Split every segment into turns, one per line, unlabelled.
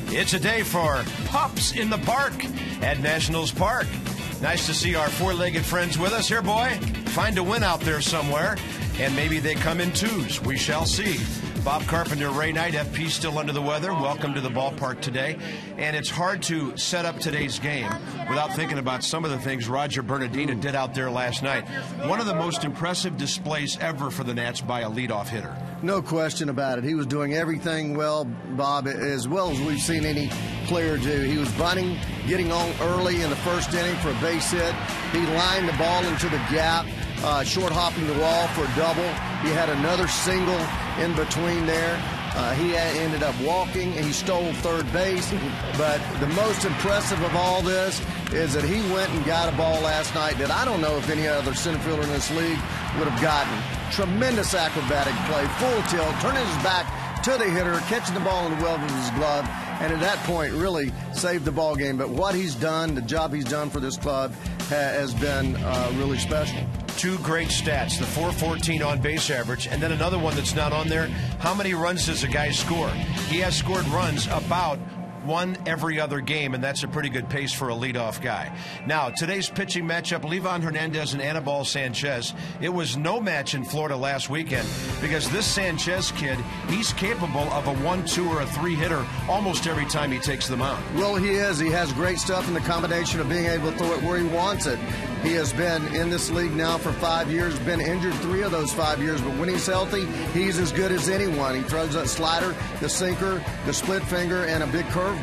It's a day for pups in the park at Nationals Park. Nice to see our four-legged friends with us here, boy. Find a win out there somewhere, and maybe they come in twos. We shall see. Bob Carpenter, Ray Knight, FP still under the weather. Welcome to the ballpark today. And it's hard to set up today's game without thinking about some of the things Roger Bernardino did out there last night. One of the most impressive displays ever for the Nats by a leadoff hitter.
No question about it. He was doing everything well, Bob, as well as we've seen any player do. He was bunting, getting on early in the first inning for a base hit. He lined the ball into the gap, short hopping the wall for a double. He had another single in between there. He ended up walking, and he stole third base. But the most impressive of all this is that he went and got a ball last night that I don't know if any other center fielder in this league would have gotten. Tremendous acrobatic play, full tilt, turning his back to the hitter, catching the ball in the glove of his glove, and at that point really saved the ball game. But what he's done, the job he's done for this club, has been really special.
Two great stats, the .414 on-base average, and then another one that's not on there. How many runs does a guy score? He has scored runs about one every other game, and that's a pretty good pace for a leadoff guy. Now, today's pitching matchup, Livan Hernandez and Anibal Sanchez. It was no match in Florida last weekend because this Sanchez kid, he's capable of a 1, 2, or a 3 hitter almost every time he takes the mound.
Well, he is. He has great stuff in the combination of being able to throw it where he wants it. He has been in this league now for 5 years, been injured 3 of those 5 years, but when he's healthy, he's as good as anyone. He throws that slider, the sinker, the split finger, and a big curveball.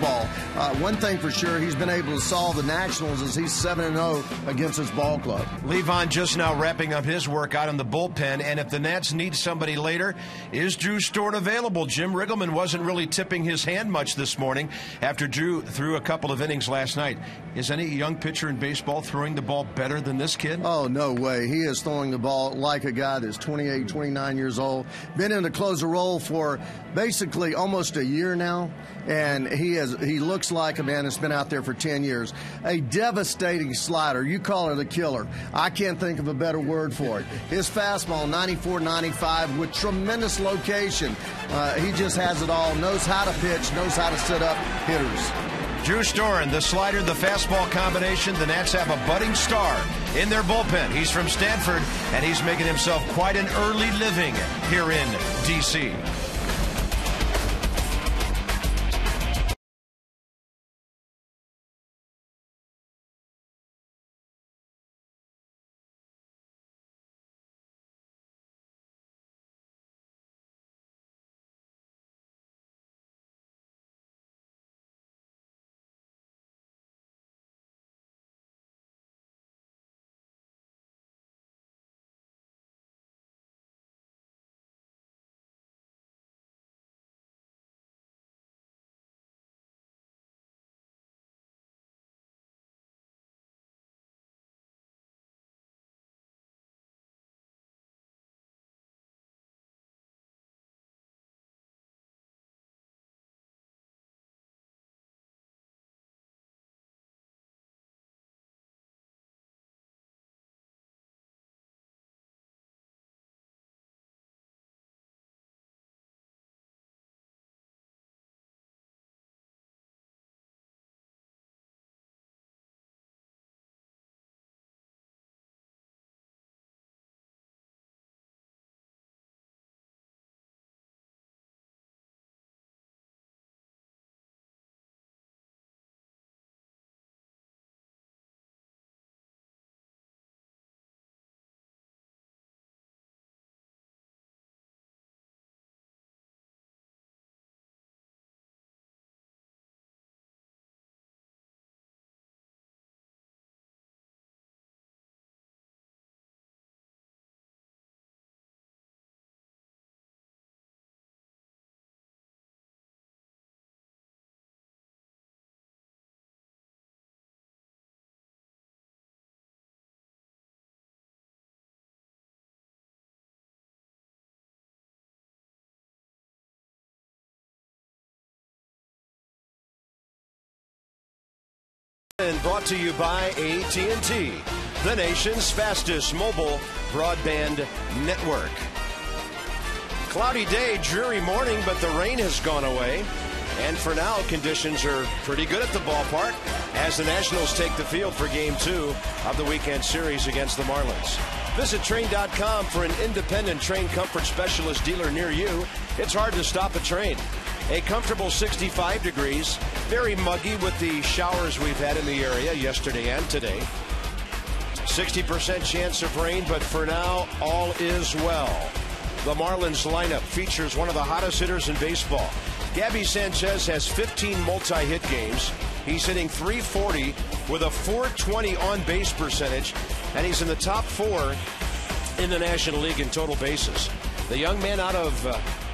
One thing for sure, he's been able to solve the Nationals as he's 7-0 against his ball club.
Livan just now wrapping up his work out in the bullpen, and if the Nats need somebody later, is Drew Stewart available? Jim Riggleman wasn't really tipping his hand much this morning after Drew threw a couple of innings last night. Is any young pitcher in baseball throwing the ball better than this kid?
Oh, no way. He is throwing the ball like a guy that's 28, 29 years old. Been in the closer role for basically almost a year now, and he looks like a man that's been out there for 10 years. A devastating slider. You call it a killer. I can't think of a better word for it. His fastball, 94-95, with tremendous location. He just has it all. Knows how to pitch, knows how to set up hitters.
Drew Storen, the slider, the fastball combination. The Nats have a budding star in their bullpen. He's from Stanford, and he's making himself quite an early living here in D.C. And brought to you by AT&T, the nation's fastest mobile broadband network. Cloudy day, dreary morning, but the rain has gone away. And for now, conditions are pretty good at the ballpark as the Nationals take the field for Game 2 of the weekend series against the Marlins. Visit Train.com for an independent train comfort specialist dealer near you. It's hard to stop a train. A comfortable 65 degrees, very muggy with the showers we've had in the area yesterday and today. 60% chance of rain, but for now, all is well. The Marlins lineup features one of the hottest hitters in baseball. Gabby Sanchez has 15 multi-hit games. He's hitting .340 with a .420 on-base percentage, and he's in the top 4 in the National League in total bases. The young man out of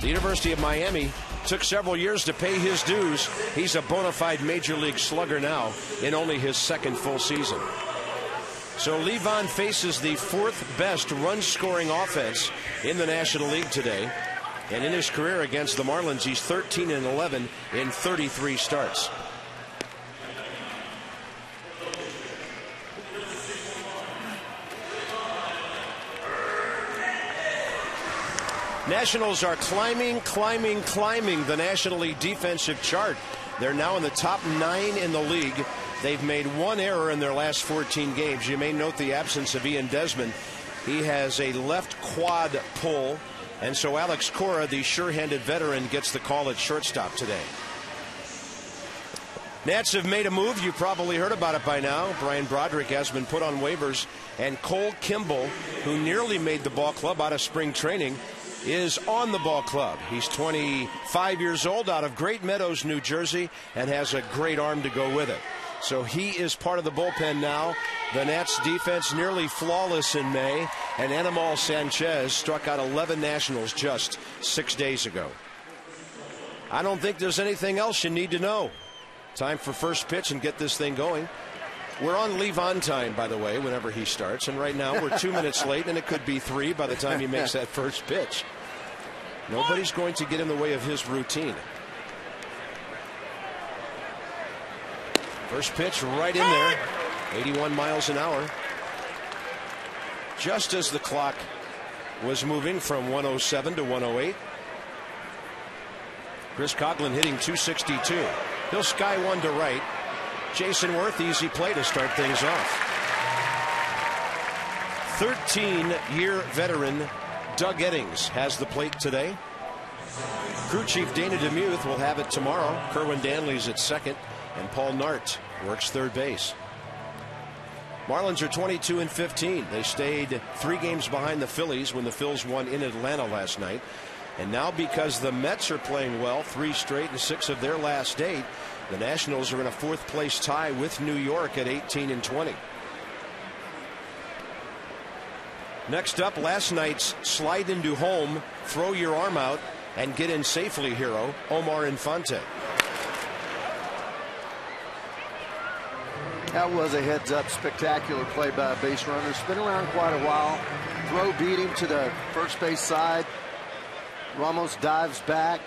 the University of Miami took several years to pay his dues. He's a bona fide major league slugger now in only his second full season. So Levon faces the 4th best run-scoring offense in the National League today. And in his career against the Marlins, he's 13-11 in 33 starts. Nationals are climbing the National League defensive chart. They're now in the top 9 in the league. They've made 1 error in their last 14 games. You may note the absence of Ian Desmond. He has a left quad pull, and so Alex Cora, the sure-handed veteran, gets the call at shortstop today. Nats have made a move. You probably heard about it by now. Brian Broderick has been put on waivers, and Cole Kimball, who nearly made the ball club out of spring training, is on the ball club. He's 25 years old, out of Great Meadows, New Jersey, and has a great arm to go with it. So he is part of the bullpen now. The Nats defense nearly flawless in May, and Animal Sanchez struck out 11 Nationals just 6 days ago. I don't think there's anything else you need to know. Time for first pitch and get this thing going. We're on Levon time, by the way, whenever he starts, and right now we're 2 minutes late, and it could be 3 by the time he makes that first pitch. Nobody's going to get in the way of his routine. First pitch right in there, 81 miles an hour. Just as the clock was moving from 107 to 108. Chris Coughlin hitting .262. He'll sky one to right. Jason Worth, easy play to start things off. 13-year veteran Doug Eddings has the plate today. Crew chief Dana DeMuth will have it tomorrow. Kerwin Danley's at second, and Paul Nart works third base. Marlins are 22-15. They stayed 3 games behind the Phillies when the Phils won in Atlanta last night. And now, because the Mets are playing well, 3 straight and 6 of their last 8, the Nationals are in a 4th place tie with New York at 18-20. Next up, last night's slide into home, throw your arm out and get in safely hero, Omar Infante.
That was a heads-up spectacular play by a base runner. Spin around quite a while. Throw beat him to the first base side. Ramos dives back.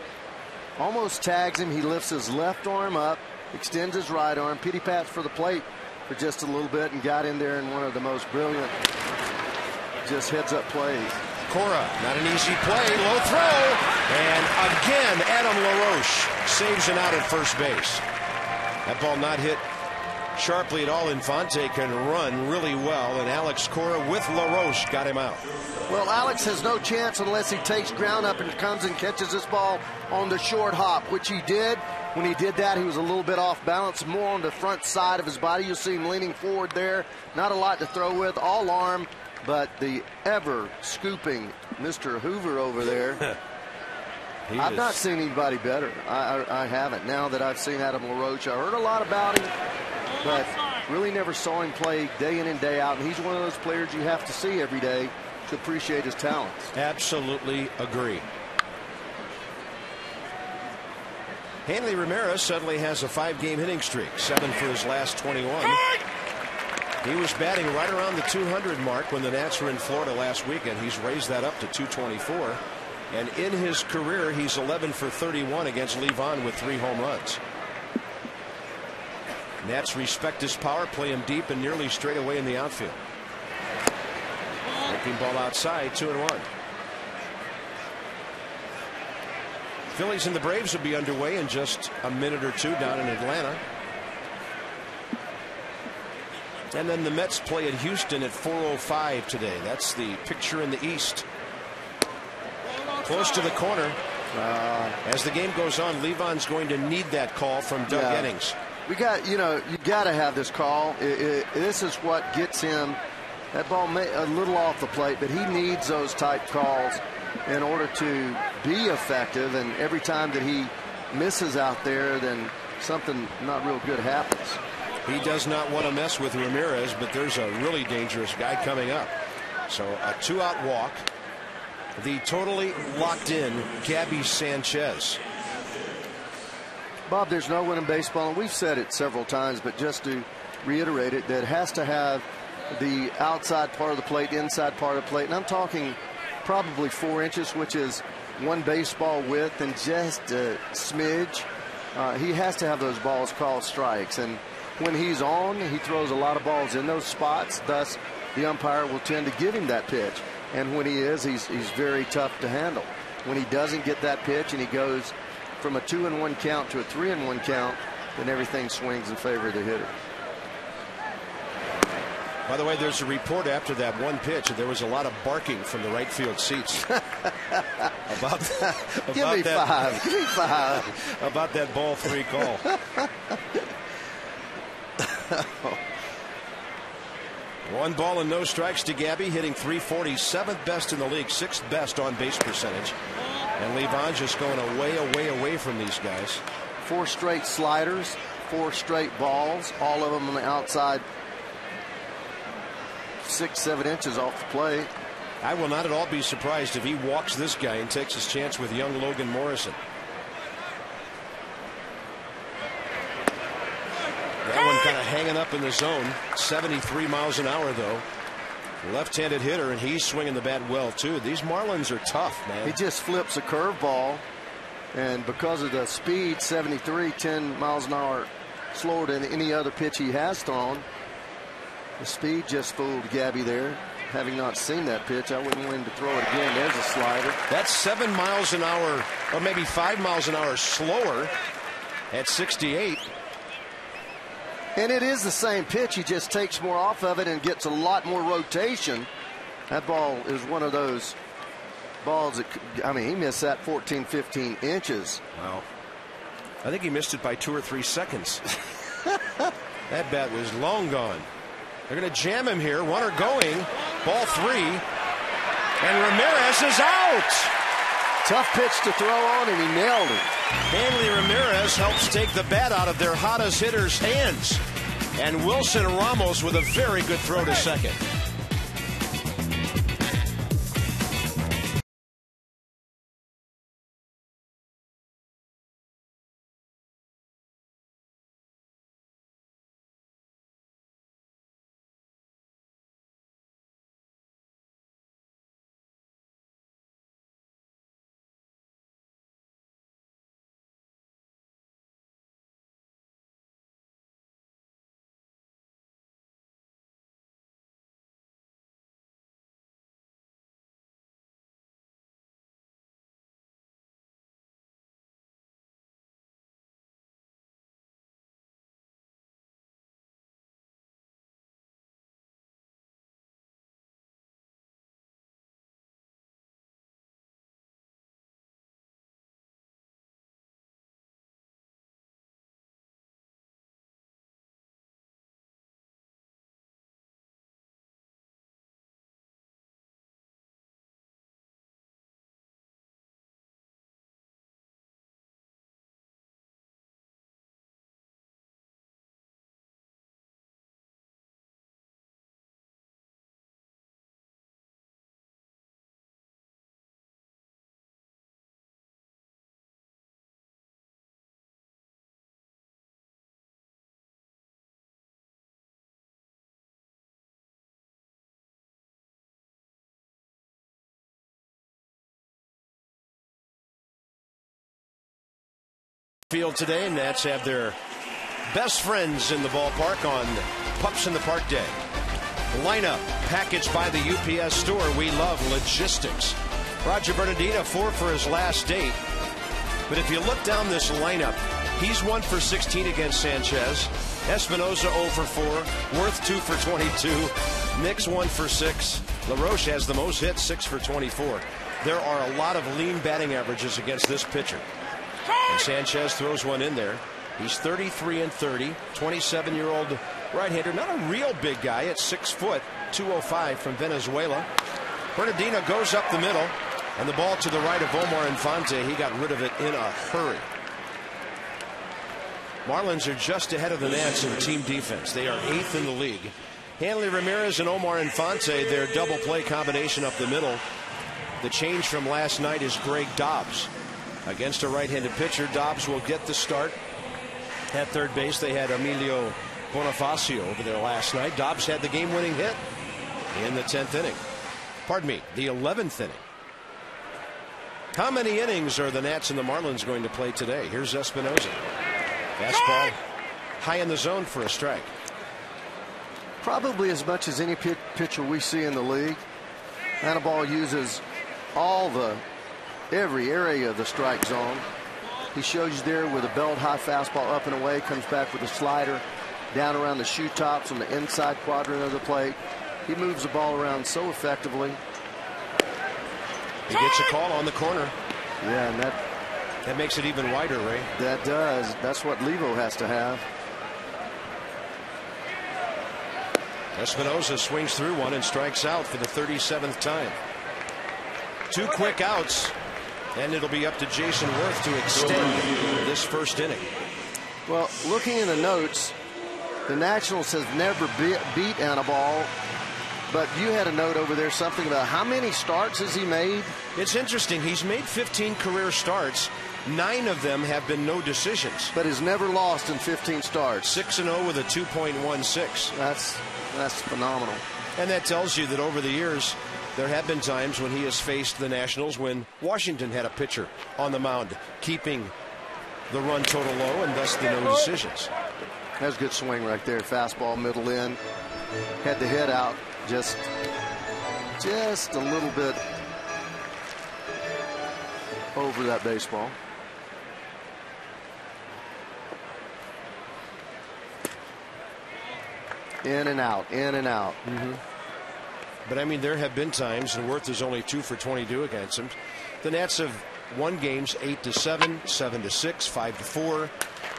Almost tags him. He lifts his left arm up. Extends his right arm. Pity pats for the plate for just a little bit and got in there in one of the most brilliant just heads-up plays.
Cora, not an easy play. Low throw. And again, Adam LaRoche saves an out at first base. That ball not hit sharply at all. Infante can run really well, and Alex Cora with LaRoche got him out.
Well, Alex has no chance unless he takes ground up and comes and catches this ball on the short hop, which he did. When he did that, he was a little bit off balance, more on the front side of his body. You'll see him leaning forward there. Not a lot to throw with, all arm, but the ever scooping Mr. Hoover over there. I've not seen anybody better. I haven't. Now that I've seen Adam LaRoche, I heard a lot about him, but really never saw him play day in and day out. And he's one of those players you have to see every day to appreciate his talents. Absolutely agree. Hanley Ramirez suddenly has a 5-game hitting streak, 7 for his last 21. He was batting right around the 200 mark when the Nats were in Florida last weekend. He's raised that up to 224. And in his career, he's 11 for 31 against Levon with 3 home runs. Nats respect his power, play him deep and nearly straight away in the outfield. Breaking ball outside, 2-1.
Phillies and the Braves will be underway in just a minute or two down in Atlanta. And then the Mets play at Houston at 4:05 today. That's the picture in the East. Close to the corner. As the game goes on, Levon's going to need that call from Doug Eddings.
We got, you got to have this call. This is what gets him. That ball a little off the plate, but he needs those type calls in order to be effective. And every time that he misses out there, then something not real good happens.
He does not want to mess with Ramirez, but there's a really dangerous guy coming up. So a 2-out walk. The totally locked in Gabby Sanchez.
Bob, there's no one in baseball, and we've said it several times, but just to reiterate it, that has to have the outside part of the plate, the inside part of the plate, and I'm talking probably 4 inches, which is one baseball width and just a smidge. He has to have those balls called strikes, and when he's on, he throws a lot of balls in those spots. Thus, the umpire will tend to give him that pitch. And when he is, he's very tough to handle. When he doesn't get that pitch and he goes from a 2-1 count to a 3-1 count, then everything swings in favor of the hitter.
By the way, there's a report after that one pitch, and there was a lot of barking from the right field seats about
Give me five.
About that ball 3 call. One ball and no strikes to Gabby, hitting .340, 7th best in the league, 6th best on base percentage. And Levon just going away from these guys.
4 straight sliders, 4 straight balls, all of them on the outside 6-7 inches off the plate.
I will not at all be surprised if he walks this guy and takes his chance with young Logan Morrison. That one kind of hanging up in the zone. 73 miles an hour, though. Left-handed hitter, and he's swinging the bat well, too. These Marlins are tough, man.
He just flips a curveball, and because of the speed, 73, 10 miles an hour slower than any other pitch he has thrown. The speed just fooled Gabby there. Having not seen that pitch, I wouldn't want him to throw it again. There's a slider.
That's 7 miles an hour, or maybe 5 miles an hour slower at 68.
And it is the same pitch. He just takes more off of it and gets a lot more rotation. That ball is one of those balls that, I mean, he missed that 14, 15 inches.
Wow. I think he missed it by 2 or 3 seconds. That bat was long gone. They're going to jam him here. Runner going. Ball 3. And Ramirez is out.
Tough pitch to throw on, and he nailed it.
Hanley Ramirez helps take the bat out of their hottest hitter's hands. And Wilson Ramos with a very good throw to second. Field today, and Nats have their best friends in the ballpark on Pups in the Park Day. Lineup packaged by the UPS store. We love logistics. Roger Bernardino 4 for his last 8. But if you look down this lineup, he's 1 for 16 against Sanchez. Espinoza 0 for 4. Worth 2 for 22. Nix 1 for 6. LaRoche has the most hits, 6 for 24. There are a lot of lean batting averages against this pitcher. And Sanchez throws one in there. He's 33 and 30. 27-year-old right-hander. Not a real big guy at 6 foot. 205 from Venezuela. Bernardino goes up the middle. And the ball to the right of Omar Infante. He got rid of it in a hurry. Marlins are just ahead of the Nats in team defense. They are 8th in the league. Hanley Ramirez and Omar Infante, their double play combination up the middle. The change from last night is Greg Dobbs. Against a right-handed pitcher, Dobbs will get the start. At third base, they had Emilio Bonifacio over there last night. Dobbs had the game-winning hit in the 10th inning. Pardon me, the 11th inning. How many innings are the Nats and the Marlins going to play today? Here's Espinoza. Fastball high in the zone for a strike.
Probably as much as any pitcher we see in the league. Anibal uses every area of the strike zone. He shows you there with a belt high fastball up and away, comes back with a slider down around the shoe tops on the inside quadrant of the plate. He moves the ball around so effectively.
He gets a call on the corner.
Yeah, and
that makes it even wider, Ray.
That does. That's what Levo has to have.
Espinoza swings through one and strikes out for the 37th time. 2 quick outs, and it'll be up to Jason Worth to extend this first inning.
Well, looking in the notes, the Nationals has never beat Anibal. But you had a note over there, something about how many starts has he made?
It's interesting. He's made 15 career starts. 9 of them have been no decisions.
But has never lost in 15 starts.
6-0 with a 2.16.
That's phenomenal.
And that tells you that over the years, there have been times when he has faced the Nationals when Washington had a pitcher on the mound, keeping the run total low and thus the no decisions.
That's a good swing right there. Fastball, middle in. Had the head out. Just a little bit over that baseball. In and out, in and out.
But I mean, there have been times, and Worth is only 2 for 22 against him. The Nats have won games 8-7, 7-6, 5-4,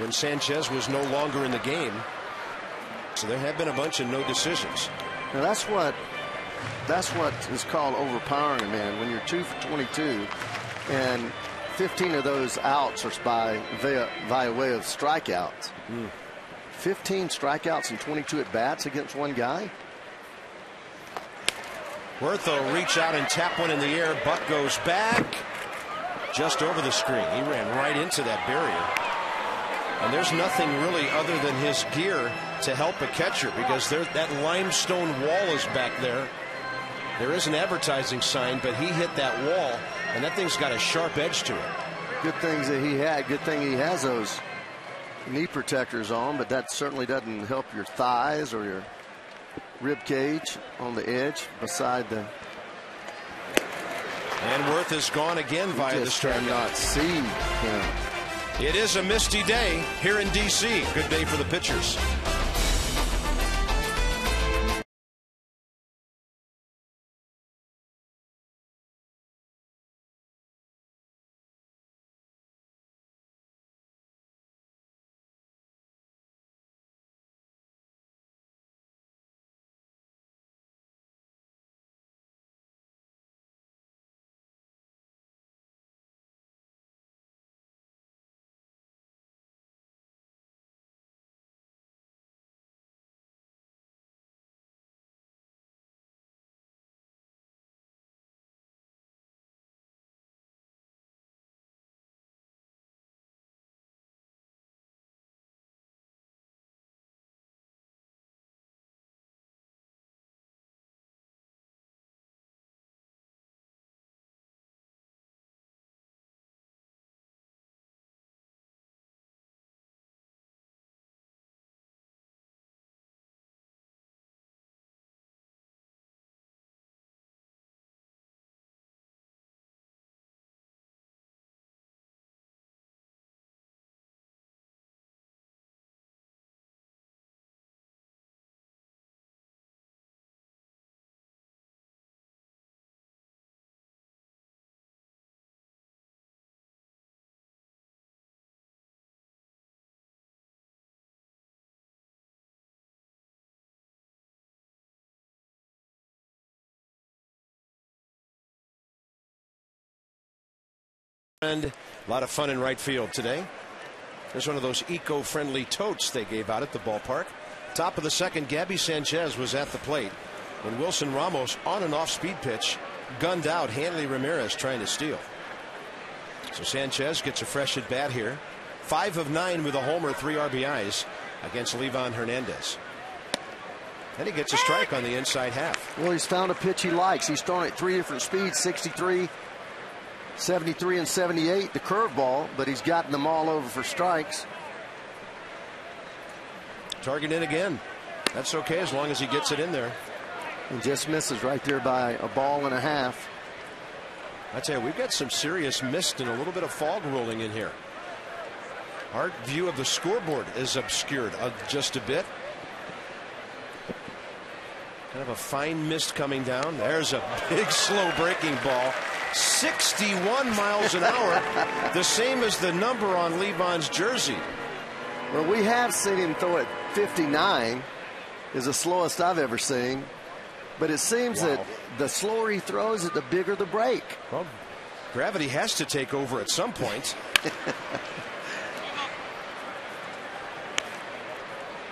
when Sanchez was no longer in the game. So there have been a bunch of no decisions.
Now that's what is called overpowering a man. When you're 2 for 22 and 15 of those outs are via way of strikeouts. 15 strikeouts and 22 at bats against one guy.
Worth will reach out and tap one in the air. Buck goes back just over the screen. He ran right into that barrier. And there's nothing really other than his gear to help a catcher, because that limestone wall is back there. There is an advertising sign, but he hit that wall, and that thing's got a sharp edge to it.
Good things that he had. Good thing he has those knee protectors on, but that certainly doesn't help your thighs or your rib cage on the edge beside the.
And Worth is gone again via the strike.
Cannot see him.
It is a misty day here in D.C. Good day for the pitchers. And a lot of fun in right field today. There's one of those eco-friendly totes they gave out at the ballpark. Top of the second, Gabby Sanchez was at the plate. And Wilson Ramos on an off-speed pitch gunned out Hanley Ramirez trying to steal. So Sanchez gets a fresh at bat here. 5 of 9 with a homer, 3 RBIs against Livan Hernandez. And he gets a strike on the inside half.
Well, he's found a pitch he likes. He's thrown at 3 different speeds, 63, 73, and 78, the curveball, but he's gotten them all over for strikes.
Target in again. That's okay as long as he gets it in there.
And just misses right there by a ball and a half.
I tell you, we've got some serious mist and a little bit of fog rolling in here. Our view of the scoreboard is obscured just a bit. Kind of a fine mist coming down. There's a big slow breaking ball. 61 miles an hour. The same as the number on Livan's jersey.
Well, we have seen him throw it 59. Is the slowest I've ever seen. But it seems that the slower he throws it, the bigger the break.
Well, gravity has to take over at some point.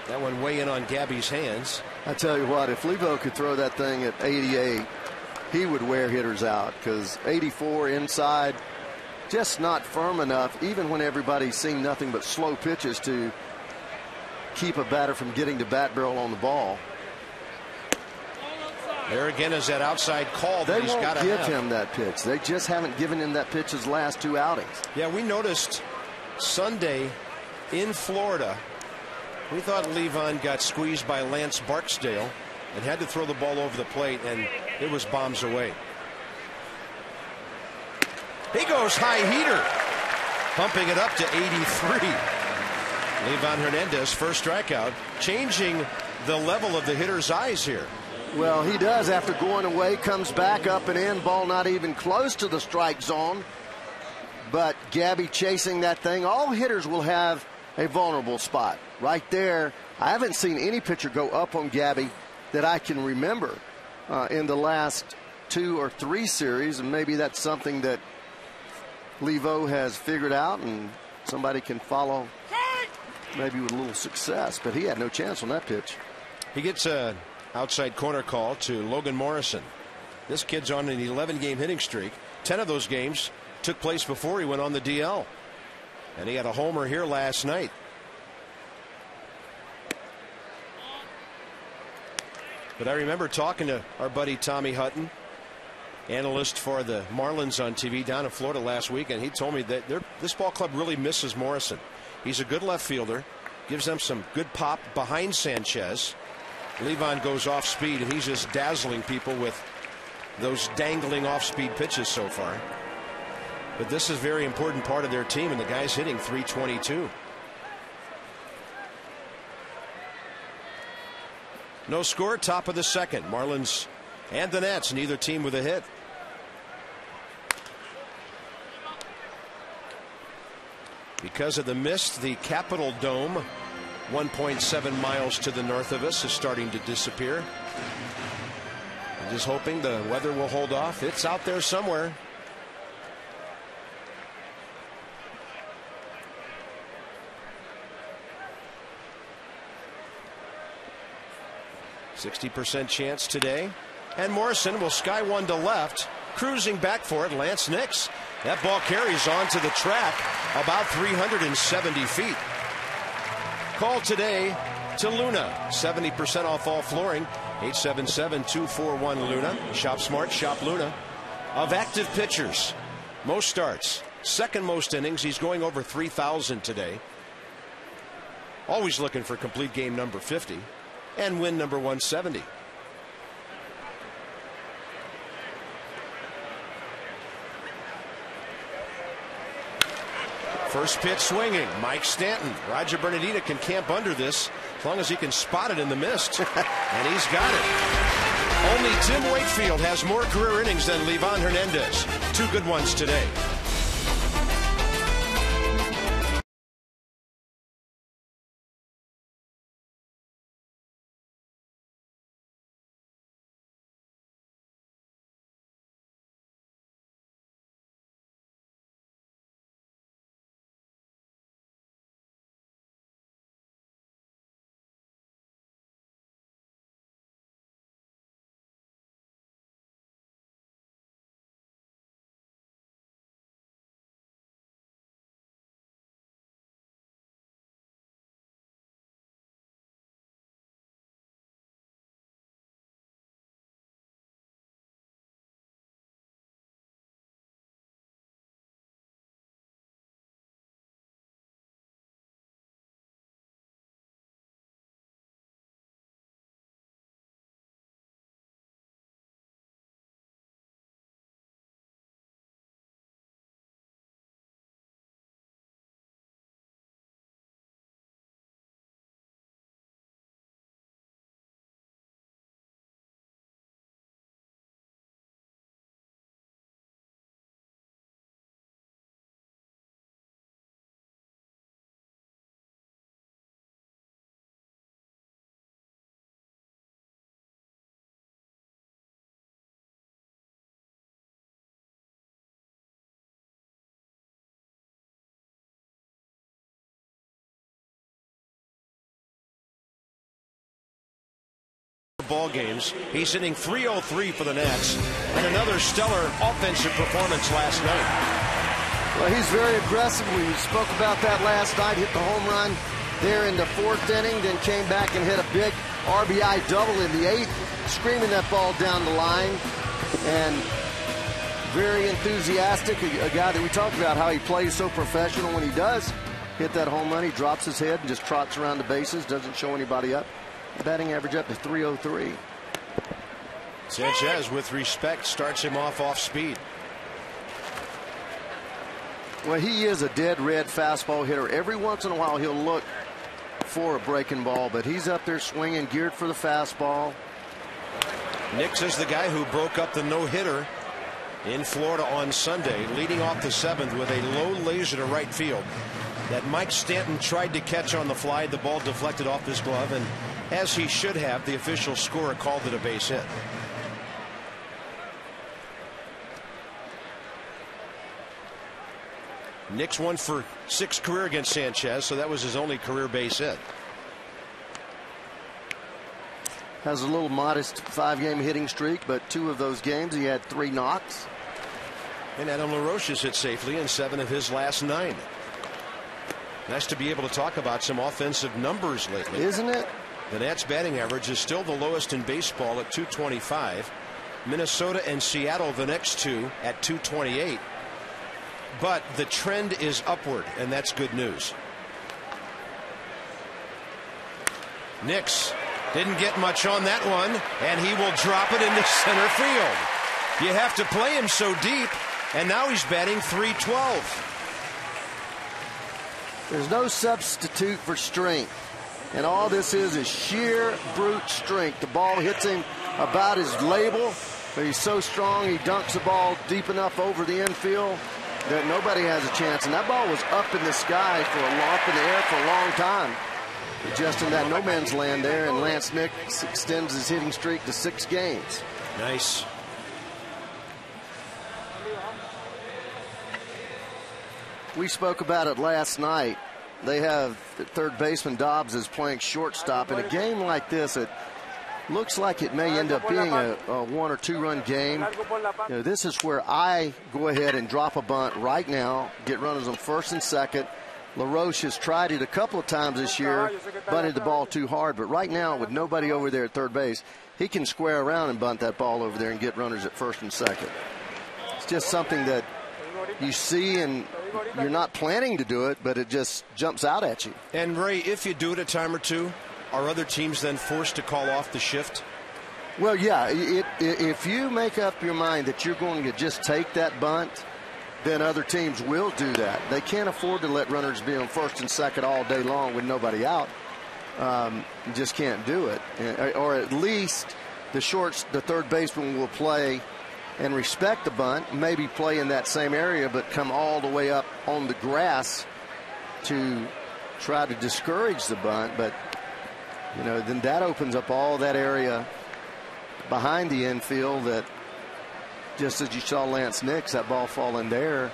That one way in on Gabby's hands.
I tell you what, if Levo could throw that thing at 88, he would wear hitters out, because 84 inside, just not firm enough, even when everybody's seen nothing but slow pitches to keep a batter from getting to bat barrel on the ball.
There again is that outside call that he's got to have.
They won't give him that pitch. They just haven't given him that pitch his last 2 outings.
Yeah, we noticed Sunday in Florida, we thought Livan got squeezed by Lance Barksdale and had to throw the ball over the plate, and it was bombs away. He goes high heater, pumping it up to 83. Livan Hernandez, first strikeout, changing the level of the hitter's eyes here.
Well, he does after going away, comes back up and in, ball not even close to the strike zone. But Gabby chasing that thing. All hitters will have a vulnerable spot. Right there, I haven't seen any pitcher go up on Gabby that I can remember in the last 2 or 3 series, and maybe that's something that Levo has figured out and somebody can follow maybe with a little success, but he had no chance on that pitch.
He gets a outside corner call to Logan Morrison. This kid's on an 11-game hitting streak. 10 of those games took place before he went on the DL, and he had a homer here last night. But I remember talking to our buddy Tommy Hutton, analyst for the Marlins on TV down in Florida last week, and he told me that this ball club really misses Morrison. He's a good left fielder, gives them some good pop behind Sanchez. Livan goes off speed, and he's just dazzling people with those dangling off-speed pitches so far. But this is a very important part of their team, and the guy's hitting .322. No score, top of the second. Marlins and the Nats, neither team with a hit. Because of the mist, the Capitol Dome, 1.7 miles to the north of us, is starting to disappear. I'm just hoping the weather will hold off. It's out there somewhere. %60 chance today. And Morrison will sky one to left. Cruising back for it, Lance Nix. That ball carries on to the track about 370 feet. Call today to Luna. 70% off all flooring. 877-241-LUNA. Shop smart, shop Luna. Of active pitchers, most starts, second most innings. He's going over 3,000 today. Always looking for complete game number 50 and win number 170. First pitch swinging. Mike Stanton. Roger Bernardina can camp under this as long as he can spot it in the mist. And he's got it. Only Tim Wakefield has more career innings than Livan Hernandez. 2 good ones today. ball games. He's hitting .303 for the Nats, and another stellar offensive performance last night.
Well, he's very aggressive. We spoke about that last night. Hit the home run there in the 4th inning, then came back and hit a big RBI double in the 8th, screaming that ball down the line. And very enthusiastic, a guy that we talked about how he plays so professional. When he does hit that home run, he drops his head and just trots around the bases, doesn't show anybody up. Batting average up to .303.
Sanchez, with respect, starts him off speed.
Well, he is a dead red fastball hitter. Every once in a while he'll look for a breaking ball, but he's up there swinging, geared for the fastball.
Nix is the guy who broke up the no-hitter in Florida on Sunday, leading off the 7th with a low laser to right field that Mike Stanton tried to catch on the fly. The ball deflected off his glove, and as he should have, the official scorer called it a base hit. Nix 1 for 6 career against Sanchez, so that was his only career base hit.
Has a little modest 5-game hitting streak, but 2 of those games he had 3 knocks.
And Adam LaRoche has hit safely in 7 of his last 9. Nice to be able to talk about some offensive numbers lately,
isn't it?
The Nats batting average is still the lowest in baseball at .225. Minnesota and Seattle, the next 2, at .228. But the trend is upward, and that's good news. Nix didn't get much on that one, and he will drop it into center field. You have to play him so deep, and now he's batting .312.
There's no substitute for strength, and all this is sheer brute strength. The ball hits him about his label, but he's so strong he dunks the ball deep enough over the infield that nobody has a chance. And that ball was up in the sky up in the air for a long time, just in that no man's land there. And Lance Nix extends his hitting streak to 6 games.
Nice.
We spoke about it last night. They have third baseman Dobbs is playing shortstop. In a game like this, it looks like it may end up being a 1 or 2 run game. You know, this is where I go ahead and drop a bunt right now, get runners on first and second. LaRoche has tried it a couple of times this year, bunted the ball too hard, but right now with nobody over there at third base, he can square around and bunt that ball over there and get runners at first and second. It's just something that you see, and you're not planning to do it, but it just jumps out at you.
And Ray, if you do it a time or two, are other teams then forced to call off the shift?
Well, yeah, if you make up your mind that you're going to just take that bunt, then other teams will do that. They can't afford to let runners be on first and second all day long with nobody out. You just can't do it. Or at least the third baseman will play and respect the bunt, maybe play in that same area, but come all the way up on the grass to try to discourage the bunt. But, you know, then that opens up all that area behind the infield that, just as you saw Lance Nix, that ball fall in there.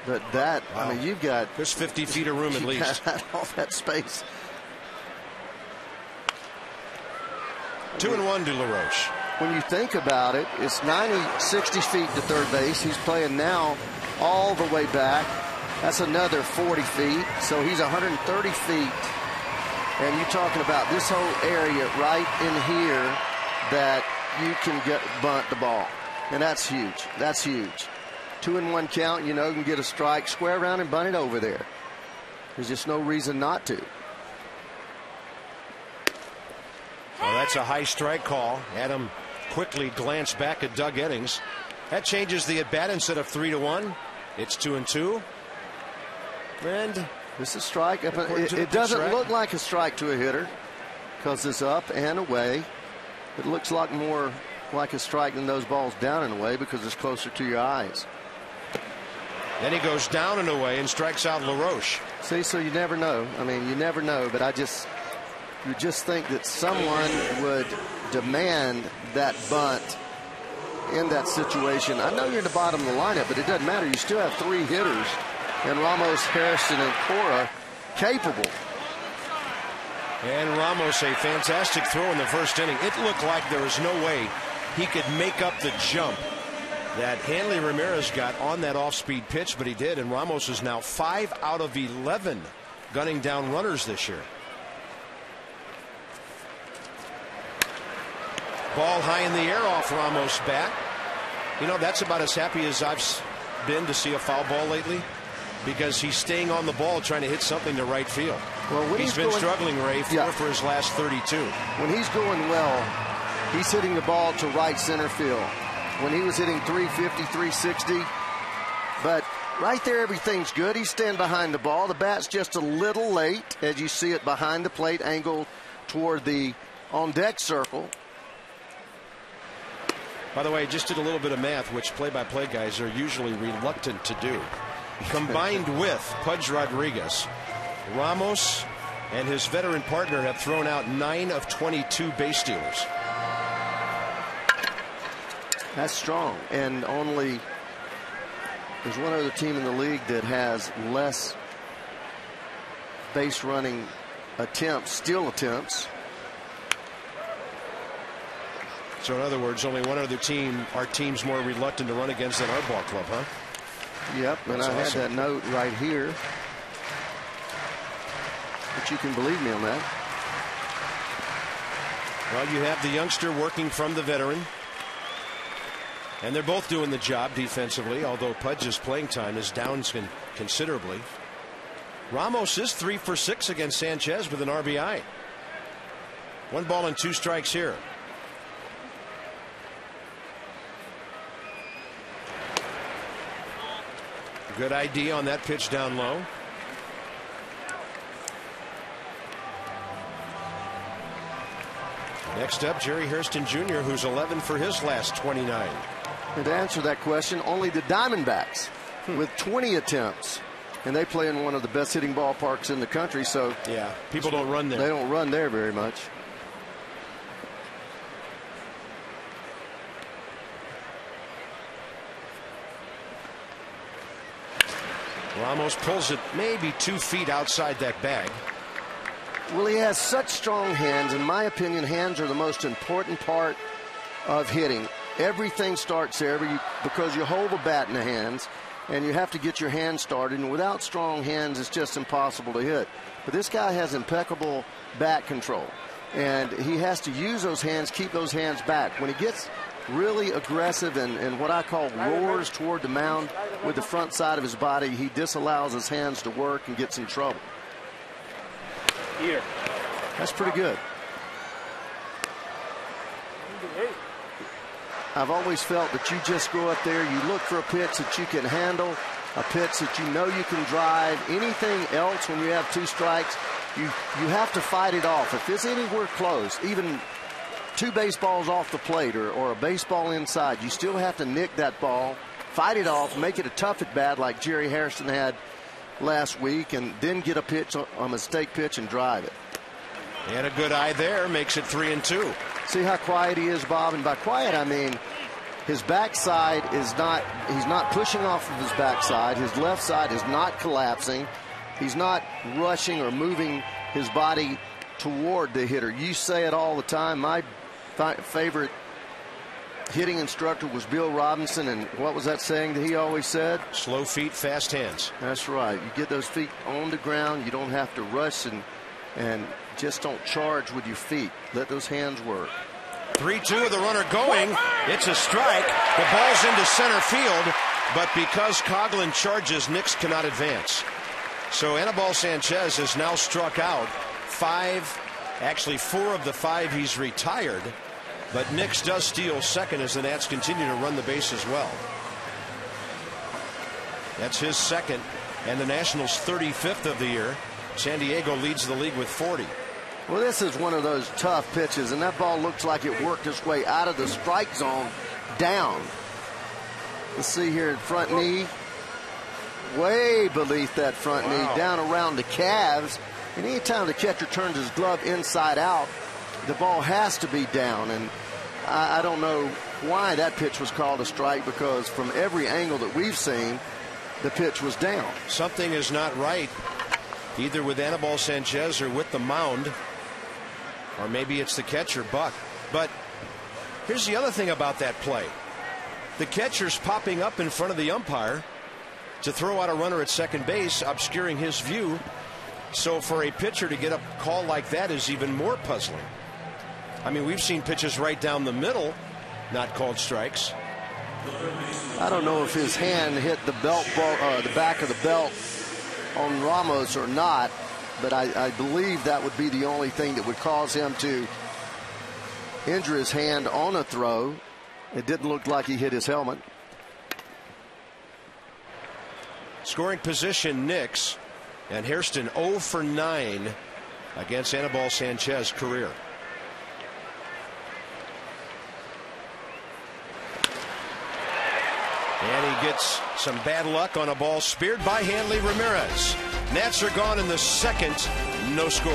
But that, wow. I mean, you've got...
There's 50 feet of room at least.
All that space.
2-1 to LaRoche.
When you think about it, it's 60 feet to third base. He's playing now all the way back. That's another 40 feet. So he's 130 feet. And you're talking about this whole area right in here that you can bunt the ball. And that's huge. That's huge. 2-1 count, you know, you can get a strike, square around and bunt it over there. There's just no reason not to.
Well, that's a high strike call. Adam quickly glanced back at Doug Eddings. That changes the at-bat. Instead of 3-1, it's 2-2. And
this is strike. It doesn't look like a strike to a hitter because it's up and away. It looks like more like a strike than those balls down and away because it's closer to your eyes.
Then he goes down and away and strikes out LaRoche.
See, so you never know. I mean, you never know, but you just think that someone would demand that bunt in that situation. I know you're in the bottom of the lineup, but it doesn't matter. You still have 3 hitters, and Ramos, Harrison, and Cora capable
And Ramos, a fantastic throw in the first inning. It looked like there was no way he could make up the jump that Hanley Ramirez got on that off-speed pitch, but he did. And Ramos is now 5 out of 11 gunning down runners this year. Ball high in the air off Ramos' bat. You know, that's about as happy as I've been to see a foul ball lately, because he's staying on the ball trying to hit something to right field. Well, when he's been struggling, Ray, for his last 32.
When he's going well, he's hitting the ball to right center field. When he was hitting 350, 360, but right there everything's good. He's standing behind the ball. The bat's just a little late, as you see it behind the plate, angled toward the on-deck circle.
By the way, just did a little bit of math, which play-by-play guys are usually reluctant to do. Combined with Pudge Rodriguez, Ramos and his veteran partner have thrown out 9 of 22 base stealers.
That's strong. And only there's one other team in the league that has less base running attempts, steal attempts.
So in other words, only one other team our team's more reluctant to run against than our ball club, huh?
Yep, and I had that note right here. But you can believe me on that.
Well, you have the youngster working from the veteran. And they're both doing the job defensively, although Pudge's playing time is down considerably. Ramos is 3 for 6 against Sanchez with an RBI. 1 ball and 2 strikes here. Good idea on that pitch down low. Next up, Jerry Hairston Jr., who's 11 for his last 29.
And to answer that question, only the Diamondbacks with 20 attempts. And they play in one of the best hitting ballparks in the country. So
yeah, people don't run there.
They don't run there very much.
Ramos pulls it maybe 2 feet outside that bag.
Well, he has such strong hands. In my opinion, hands are the most important part of hitting. Everything starts there because you hold the bat in the hands, and you have to get your hands started. And without strong hands, it's just impossible to hit. But this guy has impeccable bat control, and he has to use those hands, keep those hands back. When he gets really aggressive and what I call roars toward the mound with the front side of his body, he disallows his hands to work and gets in trouble.
Here.
That's pretty good. I've always felt that you just go up there, you look for a pitch that you can handle, a pitch that you know you can drive. Anything else when you have 2 strikes, you have to fight it off. If it's anywhere close, even 2 baseballs off the plate or a baseball inside, you still have to nick that ball, fight it off, make it a tough at bat like Jerry Hairston had last week, and then get a pitch, a mistake pitch, and drive it.
And a good eye there makes it 3-2.
See how quiet he is, Bob? And by quiet, I mean his backside is not, he's not pushing off of his backside. His left side is not collapsing. He's not rushing or moving his body toward the hitter. You say it all the time. My favorite hitting instructor was Bill Robinson, and what was that saying that he always said?
Slow feet, fast hands.
That's right. You get those feet on the ground. You don't have to rush and just don't charge with your feet. Let those hands work.
3-2, the runner going. It's a strike. The ball's into center field, but because Coughlin charges, Nix cannot advance. So Anibal Sanchez has now struck out 4 of the 5 he's retired, but Nix does steal second as the Nats continue to run the base as well. That's his second and the Nationals' 35th of the year. San Diego leads the league with 40.
Well, this is one of those tough pitches, and that ball looks like it worked its way out of the strike zone down. Let's see here, front knee, way beneath that front knee, down around the calves. And anytime the catcher turns his glove inside out, the ball has to be down. And I don't know why that pitch was called a strike, because from every angle that we've seen, the pitch was down.
Something is not right, either with Anibal Sanchez or with the mound. Or maybe it's the catcher, Buck. But here's the other thing about that play. The catcher's popping up in front of the umpire to throw out a runner at second base, obscuring his view. So for a pitcher to get a call like that is even more puzzling. I mean, we've seen pitches right down the middle not called strikes.
I don't know if his hand hit the belt, the back of the belt on Ramos or not, but I believe that would be the only thing that would cause him to injure his hand on a throw. It didn't look like he hit his helmet.
Scoring position, Knicks, and Hairston 0 for 9 against Anibal Sanchez career. And he gets some bad luck on a ball speared by Hanley Ramirez. Nats are gone in the second, no score.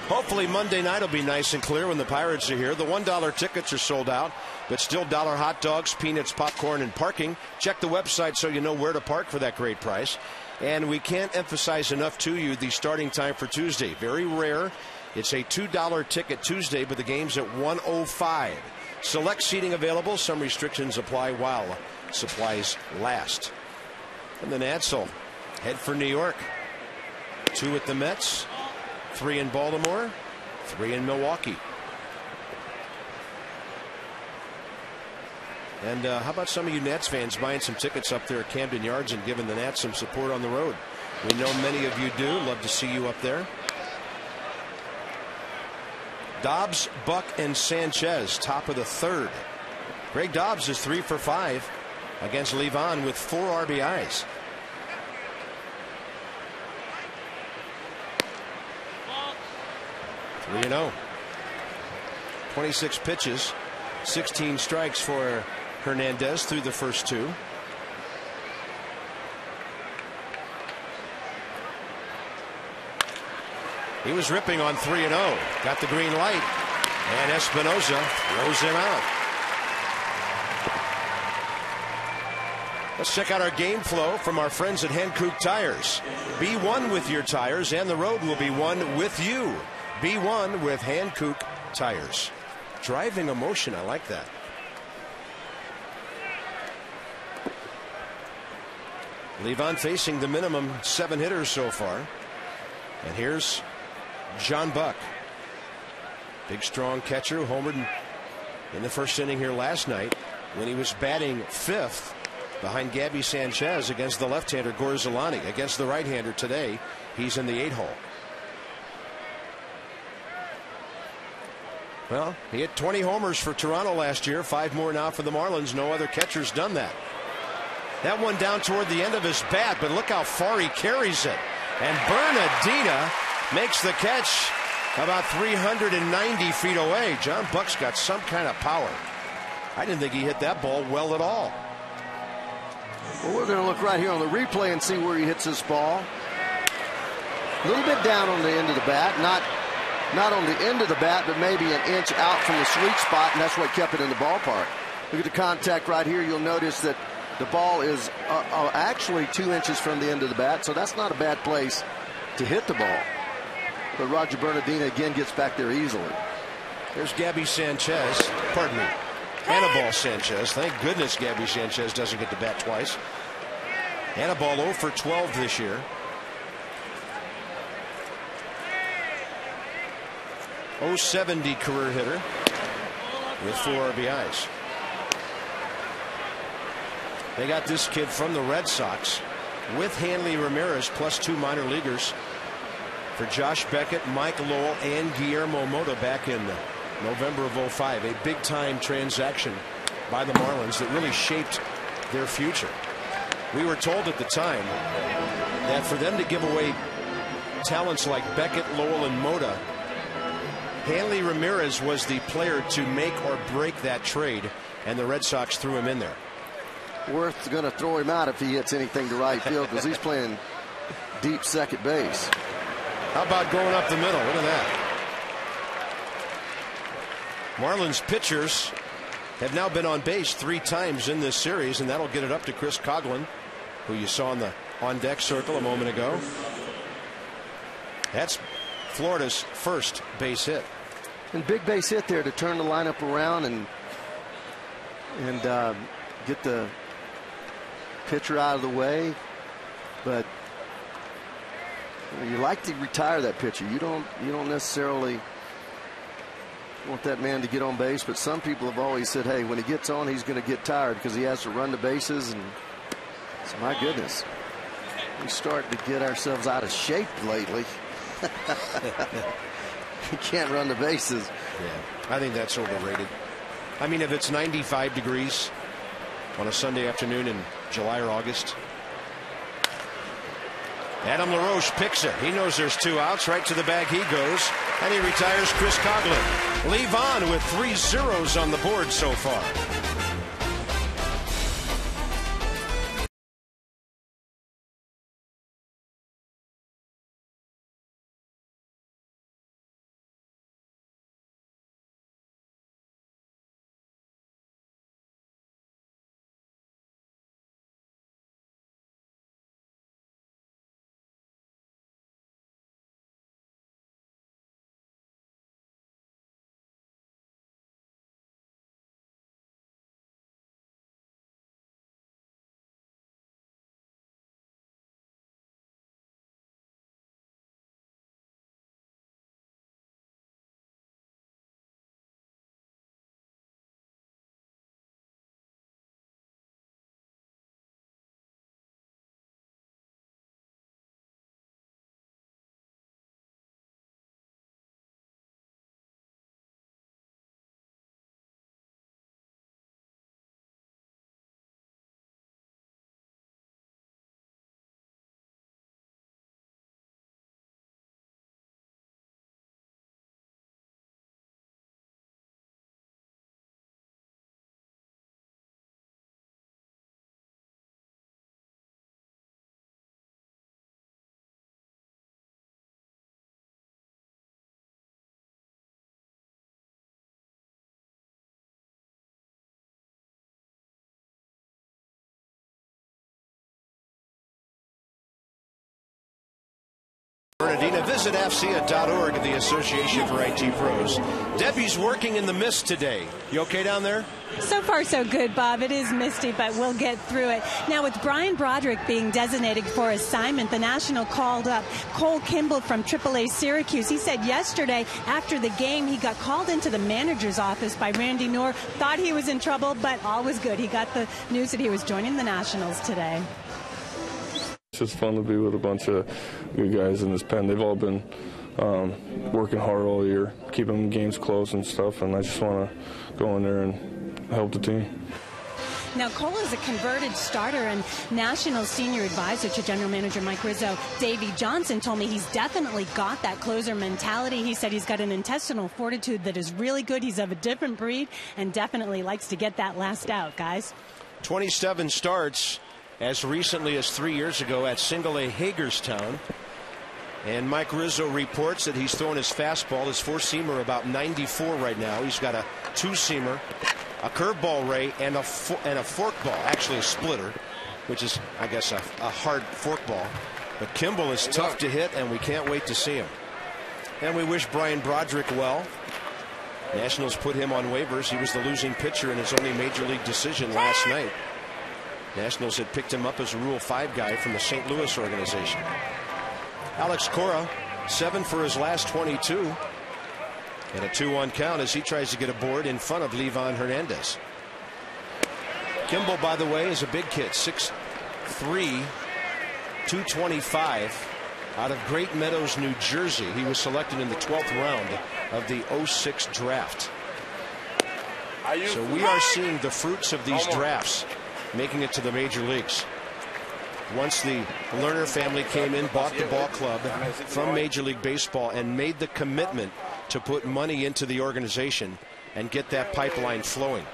Hopefully Monday night will be nice and clear when the Pirates are here. The $1 tickets are sold out, but still dollar hot dogs, peanuts, popcorn, and parking. Check the website so you know where to park for that great price. And we can't emphasize enough to you the starting time for Tuesday. Very rare. It's a $2 ticket Tuesday, but the game's at 1:05. Select seating available. Some restrictions apply while supplies last. And the Nats will head for New York. 2 at the Mets. 3 in Baltimore, 3 in Milwaukee. And how about some of you Nats fans buying some tickets up there at Camden Yards and giving the Nats some support on the road? We know many of you do. Love to see you up there. Dobbs, Buck, and Sanchez, top of the third. Greg Dobbs is 3 for 5 against Levon with 4 RBIs. 3-0. 26 pitches, 16 strikes for Hernandez through the first 2. He was ripping on 3-0. Got the green light, and Espinoza throws him out. Let's check out our game flow from our friends at Hankook Tires. Be one with your tires, and the road will be one with you. Be one with Hankook Tires. Driving emotion, I like that. Levon facing the minimum 7 hitters so far. And here's John Buck. Big, strong catcher who homered in the first inning here last night when he was batting 5th behind Gabby Sanchez against the left-hander Gorzolani. Against the right-hander today, he's in the 8-hole. Well, he hit 20 homers for Toronto last year, 5 more now for the Marlins. No other catcher's done that. That one down toward the end of his bat, but look how far he carries it. And Bernardina makes the catch about 390 feet away. John Buck's got some kind of power. I didn't think he hit that ball well at all.
Well, we're going to look right here on the replay and see where he hits this ball. A little bit down on the end of the bat, not on the end of the bat, but maybe an inch out from the sweet spot, and that's what kept it in the ballpark. Look at the contact right here. You'll notice that the ball is actually 2 inches from the end of the bat, so that's not a bad place to hit the ball. But Roger Bernardino again gets back there easily.
There's Gabby Sanchez. Pardon me. Anibal Sanchez. Thank goodness Gabby Sanchez doesn't get to bat twice. Anibal 0 for 12 this year. 070 career hitter with 4 RBIs. They got this kid from the Red Sox with Hanley Ramirez plus 2 minor leaguers for Josh Beckett, Mike Lowell, and Guillermo Mota back in November of 05. A big-time transaction by the Marlins that really shaped their future. We were told at the time that for them to give away talents like Beckett, Lowell, and Mota, Hanley Ramirez was the player to make or break that trade, and the Red Sox threw him in there.
Worth's going to throw him out if he hits anything to right field because he's playing deep second base.
How about going up the middle? Look at that. Marlins pitchers have now been on base 3 times in this series, and that'll get it up to Chris Coughlin, who you saw in the on-deck circle a moment ago. That's Florida's first base hit.
And big base hit there to turn the lineup around and get the pitcher out of the way. But you like to retire that pitcher. You don't necessarily want that man to get on base, but some people have always said, hey, when he gets on, he's going to get tired because he has to run the bases. And so, my goodness, we start to get ourselves out of shape lately. You can't run the bases.
Yeah, I think that's overrated. I mean, if it's 95 degrees on a Sunday afternoon in July or August. Adam LaRoche picks it. He knows there's 2 outs. Right to the bag he goes. And he retires Chris Coughlin. Lee Vaughn with 3 zeros on the board so far. Bernardino. Visit AFCEA.org, the Association for IT Pros. Debbie's working in the mist today. You okay down there?
So far, so good, Bob. It is misty, but we'll get through it. Now, with Brian Broderick being designated for assignment, the National called up Cole Kimball from AAA Syracuse. He said yesterday, after the game, he got called into the manager's office by Randy Knorr. Thought he was in trouble, but all was good. He got the news that he was joining the Nationals today.
It's just fun to be with a bunch of good guys in this pen. They've all been working hard all year, keeping games close and stuff, and I just want to go in there and help the team.
Now, Cole is a converted starter, and National senior advisor to General Manager Mike Rizzo, Davey Johnson, told me he's definitely got that closer mentality. He said he's got an intestinal fortitude that is really good. He's of a different breed and definitely likes to get that last out, guys.
27 starts as recently as 3 years ago at Single A Hagerstown. And Mike Rizzo reports that he's throwing his fastball, his four-seamer, about 94 right now. He's got a two-seamer, a curveball, Ray, and a forkball, actually a splitter, which is, I guess, a hard forkball. But Kimball is tough to hit, and we can't wait to see him. And we wish Brian Broderick well. Nationals put him on waivers. He was the losing pitcher in his only major league decision last night. Nationals had picked him up as a Rule 5 guy from the St. Louis organization. Alex Cora, 7 for his last 22. And a 2-1 count as he tries to get aboard in front of Livan Hernandez. Kimball, by the way, is a big kid, 6'3", 225, out of Great Meadows, New Jersey. He was selected in the 12th round of the 06 draft. So we are seeing the fruits of these drafts making it to the major leagues. Once the Lerner family came in, bought the ball club from Major League Baseball, and made the commitment to put money into the organization and get that pipeline flowing.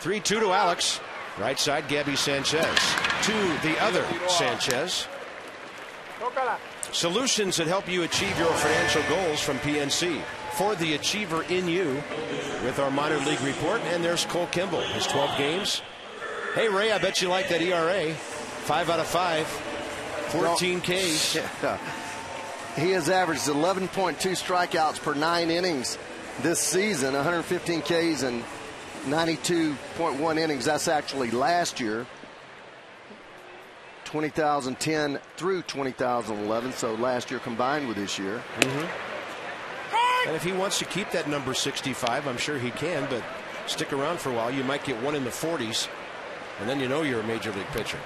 3-2 to Alex. Right side, Gabby Sanchez. To the other Sanchez. Solutions that help you achieve your financial goals from PNC. For the achiever in you, with our minor league report. And there's Cole Kimball, his 12 games. Hey, Ray, I bet you like that ERA. 5 out of 5, 14 Ks.
He has averaged 11.2 strikeouts per 9 innings this season, 115 Ks and 92.1 innings. That's actually last year, 2010 through 2011. So last year combined with this year.
And if he wants to keep that number 65, I'm sure he can, but stick around for a while. You might get one in the 40s, and then you know you're a major league pitcher.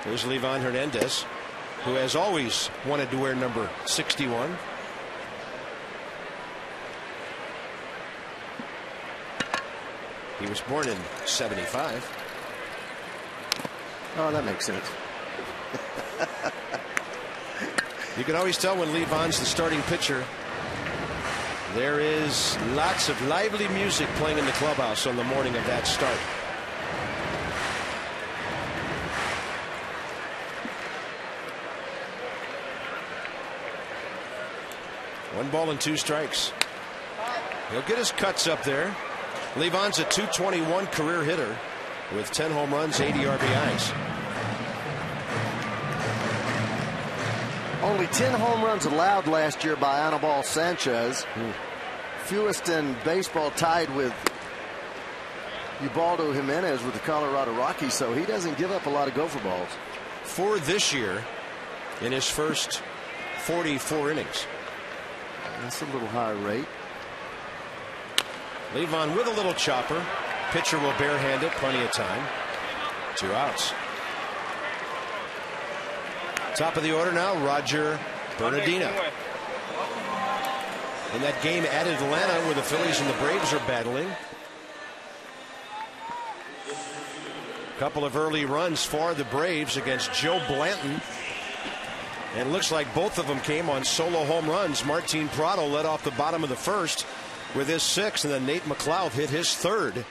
There's Livan Hernandez, who has always wanted to wear number 61. He was born in 75.
Oh, that makes sense.
You can always tell when Livan's the starting pitcher. There is lots of lively music playing in the clubhouse on the morning of that start. One ball and 2 strikes. He'll get his cuts up there. Livan's a .221 career hitter with 10 home runs, 80 RBIs.
Only 10 home runs allowed last year by Anibal Sanchez. Fewest in baseball, tied with Ubaldo Jimenez with the Colorado Rockies, so he doesn't give up a lot of gopher balls.
For this year, in his first 44 innings.
That's a little high rate.
Livan with a little chopper. Pitcher will barehand it, plenty of time. 2 outs. Top of the order now, Roger Bernardino. In that game at Atlanta where the Phillies and the Braves are battling. A couple of early runs for the Braves against Joe Blanton. And it looks like both of them came on solo home runs. Martin Prado led off the bottom of the first with his 6th, and then Nate McLeod hit his 3rd.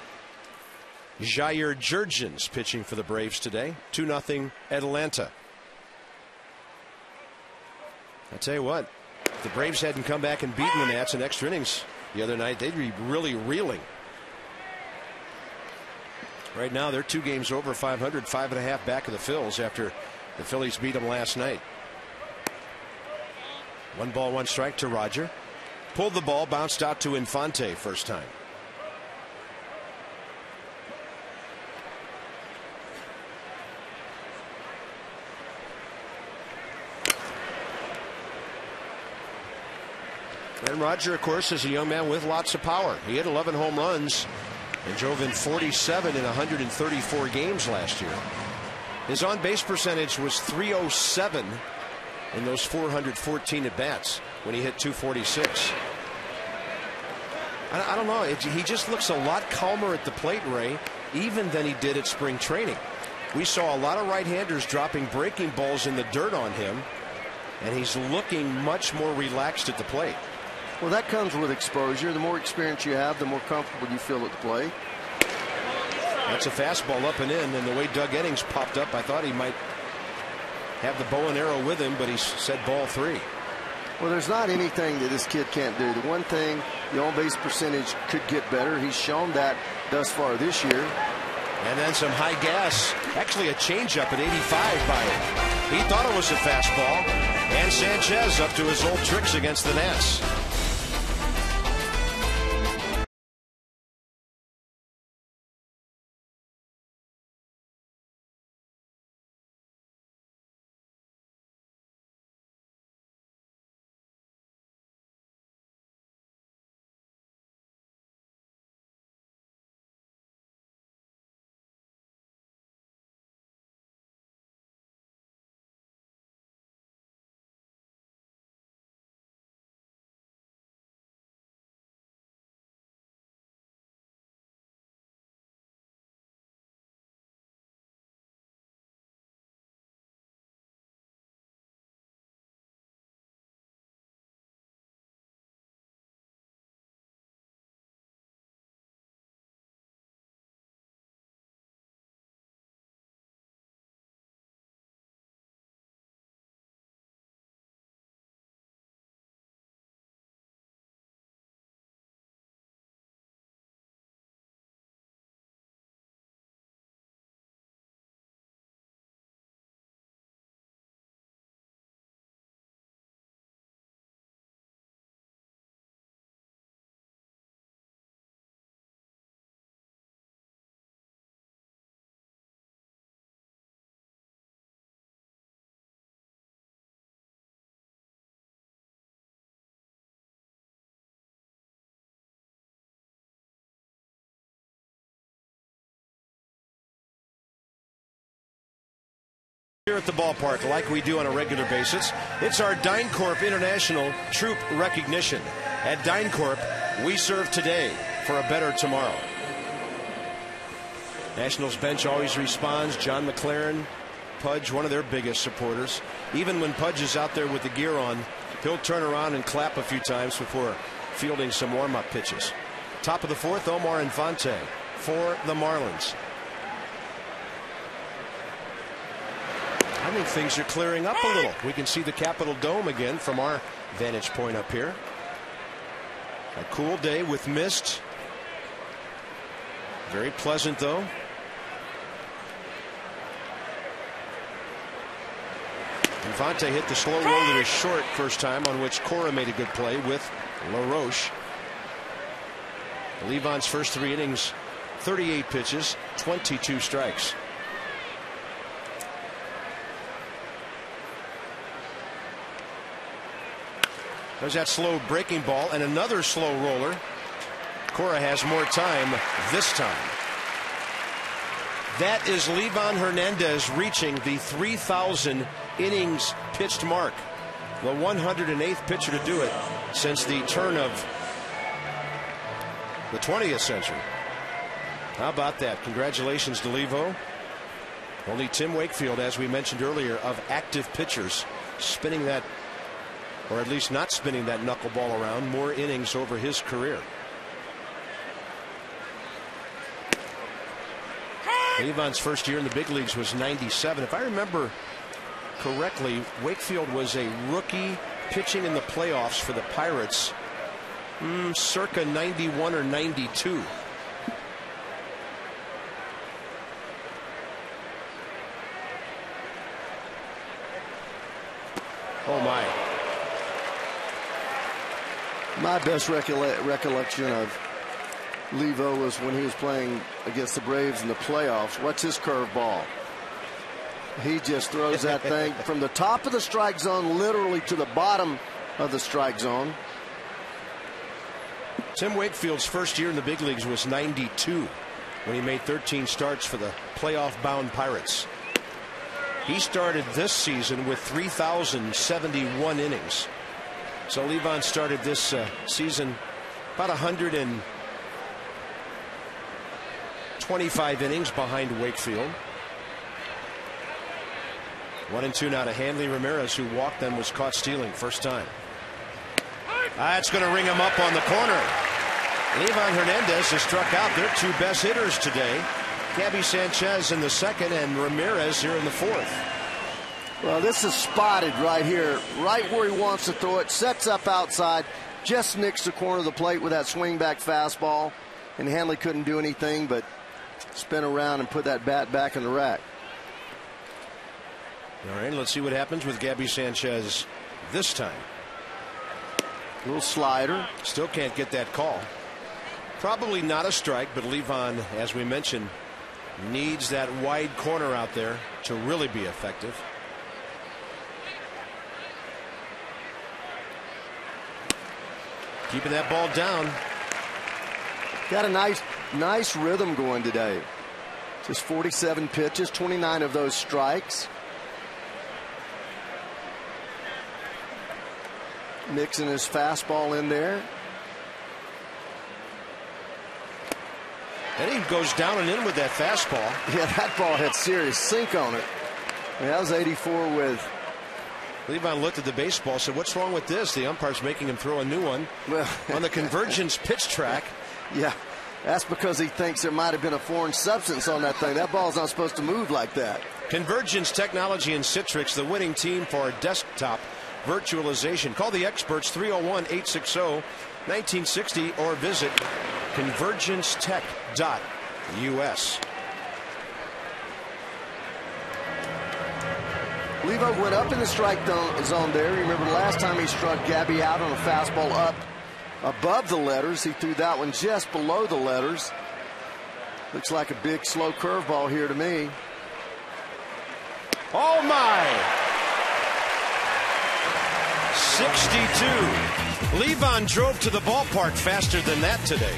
Jair Jurgens pitching for the Braves today. 2-0 Atlanta. I tell you what, if the Braves hadn't come back and beaten the Nats in extra innings the other night, they'd be really reeling. Right now, they're 2 games over 500, 5.5 back of the Phils after the Phillies beat them last night. 1 ball, 1 strike to Roger. Pulled the ball, bounced out to Infante first time. And Roger, of course, is a young man with lots of power. He hit 11 home runs and drove in 47 in 134 games last year. His on-base percentage was .307 in those 414 at-bats when he hit .246. I don't know. He just looks a lot calmer at the plate, Ray, even than he did at spring training. We saw a lot of right-handers dropping breaking balls in the dirt on him, and he's looking much more relaxed at the plate.
Well, that comes with exposure. The more experience you have, the more comfortable you feel at the plate.
That's a fastball up and in, and the way Doug Eddings popped up, I thought he might have the bow and arrow with him, but he said ball 3.
Well, there's not anything that this kid can't do. The one thing, the on-base percentage could get better. He's shown that thus far this year.
And then some high gas, actually a changeup at 85 by him. He thought it was a fastball, and Sanchez up to his old tricks against the Nats. Here at the ballpark, like we do on a regular basis, it's our DynCorp International Troop Recognition. At DynCorp, we serve today for a better tomorrow. Nationals bench always responds. John McLaren, Pudge, one of their biggest supporters. Even when Pudge is out there with the gear on, he'll turn around and clap a few times before fielding some warm-up pitches. Top of the 4th, Omar Infante for the Marlins. I think things are clearing up a little. We can see the Capitol Dome again from our vantage point up here. A cool day with mist. Very pleasant, though. Infante hit the slow roll to his short first time, on which Cora made a good play with LaRoche. Levon's first 3 innings, 38 pitches, 22 strikes. There's that slow breaking ball and another slow roller. Cora has more time this time. That is Livan Hernandez reaching the 3,000 innings pitched mark. The 108th pitcher to do it since the turn of the 20th century. How about that? Congratulations to Levo. Only Tim Wakefield, as we mentioned earlier, of active pitchers spinning that, or at least not spinning that knuckleball around, more innings over his career. Levon's first year in the big leagues was 97. If I remember correctly, Wakefield was a rookie pitching in the playoffs for the Pirates circa 91 or 92. Oh my.
My best recollection of Levo was when he was playing against the Braves in the playoffs. What's his curveball? He just throws that thing from the top of the strike zone literally to the bottom of the strike zone.
Tim Wakefield's first year in the big leagues was 92 when he made 13 starts for the playoff-bound Pirates. He started this season with 3,071 innings. So Levon started this season about 125 innings behind Wakefield. 1-2 now to Hanley Ramirez, who walked then was caught stealing first time. That's going to ring him up on the corner. Livan Hernandez has struck out their 2 best hitters today. Gabby Sanchez in the second and Ramirez here in the fourth.
Well, this is spotted right here, right where he wants to throw it. Sets up outside, just nicks the corner of the plate with that swing back fastball. And Hanley couldn't do anything but spin around and put that bat back in the rack.
All right, let's see what happens with Gabby Sanchez this time.
A little slider.
Still can't get that call. Probably not a strike, but Levon, as we mentioned, needs that wide corner out there to really be effective. Keeping that ball down.
Got a nice rhythm going today. Just 47 pitches, 29 of those strikes. Mixing his fastball in there.
And he goes down and in with that fastball.
Yeah, that ball had serious sink on it. And that was 84 with.
Levon looked at the baseball, said, "What's wrong with this?" The umpire's making him throw a new one.
Well,
on the convergence pitch track.
Yeah, that's because he thinks there might have been a foreign substance on that thing. That ball's not supposed to move like that.
Convergence Technology and Citrix, the winning team for desktop virtualization. Call the experts 301-860-1960 or visit convergencetech.us.
Levo went up in the strike zone there. Remember the last time he struck Gabby out on a fastball up above the letters. He threw that one just below the letters. Looks like a big slow curveball here to me.
Oh my! 62. Levon drove to the ballpark faster than that today.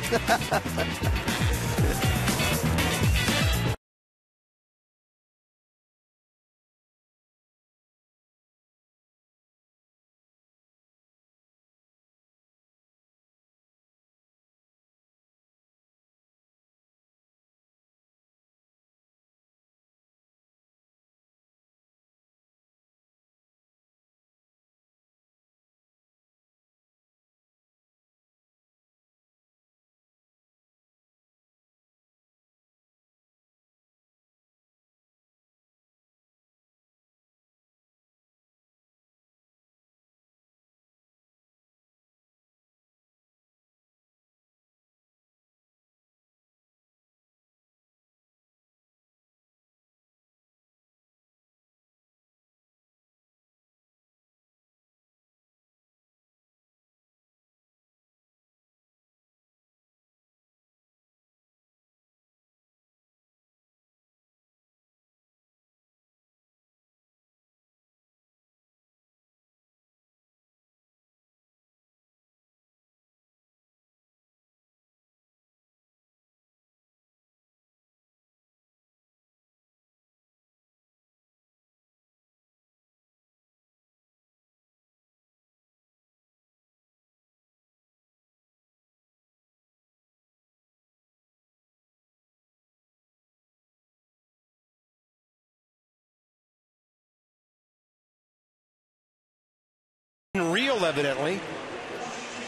Real, evidently.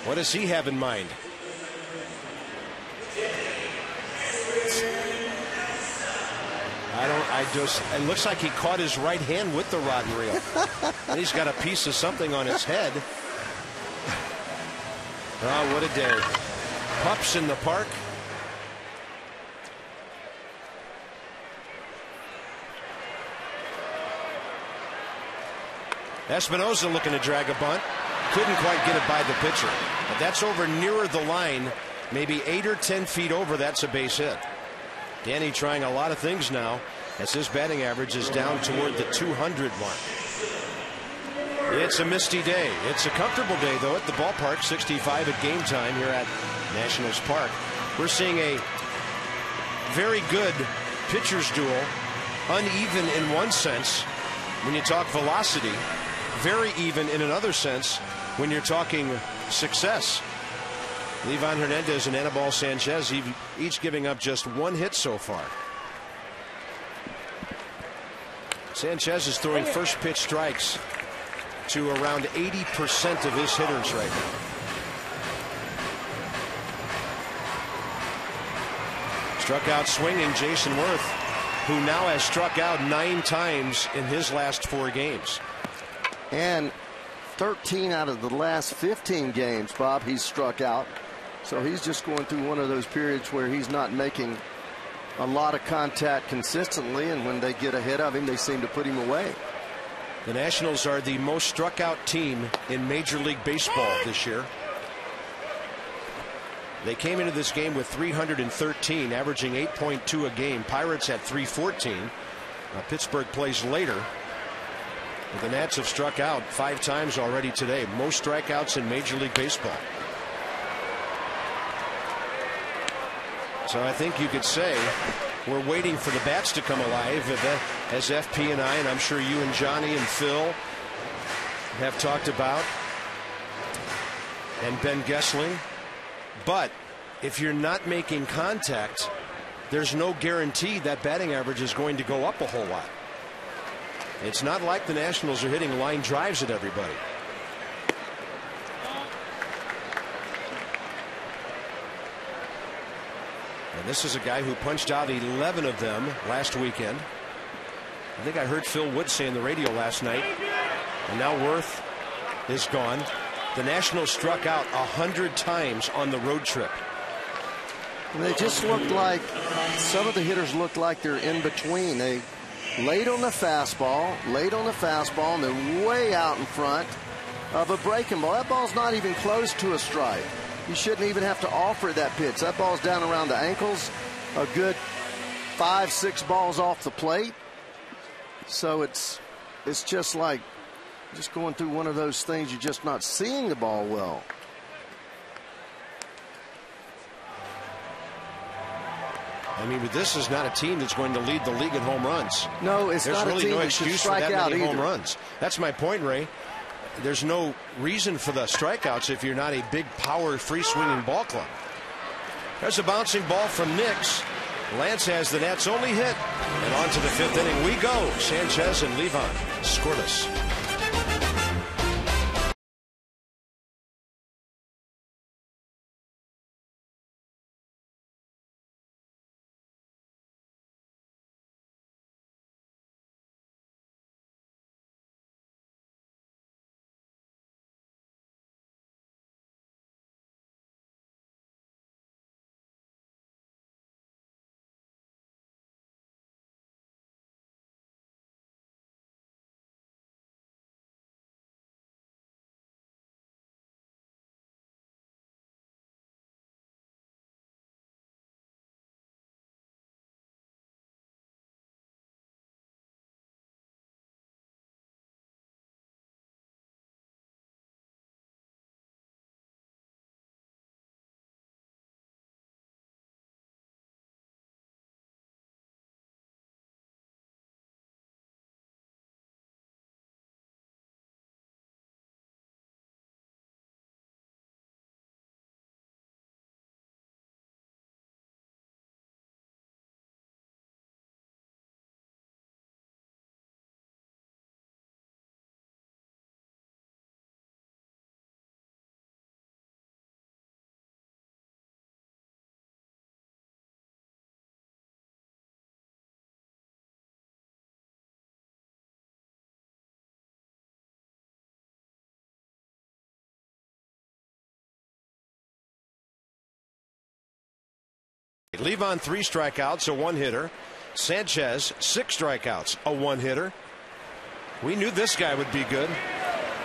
What does he have in mind? It looks like he caught his right hand with the rod and reel. And he's got a piece of something on his head. Oh, what a day. Pups in the park. Espinosa looking to drag a bunt. Couldn't quite get it by the pitcher. But that's over nearer the line, maybe 8 or 10 feet over. That's a base hit. Danny trying a lot of things now as his batting average is down toward the 200 mark. It's a misty day. It's a comfortable day, though, at the ballpark. 65 at game time here at Nationals Park. We're seeing a very good pitcher's duel. Uneven in one sense when you talk velocity. Very even in another sense when you're talking success. Levon Hernandez and Anibal Sanchez each giving up just 1 hit so far. Sanchez is throwing first pitch strikes to around 80% of his hitters right now. Struck out swinging Jason Worth, who now has struck out 9 times in his last 4 games.
And 13 out of the last 15 games, Bob, he's struck out. So he's just going through one of those periods where he's not making a lot of contact consistently, and when they get ahead of him, they seem to put him away.
The Nationals are the most struck out team in Major League Baseball this year. They came into this game with 313, averaging 8.2 a game. Pirates at 314. Pittsburgh plays later. But the Nats have struck out 5 times already today. Most strikeouts in Major League Baseball. So I think you could say we're waiting for the bats to come alive as FP and I, and I'm sure you and Johnny and Phil have talked about, and Ben Gessling. But if you're not making contact, there's no guarantee that batting average is going to go up a whole lot. It's not like the Nationals are hitting line drives at everybody. And this is a guy who punched out 11 of them last weekend. I think I heard Phil Wood say on the radio last night. And now Worth is gone. The Nationals struck out 100 times on the road trip.
And they just looked like, some of the hitters looked like they're in between. They late on the fastball, and then way out in front of a breaking ball. That ball's not even close to a strike. You shouldn't even have to offer that pitch. That ball's down around the ankles, a good 5-6 balls off the plate. So it's just like going through one of those things. You're just not seeing the ball well.
I mean, but this is not a team that's going to lead the league in home runs.
No, it's not a team that should strike out either. There's really no excuse for that many home runs. That's my point, Ray. There's no reason for the strikeouts if you're not a big power free swinging ball club. There's a bouncing ball from Nix. Lance has the Nats' only hit. And on to the 5th inning we go. Sanchez and Levon scoreless. Levon 3 strikeouts, a 1-hitter. Sanchez 6 strikeouts, a 1-hitter. We knew this guy would be good.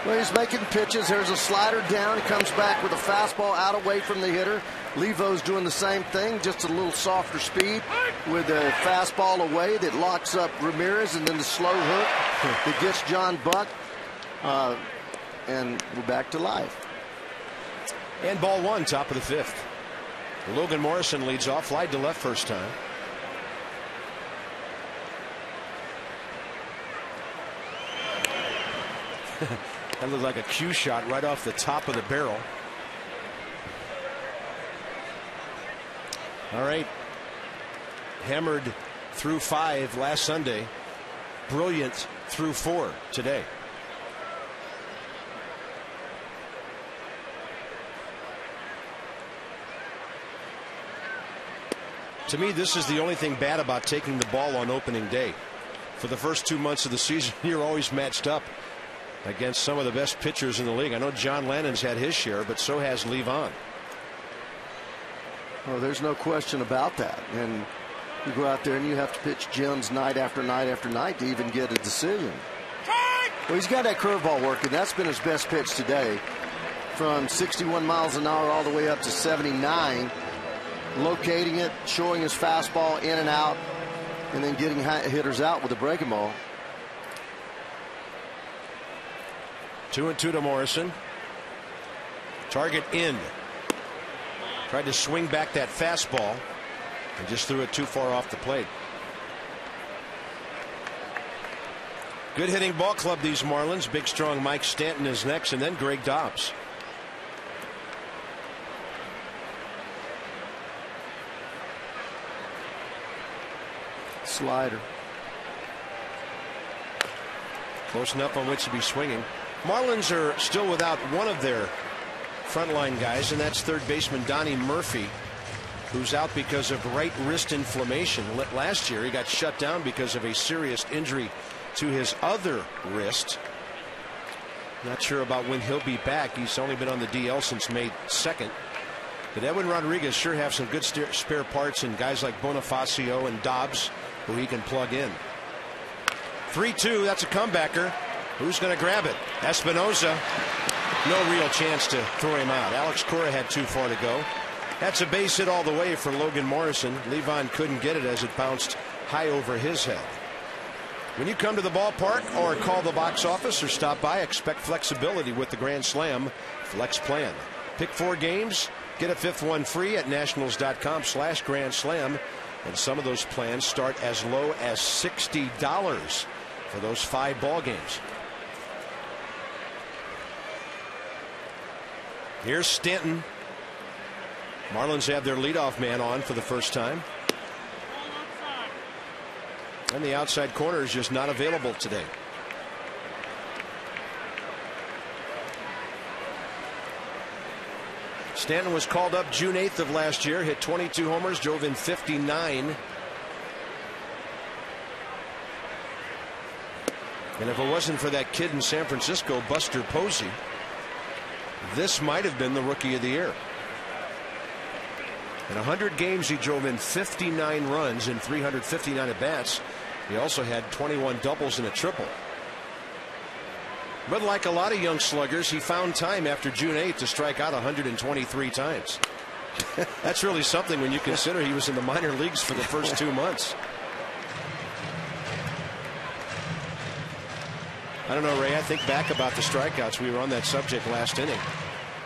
Well, he's making pitches. There's a slider down. He comes back with a fastball out away from the hitter. Levo's doing the same thing, just a little softer speed with a fastball away that locks up Ramirez, and then the slow hook that gets John Buck. And we're back to life.
And ball 1, top of the 5th. Logan Morrison leads off, flied to left first time. That looked like a cue shot right off the top of the barrel. All right. Hammered through 5 last Sunday. Brilliant through 4 today. To me, this is the only thing bad about taking the ball on opening day. For the first 2 months of the season, you're always matched up against some of the best pitchers in the league. I know John Lannon's had his share, but so has Levon.
Well, there's no question about that. And you go out there and you have to pitch gems night after night after night to even get a decision. Well, he's got that curveball working. That's been his best pitch today. From 61 miles an hour all the way up to 79. Locating it, showing his fastball in and out, and then getting hitters out with the breaking ball.
2-2 to Morrison. Target in. Tried to swing back that fastball and just threw it too far off the plate. Good hitting ball club, these Marlins. Big, strong Mike Stanton is next, and then Greg Dobbs.
Slider.
Close enough on which to be swinging. Marlins are still without one of their frontline guys, and that's third baseman Donnie Murphy, who's out because of right wrist inflammation. Last year he got shut down because of a serious injury to his other wrist. Not sure about when he'll be back. He's only been on the DL since May 2nd. But Edwin Rodriguez sure have some good spare parts in guys like Bonifacio and Dobbs, who he can plug in. 3-2, that's a comebacker. Who's going to grab it? Espinosa. No real chance to throw him out. Alex Cora had too far to go. That's a base hit all the way for Logan Morrison. Levon couldn't get it as it bounced high over his head. When you come to the ballpark or call the box office or stop by, expect flexibility with the Grand Slam Flex Plan. Pick 4 games, get a 5th one free at nationals.com/Grand Slam. And some of those plans start as low as $60 for those 5 ball games. Here's Stanton. Marlins have their leadoff man on for the first time. And the outside corner is just not available today. Stanton was called up June 8th of last year, hit 22 homers, drove in 59. And if it wasn't for that kid in San Francisco, Buster Posey, this might have been the Rookie of the Year. In 100 games, he drove in 59 runs in 359 at-bats. He also had 21 doubles and a triple. But like a lot of young sluggers, he found time after June 8th to strike out 123 times. That's really something when you consider he was in the minor leagues for the first 2 months. I don't know, Ray, I think back about the strikeouts. We were on that subject last inning.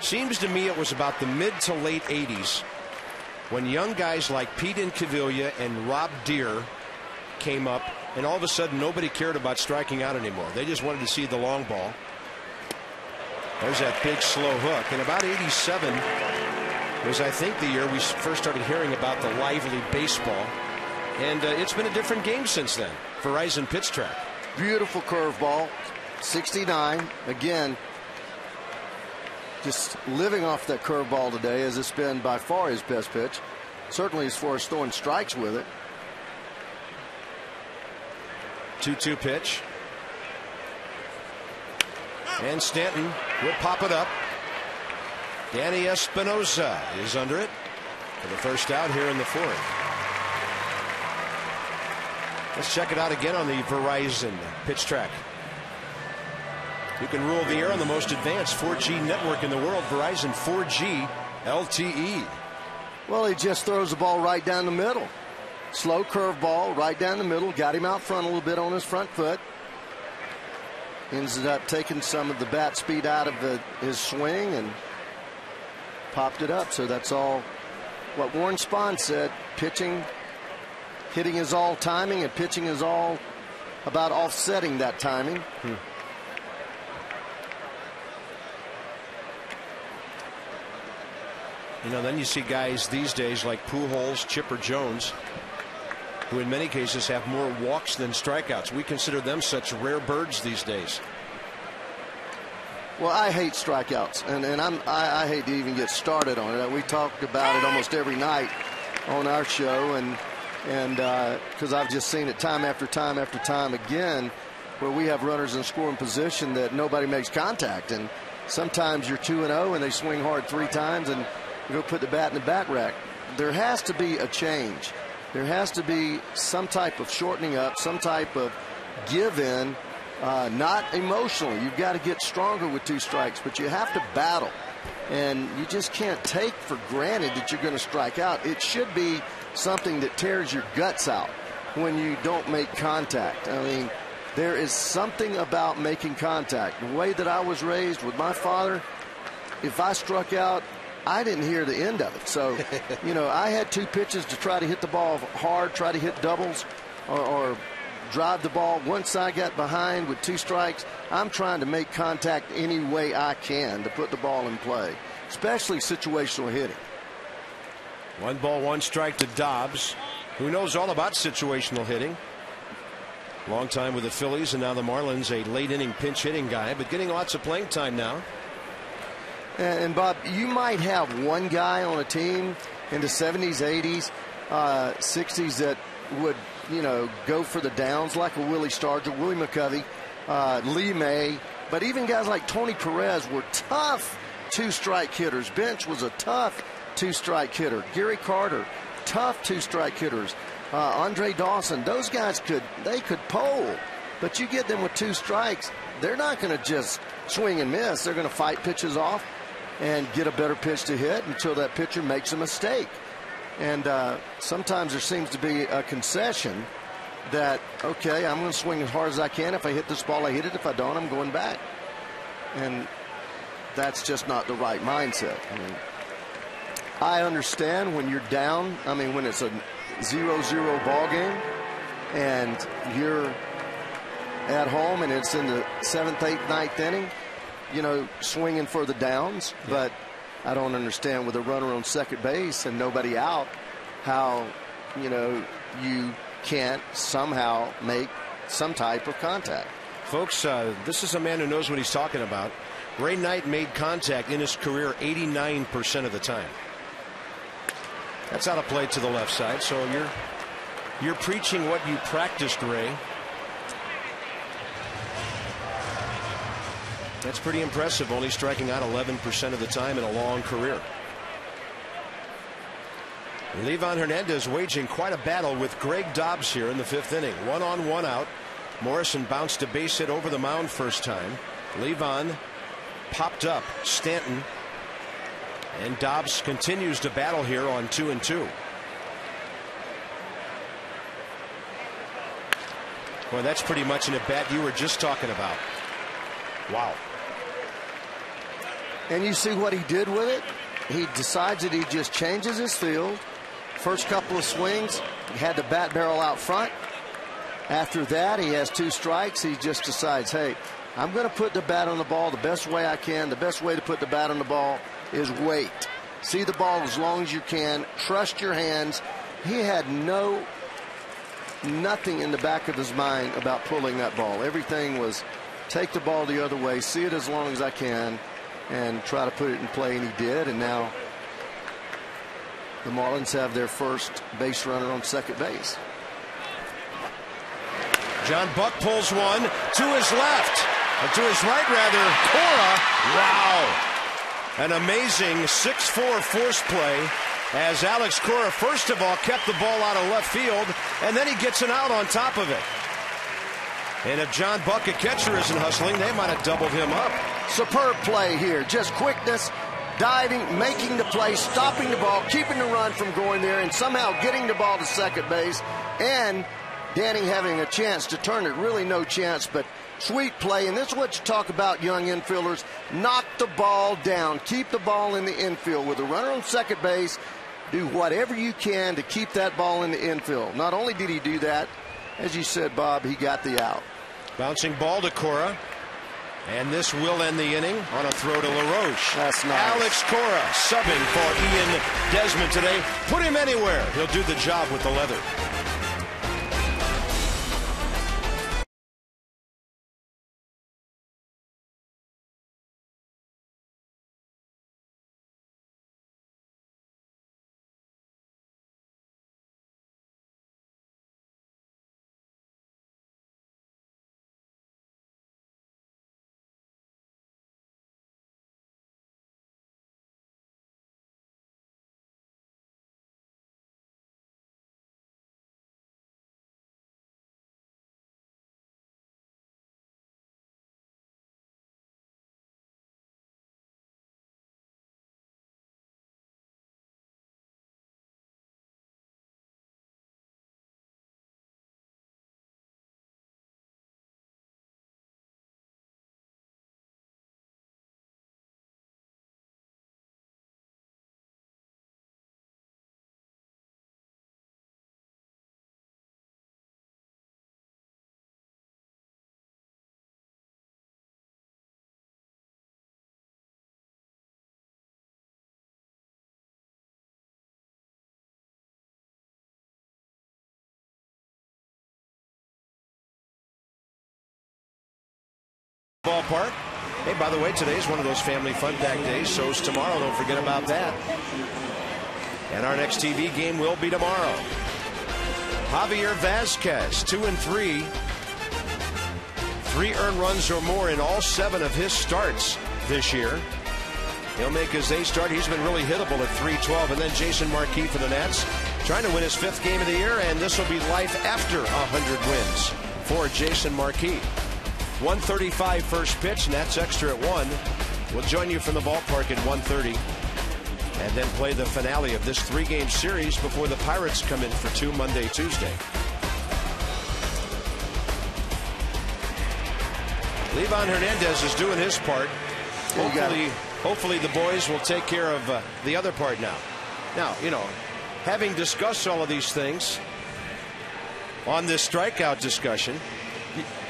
Seems to me it was about the mid to late 80s when young guys like Pete Incaviglia and Rob Deere came up, and all of a sudden nobody cared about striking out anymore. They just wanted to see the long ball. There's that big slow hook. And about 87 was, I think, the year we first started hearing about the lively baseball. And it's been a different game since then. Verizon Pitch Track.
Beautiful curveball. 69. Again, just living off that curveball today, as it's been by far his best pitch. Certainly as far as throwing strikes with it.
2-2 pitch. And Stanton will pop it up. Danny Espinosa is under it for the first out here in the 4th. Let's check it out again on the Verizon Pitch Track. You can rule the air on the most advanced 4G network in the world, Verizon 4G LTE.
Well, he just throws the ball right down the middle. Slow curveball right down the middle. Got him out front a little bit on his front foot. Ended up taking some of the bat speed out of his swing and popped it up. So that's all what Warren Spahn said. Pitching, hitting is all timing, and pitching is all about offsetting that timing.
You know, then you see guys these days like Pujols, Chipper Jones, who in many cases have more walks than strikeouts. We consider them such rare birds these days.
Well, I hate strikeouts, and I hate to even get started on it. We talked about it almost every night. on our show, and because I've just seen it time after time after time again, where we have runners in scoring position that nobody makes contact, and sometimes you're 2-0 and they swing hard 3 times and you go put the bat in the bat rack. There has to be a change. There has to be some type of shortening up, some type of give in, not emotionally. You've got to get stronger with 2 strikes, but you have to battle. And you just can't take for granted that you're going to strike out. It should be something that tears your guts out when you don't make contact. I mean, there is something about making contact. The way that I was raised with my father, if I struck out, I didn't hear the end of it. So, you know, I had 2 pitches to try to hit the ball hard, try to hit doubles or drive the ball. Once I got behind with 2 strikes, I'm trying to make contact any way I can to put the ball in play, especially situational hitting.
1 ball, 1 strike to Dobbs, who knows all about situational hitting. Long time with the Phillies and now the Marlins, a late inning pinch hitting guy, but getting lots of playing time now.
And Bob, you might have one guy on a team in the 70s, 80s, 60s that would, you know, go for the downs like a Willie Stargell, Willie McCovey, Lee May. But even guys like Tony Perez were tough 2-strike hitters. Bench was a tough 2-strike hitter. Gary Carter, tough 2-strike hitters. Andre Dawson, those guys could pole. But you get them with 2 strikes, they're not going to just swing and miss. They're going to fight pitches off and get a better pitch to hit until that pitcher makes a mistake. And sometimes there seems to be a concession that, okay, I'm going to swing as hard as I can. If I hit this ball, I hit it. If I don't, I'm going back. And that's just not the right mindset. I mean, I understand when you're down. I mean, when it's a 0-0 ball game and you're at home and it's in the 7th, 8th, 9th inning, you know, swinging for the downs. Yeah. But I don't understand with a runner on second base and nobody out how, you know, you can't somehow make some type of contact.
Folks, this is a man who knows what he's talking about. Ray Knight made contact in his career 89% of the time. That's out of play to the left side, so you're preaching what you practiced, Ray. That's pretty impressive, only striking out 11% of the time in a long career. Livan Hernandez waging quite a battle with Greg Dobbs here in the 5th inning. 1 on, 1 out. Morrison bounced a base hit over the mound first time. Livan popped up Stanton. And Dobbs continues to battle here on 2-2. Well, that's pretty much an at-bat you were just talking about. Wow.
And you see what he did with it? He decides that he just changes his field. First couple of swings, he had the bat barrel out front. After that, he has 2 strikes. He just decides, hey, I'm going to put the bat on the ball the best way I can. The best way to put the bat on the ball is wait. See the ball as long as you can. Trust your hands. He had nothing in the back of his mind about pulling that ball. Everything was take the ball the other way, see it as long as I can, and try to put it in play, and he did. And now the Marlins have their first base runner on second base.
John Buck pulls one to his left, or to his right rather. Cora, wow. An amazing 6-4 force play as Alex Cora first of all kept the ball out of left field, and then he gets an out on top of it. And if John Buck, a catcher, isn't hustling, they might have doubled him up.
Superb play here. Just quickness, diving, making the play, stopping the ball, keeping the run from going there, and somehow getting the ball to second base. And Danny having a chance to turn it. Really no chance, but sweet play. And this is what you talk about, young infielders. Knock the ball down. Keep the ball in the infield. With a runner on second base, do whatever you can to keep that ball in the infield. Not only did he do that, as you said, Bob, he got the out.
Bouncing ball to Cora. And this will end the inning on a throw to LaRoche.
That's nice.
Alex Cora subbing for Ian Desmond today. Put him anywhere. He'll do the job with the leather. ballpark. Hey, by the way, today's one of those family fun pack days. So's tomorrow. Don't forget about that. And our next TV game will be tomorrow. Javier Vazquez, 2-3. 3 earned runs or more in all 7 of his starts this year. He'll make his 8th start. He's been really hittable at .312. And then Jason Marquis for the Nats, trying to win his 5th game of the year, and this will be life after 100 wins for Jason Marquis. 1:35 first pitch, Nats extra at 1. We'll join you from the ballpark at 1:30, and then play the finale of this 3-game series before the Pirates come in for 2 Monday, Tuesday. Livan Hernandez is doing his part. Hopefully the boys will take care of the other part now. Now, you know, having discussed all of these things on this strikeout discussion,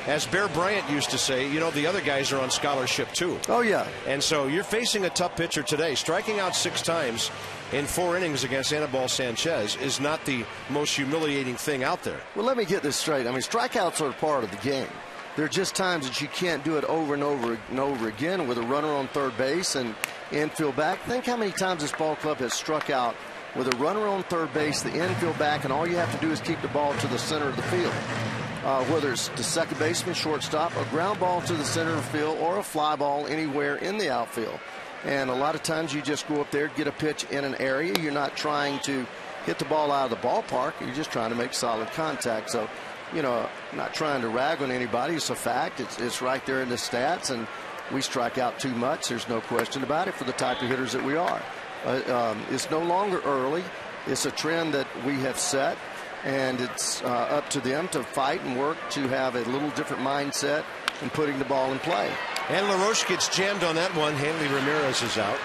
as Bear Bryant used to say, you know, the other guys are on scholarship too.
Oh, yeah.
And so you're facing a tough pitcher today. Striking out 6 times in 4 innings against Anibal Sanchez is not the most humiliating thing out there.
Well, let me get this straight. I mean, strikeouts are part of the game. There are just times that you can't do it over and over and over again with a runner on third base and infield back. Think how many times this ball club has struck out with a runner on third base, the infield back, and all you have to do is keep the ball to the center of the field. Whether it's the second baseman, shortstop, a ground ball to the center of the field, or a fly ball anywhere in the outfield. And a lot of times you just go up there, get a pitch in an area. You're not trying to hit the ball out of the ballpark. You're just trying to make solid contact. So, you know, not trying to rag on anybody. It's a fact. It's right there in the stats. And we strike out too much. There's no question about it for the type of hitters that we are. It's no longer early. It's a trend that we have set. And it's up to them to fight and work to have a little different mindset in putting the ball in play.
And LaRoche gets jammed on that one. Hanley Ramirez is out.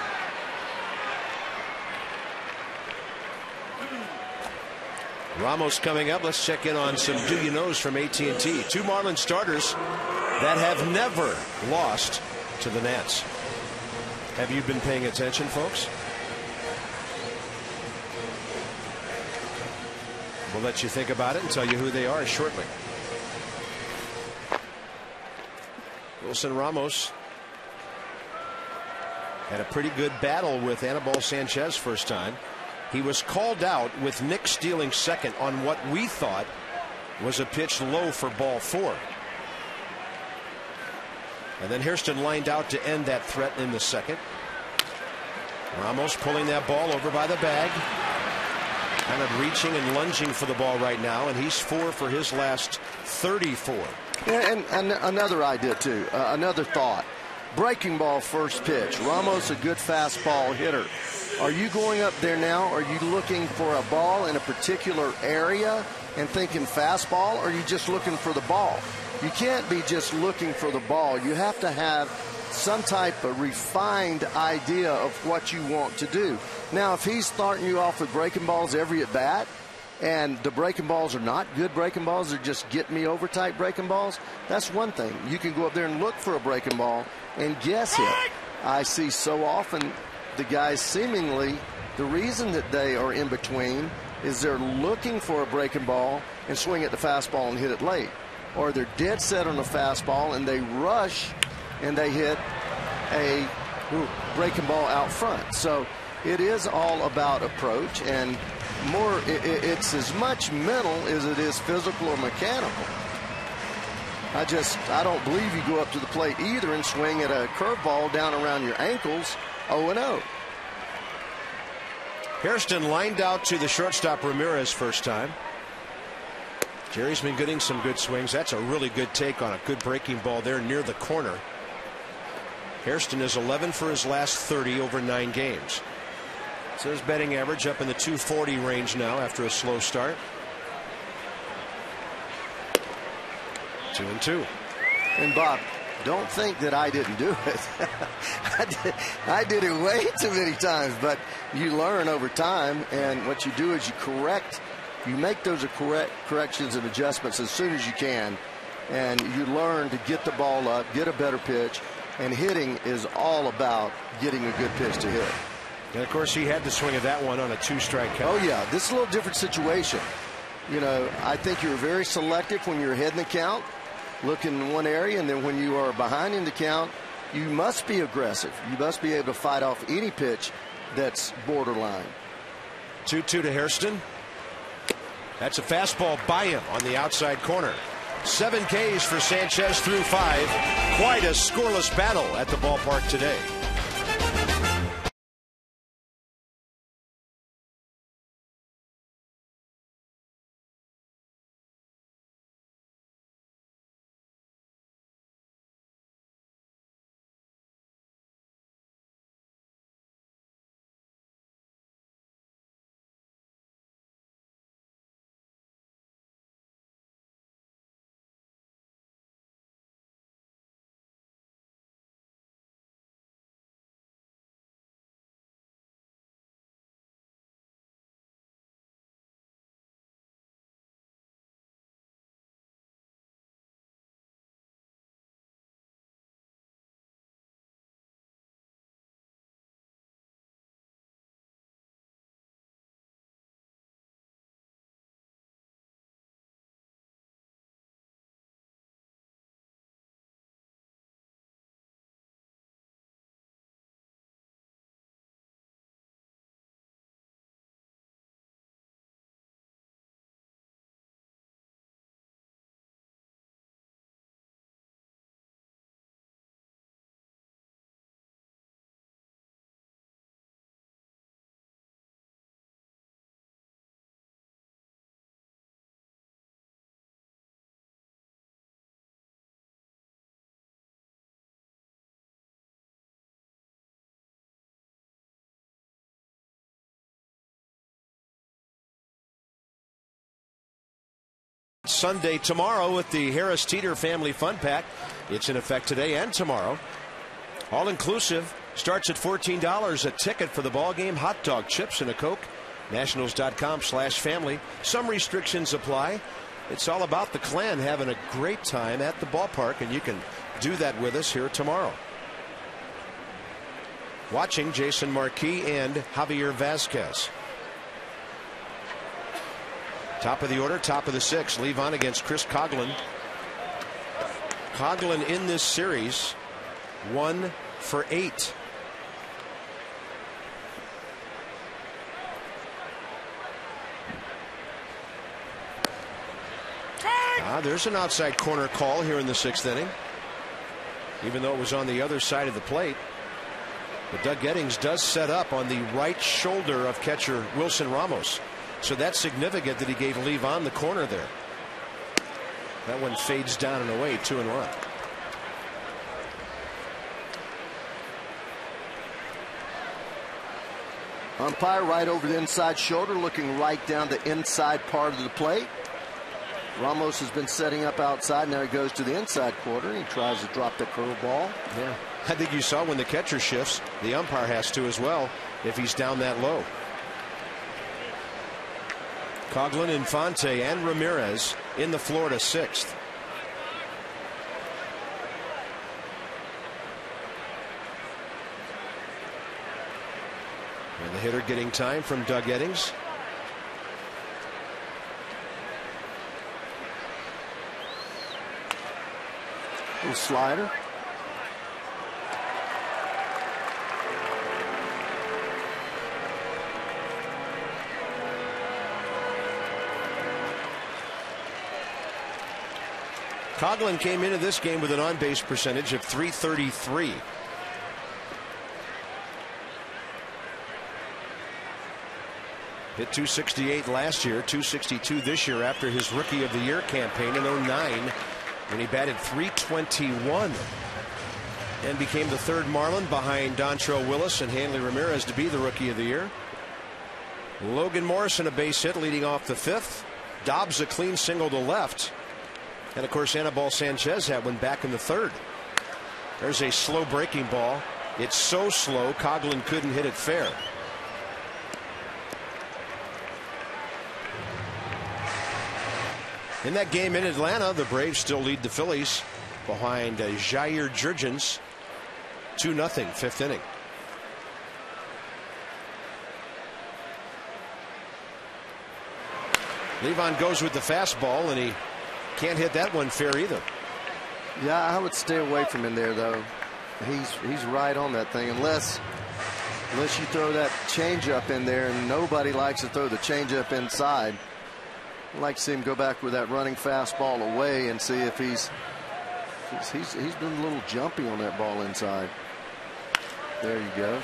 Ramos coming up. Let's check in on some do you knows from AT&T. 2 Marlins starters that have never lost to the Nats. Have you been paying attention, folks? We'll let you think about it and tell you who they are shortly. Wilson Ramos had a pretty good battle with Anibal Sanchez first time. He was called out with Nick stealing second on what we thought was a pitch low for ball 4. And then Hairston lined out to end that threat in the second. Ramos pulling that ball over by the bag. Kind of reaching and lunging for the ball right now, and he's 4 for his last 34.
Yeah, and another idea, too. Another thought. Breaking ball first pitch. Ramos, a good fastball hitter. Are you going up there now? Are you looking for a ball in a particular area and thinking fastball, or are you just looking for the ball? You can't be just looking for the ball. You have to have some type of refined idea of what you want to do. Now, if he's starting you off with breaking balls every at bat, and the breaking balls are not good breaking balls, they're just get me over type breaking balls, that's one thing. You can go up there and look for a breaking ball and guess it. I see so often the guys seemingly, the reason that they are in between is they're looking for a breaking ball and swing at the fastball and hit it late. Or they're dead set on a fastball and they rush and they hit a breaking ball out front. So it is all about approach, and more, it's as much mental as it is physical or mechanical. I don't believe you go up to the plate either and swing at a curveball down around your ankles 0-0.
Hairston lined out to the shortstop Ramirez first time. Jerry's been getting some good swings. That's a really good take on a good breaking ball there near the corner. Hairston is 11 for his last 30 over 9 games. So his batting average up in the 240 range now after a slow start. 2-2.
And Bob, don't think that I didn't do it. I did it way too many times, but you learn over time, and what you do is you correct. You make those corrections and adjustments as soon as you can, and you learn to get the ball up, get a better pitch, and hitting is all about getting a good pitch to hit.
And of course he had the swing of that one on a 2-strike count.
Oh yeah, this is a little different situation. You know, I think you were very selective when you were ahead in the count, look in one area, and then when you are behind in the count, you must be aggressive. You must be able to fight off any pitch that's borderline.
2-2 to Hairston. That's a fastball by him on the outside corner. 7 Ks for Sanchez through 5. Quite a scoreless battle at the ballpark today. Sunday tomorrow with the Harris Teeter Family Fun Pack. It's in effect today and tomorrow. All inclusive. Starts at $14 a ticket for the ball game. Hot dog, chips, and a Coke. Nationals.com/family. Some restrictions apply. It's all about the Clan having a great time at the ballpark, and you can do that with us here tomorrow. Watching Jason Marquis and Javier Vazquez. Top of the order, top of the 6th. Levon against Chris Coghlan. Coghlan in this series 1 for 8. There's an outside corner call here in the 6th inning, even though it was on the other side of the plate. But Doug Gettings does set up on the right shoulder of catcher Wilson Ramos. So that's significant that he gave Levon the corner there. That one fades down and away, 2-1.
Umpire right over the inside shoulder, looking right down the inside part of the plate. Ramos has been setting up outside. Now he goes to the inside quarter. He tries to drop the curveball.
Yeah, I think you saw when the catcher shifts, the umpire has to as well if he's down that low. Coghlan, Infante, and Ramirez in the Florida 6th. And the hitter getting time from Doug Gettings.
Little slider.
Coghlan came into this game with an on-base percentage of .333. Hit .268 last year, .262 this year after his Rookie of the Year campaign in 09, when he batted .321 and became the 3rd Marlin behind Dontrelle Willis and Hanley Ramirez to be the Rookie of the Year. Logan Morrison a base hit leading off the 5th. Dobbs a clean single to left. And of course Anibal Sanchez had one back in the 3rd. There's a slow breaking ball. It's so slow Coghlan couldn't hit it fair. In that game in Atlanta, the Braves still lead the Phillies behind Jair Jurgens 2-0, 5th inning. Levon goes with the fastball, and he can't hit that one fair either.
Yeah, I would stay away from him there, though. He's right on that thing, unless you throw that changeup in there, and nobody likes to throw the changeup inside. I'd like to see him go back with that running fastball away and see if he's been a little jumpy on that ball inside. There you go.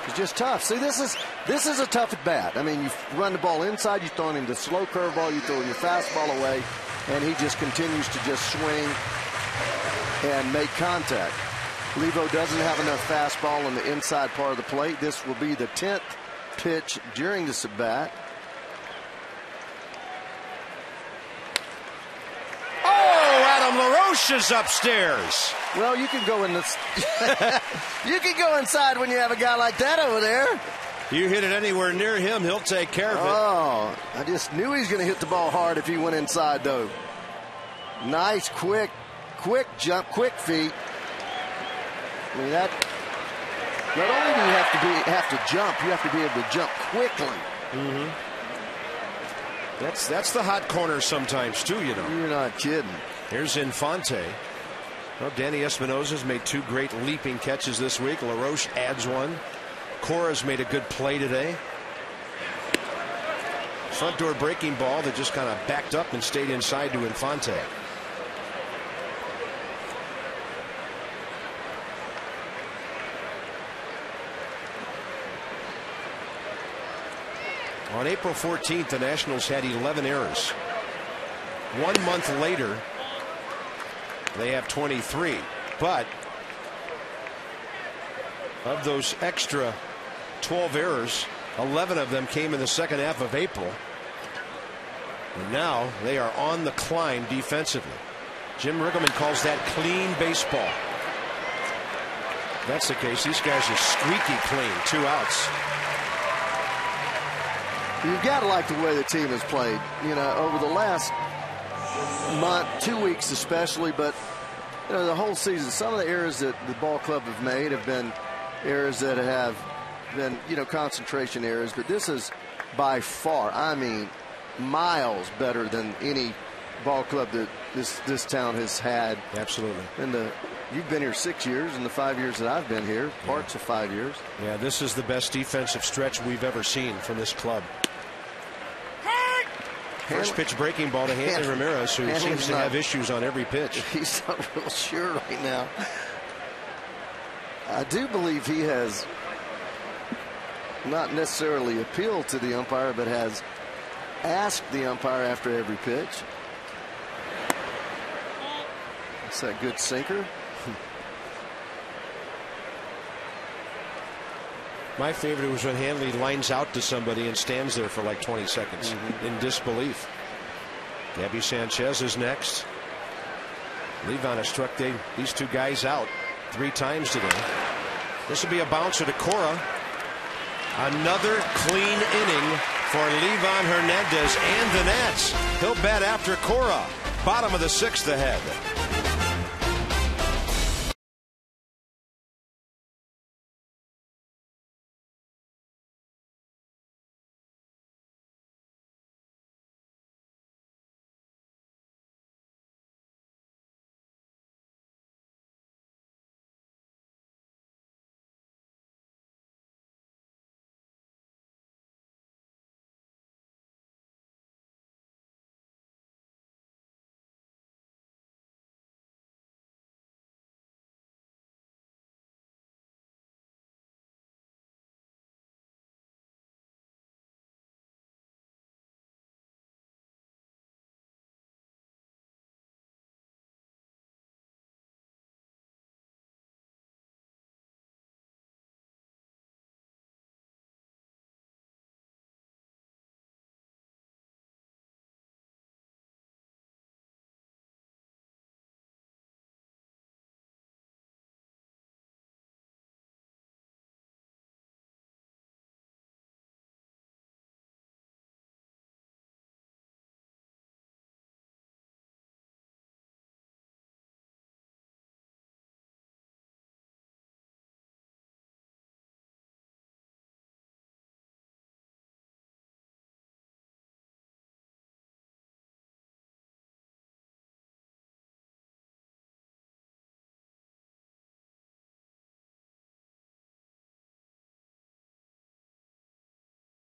It's just tough. See, this is a tough at bat. I mean, you run the ball inside, you throw him the slow curveball, you throw your fastball away, and he just continues to just swing and make contact. Levo doesn't have enough fastball on the inside part of the plate. This will be the 10th pitch during this at bat.
Adam LaRoche is upstairs.
Well, you can go in this. You can go inside when you have a guy like that over there.
You hit it anywhere near him, he'll take care of it.
Oh, I just knew he was going to hit the ball hard if he went inside, though. Nice, quick jump, quick feet. I mean, that. Not only do you have to jump, you have to be able to jump quickly.
Mm-hmm. That's the hot corner sometimes too, you know.
You're not kidding.
Here's Infante. Well, Danny Espinosa's made 2 great leaping catches this week. LaRoche adds 1. Cora's made a good play today. Front door breaking ball that just kind of backed up and stayed inside to Infante. On April 14th, the Nationals had 11 errors. 1 month later, they have 23. But of those extra 12 errors, 11 of them came in the second half of April. And now they are on the climb defensively. Jim Riggleman calls that clean baseball. If that's the case, these guys are squeaky clean. 2 outs.
You've got to like the way the team has played, you know, over the last month, 2 weeks especially, but you know, the whole season. Some of the errors that the ball club have made have been errors that have been, you know, concentration errors, but this is by far, I mean, miles better than any ball club that this town has had.
Absolutely.
And you've been here 6 years, and the 5 years that I've been here, parts of 5 years.
Yeah, this is the best defensive stretch we've ever seen from this club. First pitch breaking ball to Hanley Ramirez, who seems to have issues on every pitch.
He's not real sure right now. I do believe he has not necessarily appealed to the umpire, but has asked the umpire after every pitch. That's that good sinker.
My favorite was when Hanley lines out to somebody and stands there for like 20 seconds in disbelief. Gabby Sanchez is next. Levon has struck these 2 guys out 3 times today. This will be a bouncer to Cora. Another clean inning for Levon Hernandez and the Nats. He'll bat after Cora. Bottom of the 6th ahead.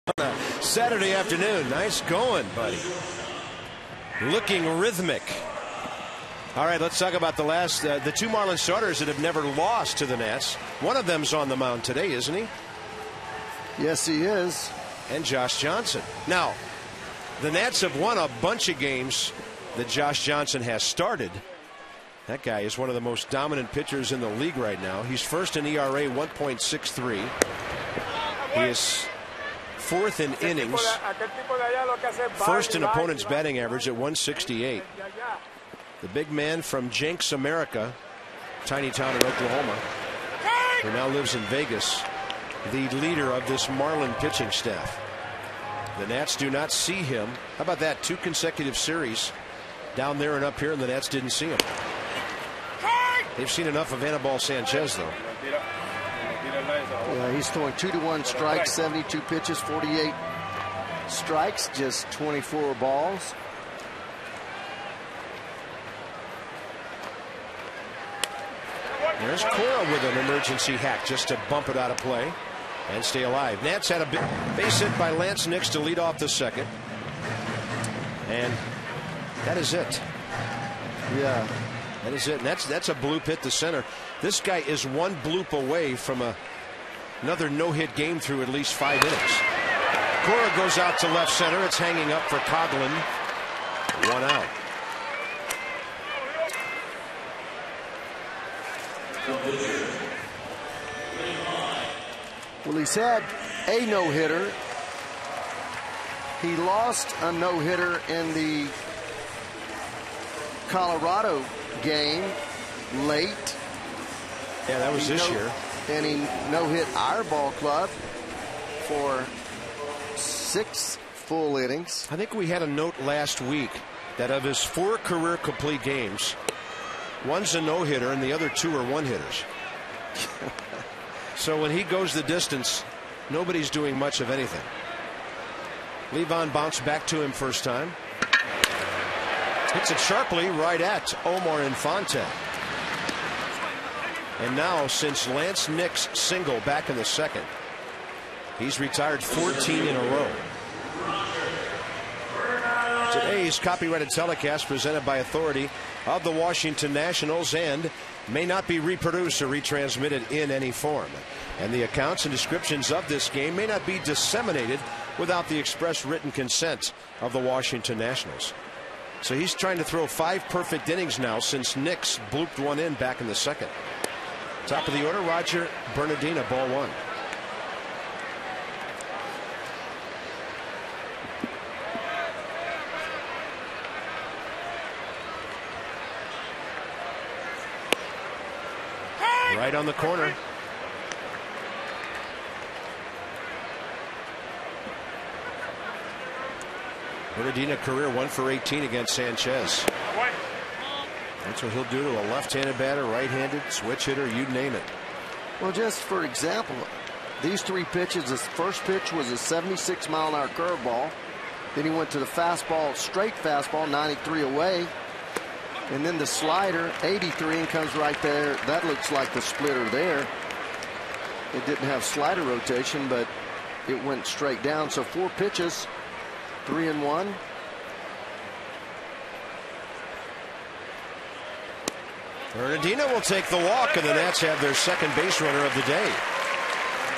on a Saturday afternoon. Nice going, buddy. Looking rhythmic. All right, let's talk about the two Marlins starters that have never lost to the Nats. One of them's on the mound today, isn't he?
Yes, he is.
And Josh Johnson. Now, the Nats have won a bunch of games that Josh Johnson has started. That guy is one of the most dominant pitchers in the league right now. He's first in ERA 1.63. He is fourth in innings, first in opponent's batting average at 168. The big man from Jenks, America, tiny town in Oklahoma, who now lives in Vegas, the leader of this Marlin pitching staff. The Nats do not see him. How about that? 2 consecutive series down there and up here, and the Nats didn't see him. They've seen enough of Anibal Sanchez, though.
Yeah, he's throwing 2-1 strikes, 72 pitches, 48 strikes, just 24 balls.
There's Cora with an emergency hack just to bump it out of play and stay alive. Nats had a big base hit by Lance Nix to lead off the second. And that is it.
Yeah.
That is it. And that's a bloop hit to center. This guy is one bloop away from another no-hit game through at least 5 innings. Cora goes out to left center. It's hanging up for Coughlin. 1 out.
Well, he's had a no-hitter. He lost a no-hitter in the Colorado game late.
Yeah, that was this year.
And he no-hit our ball club for 6 full innings.
I think we had a note last week that of his 4 career complete games, one's a no-hitter and the other 2 are one-hitters. So when he goes the distance, nobody's doing much of anything. Levon bounced back to him first time. Hits it sharply right at Omar Infante. And now, since Lance Nix single back in the second, he's retired 14 in a row. Today's copyrighted telecast presented by authority of the Washington Nationals and may not be reproduced or retransmitted in any form. And the accounts and descriptions of this game may not be disseminated without the express written consent of the Washington Nationals. So he's trying to throw 5 perfect innings now since Nix blooped one in back in the second. Top of the order, Roger Bernardina, ball 1. Right on the corner. Bernardina career 1 for 18 against Sanchez. That's what he'll do to a left-handed batter, right-handed, switch hitter, you name it.
Well, just for example, these 3 pitches, his first pitch was a 76-mile-an-hour curveball. Then he went to the fastball, straight fastball, 93 away. And then the slider, 83, and comes right there. That looks like the splitter there. It didn't have slider rotation, but it went straight down. So 4 pitches, 3 and 1.
Bernardino will take the walk, and the Nats have their second base runner of the day.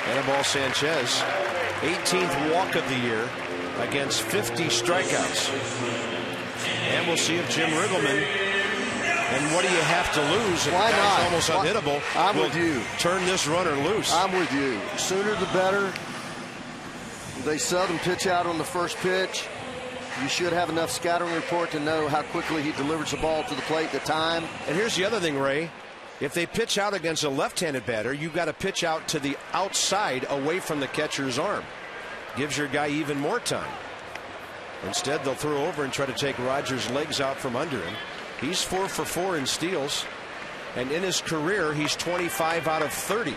Anibal Sanchez, 18th walk of the year against 50 strikeouts. And we'll see if Jim Riggleman, and what do you have to lose?
Why not?
Almost unhittable.
I'm with you.
Turn this runner loose.
I'm with you. Sooner the better. They seldom pitch out on the first pitch. You should have enough scattering report to know how quickly he delivers the ball to the plate, the time.
And here's the other thing, Ray. If they pitch out against a left-handed batter, you've got to pitch out to the outside away from the catcher's arm. Gives your guy even more time. Instead, they'll throw over and try to take Rogers' legs out from under him. He's 4 for 4 in steals. And in his career, he's 25 out of 30.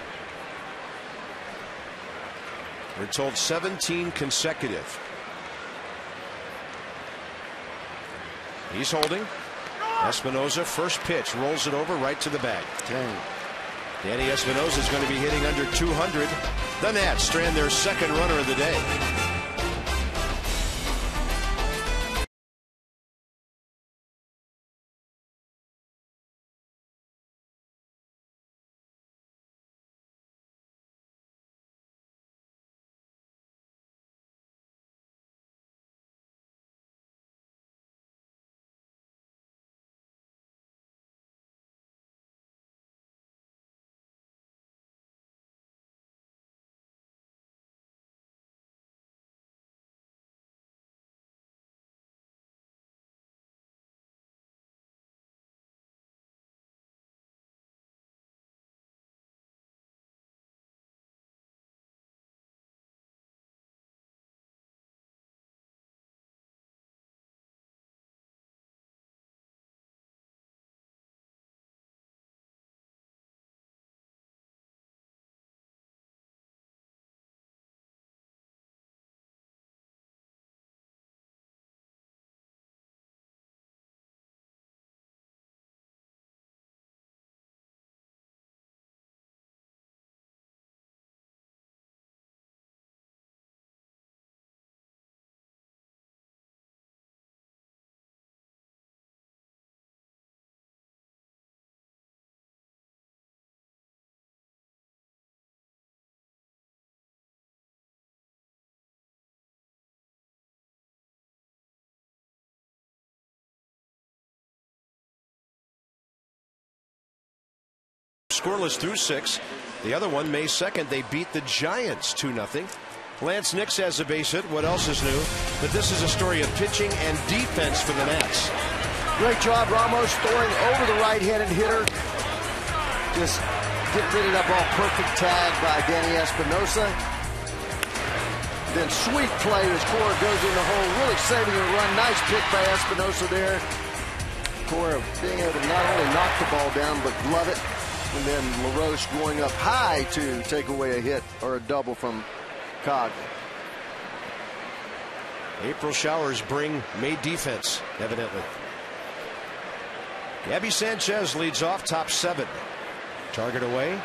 We're told 17 consecutive. He's holding. Espinosa, first pitch, rolls it over right to the bag.
Dang.
Danny Espinosa is going to be hitting under 200. The Nats strand their second runner of the day. scoreless through 6. The other one, May 2nd, they beat the Giants 2-0. Lance Nix has a base hit. What else is new? But this is a story of pitching and defense for the Nats.
Great job, Ramos, throwing over the right-handed hitter. Just getting rid of that ball. Perfect tag by Danny Espinosa. Then sweet play as Cora goes in the hole, really saving a run. Nice pick by Espinosa there. Cora being able to not only knock the ball down, but glove it. And then LaRoche going up high to take away a hit or a double from Cog.
April showers bring May defense, evidently. Gabby Sanchez leads off, top 7. Target away.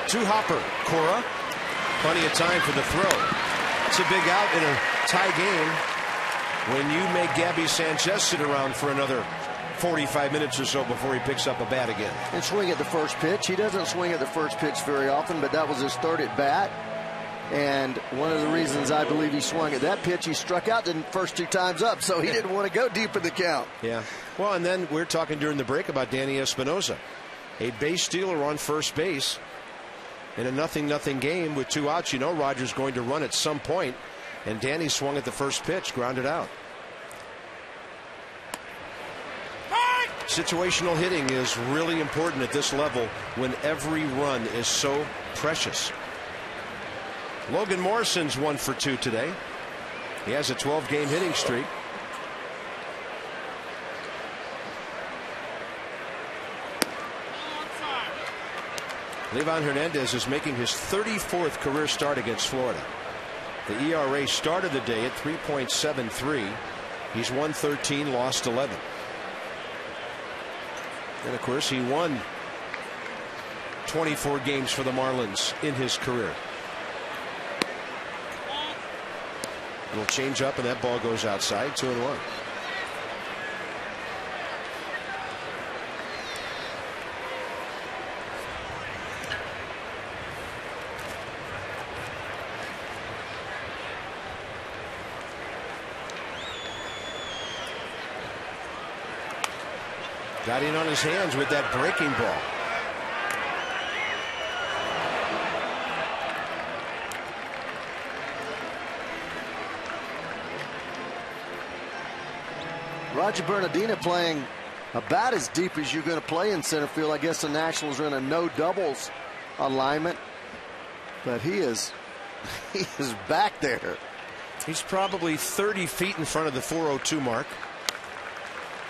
To Hopper. Cora. Plenty of time for the throw. It's a big out in a tie game when you make Gabby Sanchez sit around for another 45 minutes or so before he picks up a bat again.
And swing at the first pitch. He doesn't swing at the first pitch very often, but that was his third at bat. And one of the reasons I believe he swung at that pitch, he struck out the first 2 times up, so he didn't want to go deep in the count.
Yeah. Well, and then we're talking during the break about Danny Espinosa. A base stealer on first base in a 0-0 game with 2 outs. You know Rogers going to run at some point, and Danny swung at the first pitch, grounded out. Situational hitting is really important at this level when every run is so precious. Logan Morrison's 1 for 2 today. He has a 12-game hitting streak. Levan Hernandez is making his 34th career start against Florida. The ERA started the day at 3.73. He's won 13, lost 11. And of course, he won 24 games for the Marlins in his career. Little change up, and that ball goes outside. 2-1. Got in on his hands with that breaking ball.
Roger Bernardina playing about as deep as you're going to play in center field. I guess the Nationals are in a no doubles alignment, but he is back there.
He's probably 30 feet in front of the 402 mark.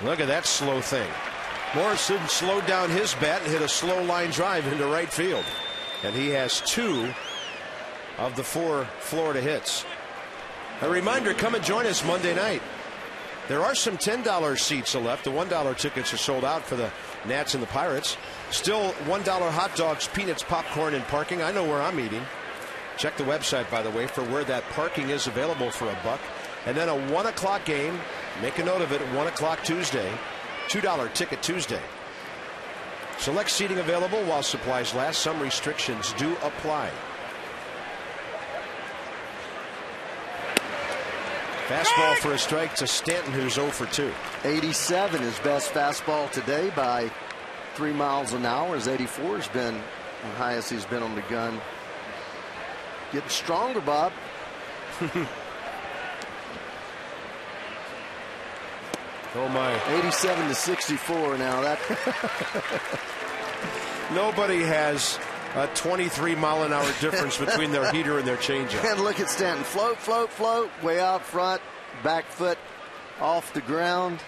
Look at that slow thing. Morrison slowed down his bat and hit a slow line drive into right field. And he has 2 of the 4 Florida hits. A reminder, come and join us Monday night. There are some $10 seats left. The $1 tickets are sold out for the Nats and the Pirates. Still $1 hot dogs, peanuts, popcorn, and parking. I know where I'm eating. Check the website, by the way, for where that parking is available for $1. And then a 1 o'clock game. Make a note of it, 1 o'clock Tuesday. $2 ticket Tuesday. Select seating available while supplies last. Some restrictions do apply. Fastball for a strike to Stanton, who's 0 for 2.
87, his best fastball today by 3 miles an hour. His 84 has been the highest he's been on the gun. Getting stronger, Bob.
Oh my.
87 to 64 now. That
nobody has a 23-mile-an-hour difference between their heater and their changeup.
And look at Stanton. Float, float, float. Way out front. Back foot off the ground.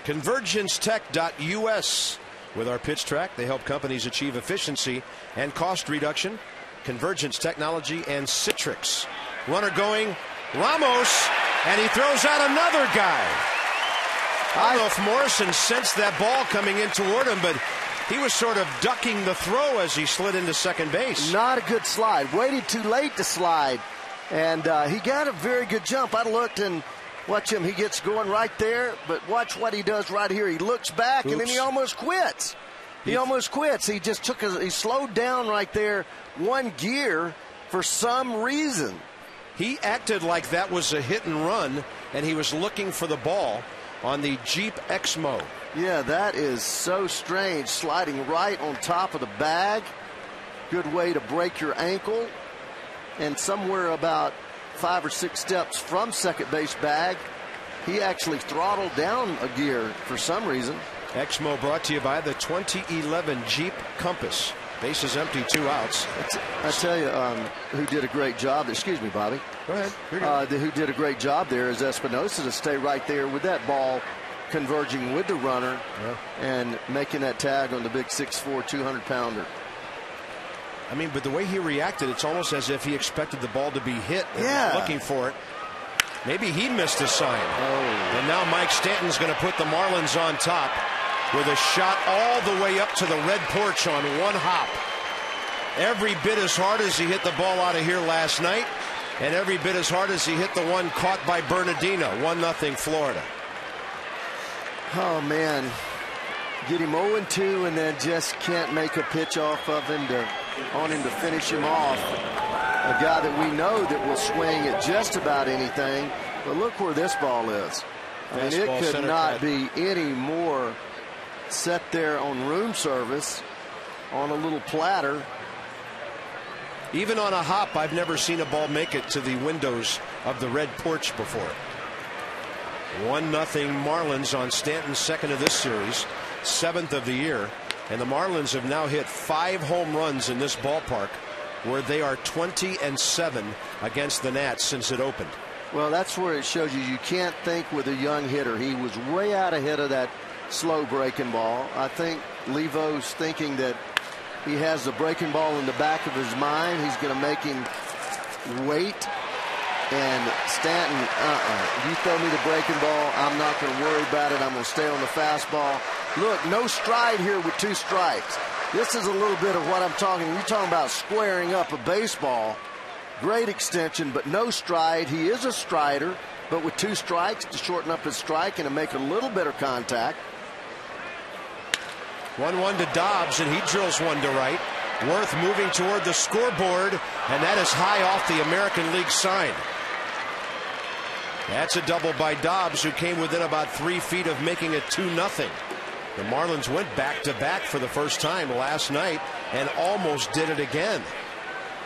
ConvergenceTech.us. With our pitch track, they help companies achieve efficiency and cost reduction. Convergence Technology and Citrix. Runner going. Ramos. And he throws out another guy. I don't know if Morrison sensed that ball coming in toward him, but he was sort of ducking the throw as he slid into second base.
Not a good slide. Waited too late to slide. And he got a very good jump. I looked and watch him. He gets going right there, but watch what he does right here. He looks back, and then he almost quits. He almost quits. He just he slowed down right there 1 gear for some reason.
He acted like that was a hit and run, and he was looking for the ball. on the Jeep Exmo.
Yeah, that is so strange. Sliding right on top of the bag. Good way to break your ankle. And somewhere about 5 or 6 steps from second base bag, he actually throttled down a gear for some reason.
Exmo brought to you by the 2011 Jeep Compass. Bases empty, 2 outs.
I tell you, who did a great job. Excuse me, Bobby.
Go ahead.
Who did a great job there is Espinosa to stay right there with that ball, converging with the runner and making that tag on the big 6'4", 200-pounder.
I mean, but the way he reacted, it's almost as if he expected the ball to be hit and was looking for it. Maybe he missed a sign. And now Mike Stanton's going to put the Marlins on top with a shot all the way up to the red porch on one hop. Every bit as hard as he hit the ball out of here last night, and every bit as hard as he hit the one caught by Bernardino. 1-0 Florida.
Oh, man. Get him 0-2 and then just can't make a pitch off of him to finish him off. A guy that we know that will swing at just about anything. But look where this ball is. I mean, it could not be any more set there on room service on a little platter.
Even on a hop, I've never seen a ball make it to the windows of the red porch before. 1-0 Marlins on Stanton's second of this series, 7th of the year. And the Marlins have now hit 5 home runs in this ballpark, where they are 20-7 against the Nats since it opened.
Well, that's where it shows you can't think with a young hitter. He was way out ahead of that slow breaking ball. I think Levo's thinking that he has the breaking ball in the back of his mind. He's going to make him wait. And Stanton, you throw me the breaking ball, I'm not going to worry about it. I'm going to stay on the fastball. Look, no stride here with 2 strikes. This is a little bit of what I'm talking. You're talking about squaring up a baseball. Great extension, but no stride. He is a strider, but with 2 strikes to shorten up his strike and to make a little better contact.
1-1 to Dobbs, and he drills one to right. Worth moving toward the scoreboard, and that is high off the American League sign. That's a double by Dobbs, who came within about 3 feet of making it 2-0. The Marlins went back-to-back for the first time last night and almost did it again.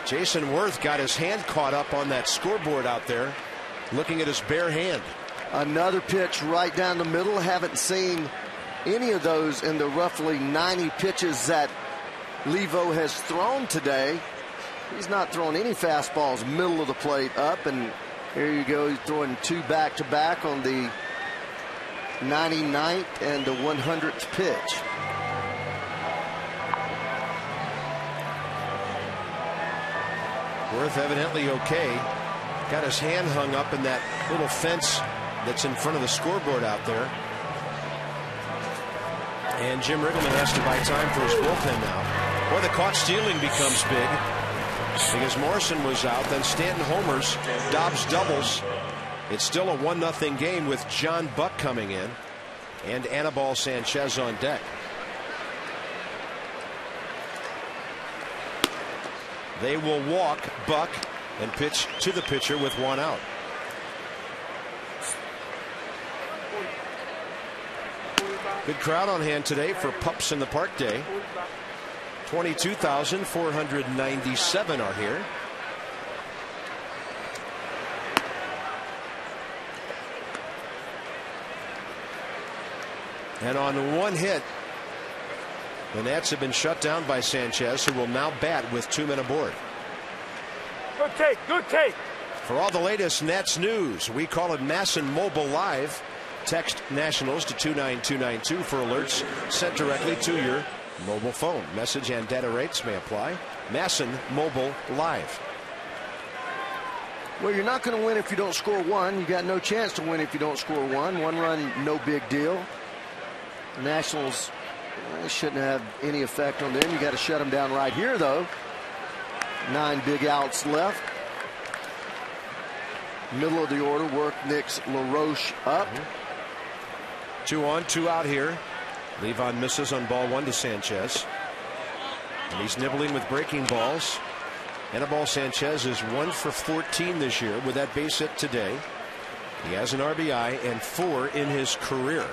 Jason Worth got his hand caught up on that scoreboard out there, looking at his bare hand.
Another pitch right down the middle. Haven't seen any of those in the roughly 90 pitches that Levo has thrown today. He's not throwing any fastballs middle of the plate up, and here you go. He's throwing 2 back-to-back on the 99th and the 100th pitch.
Worth evidently okay. Got his hand hung up in that little fence that's in front of the scoreboard out there. And Jim Riggleman has to buy time for his bullpen now. Boy, the caught stealing becomes big because Morrison was out. Then Stanton homers, Dobbs doubles. It's still a 1-0 game with John Buck coming in and Anibal Sanchez on deck. They will walk Buck and pitch to the pitcher with 1 out. Good crowd on hand today for Pups in the Park Day. 22,497 are here. And on 1 hit, the Nats have been shut down by Sanchez, who will now bat with 2 men aboard.
Good take, good take.
For all the latest Nats news, we call it Masson Mobile Live. Text Nationals to 29292 for alerts sent directly to your mobile phone. Message and data rates may apply. Masson Mobile Live.
Well, you're not going to win if you don't score 1. You got no chance to win if you don't score 1. 1 run, no big deal. The Nationals shouldn't have any effect on them. You got to shut them down right here, though. 9 big outs left. Middle of the order, work Nick's LaRoche up.
2 on, 2 out here. Levon misses on ball 1 to Sanchez. And he's nibbling with breaking balls. Anibal Sanchez is 1 for 14 this year with that base hit today. He has an RBI and 4 in his career.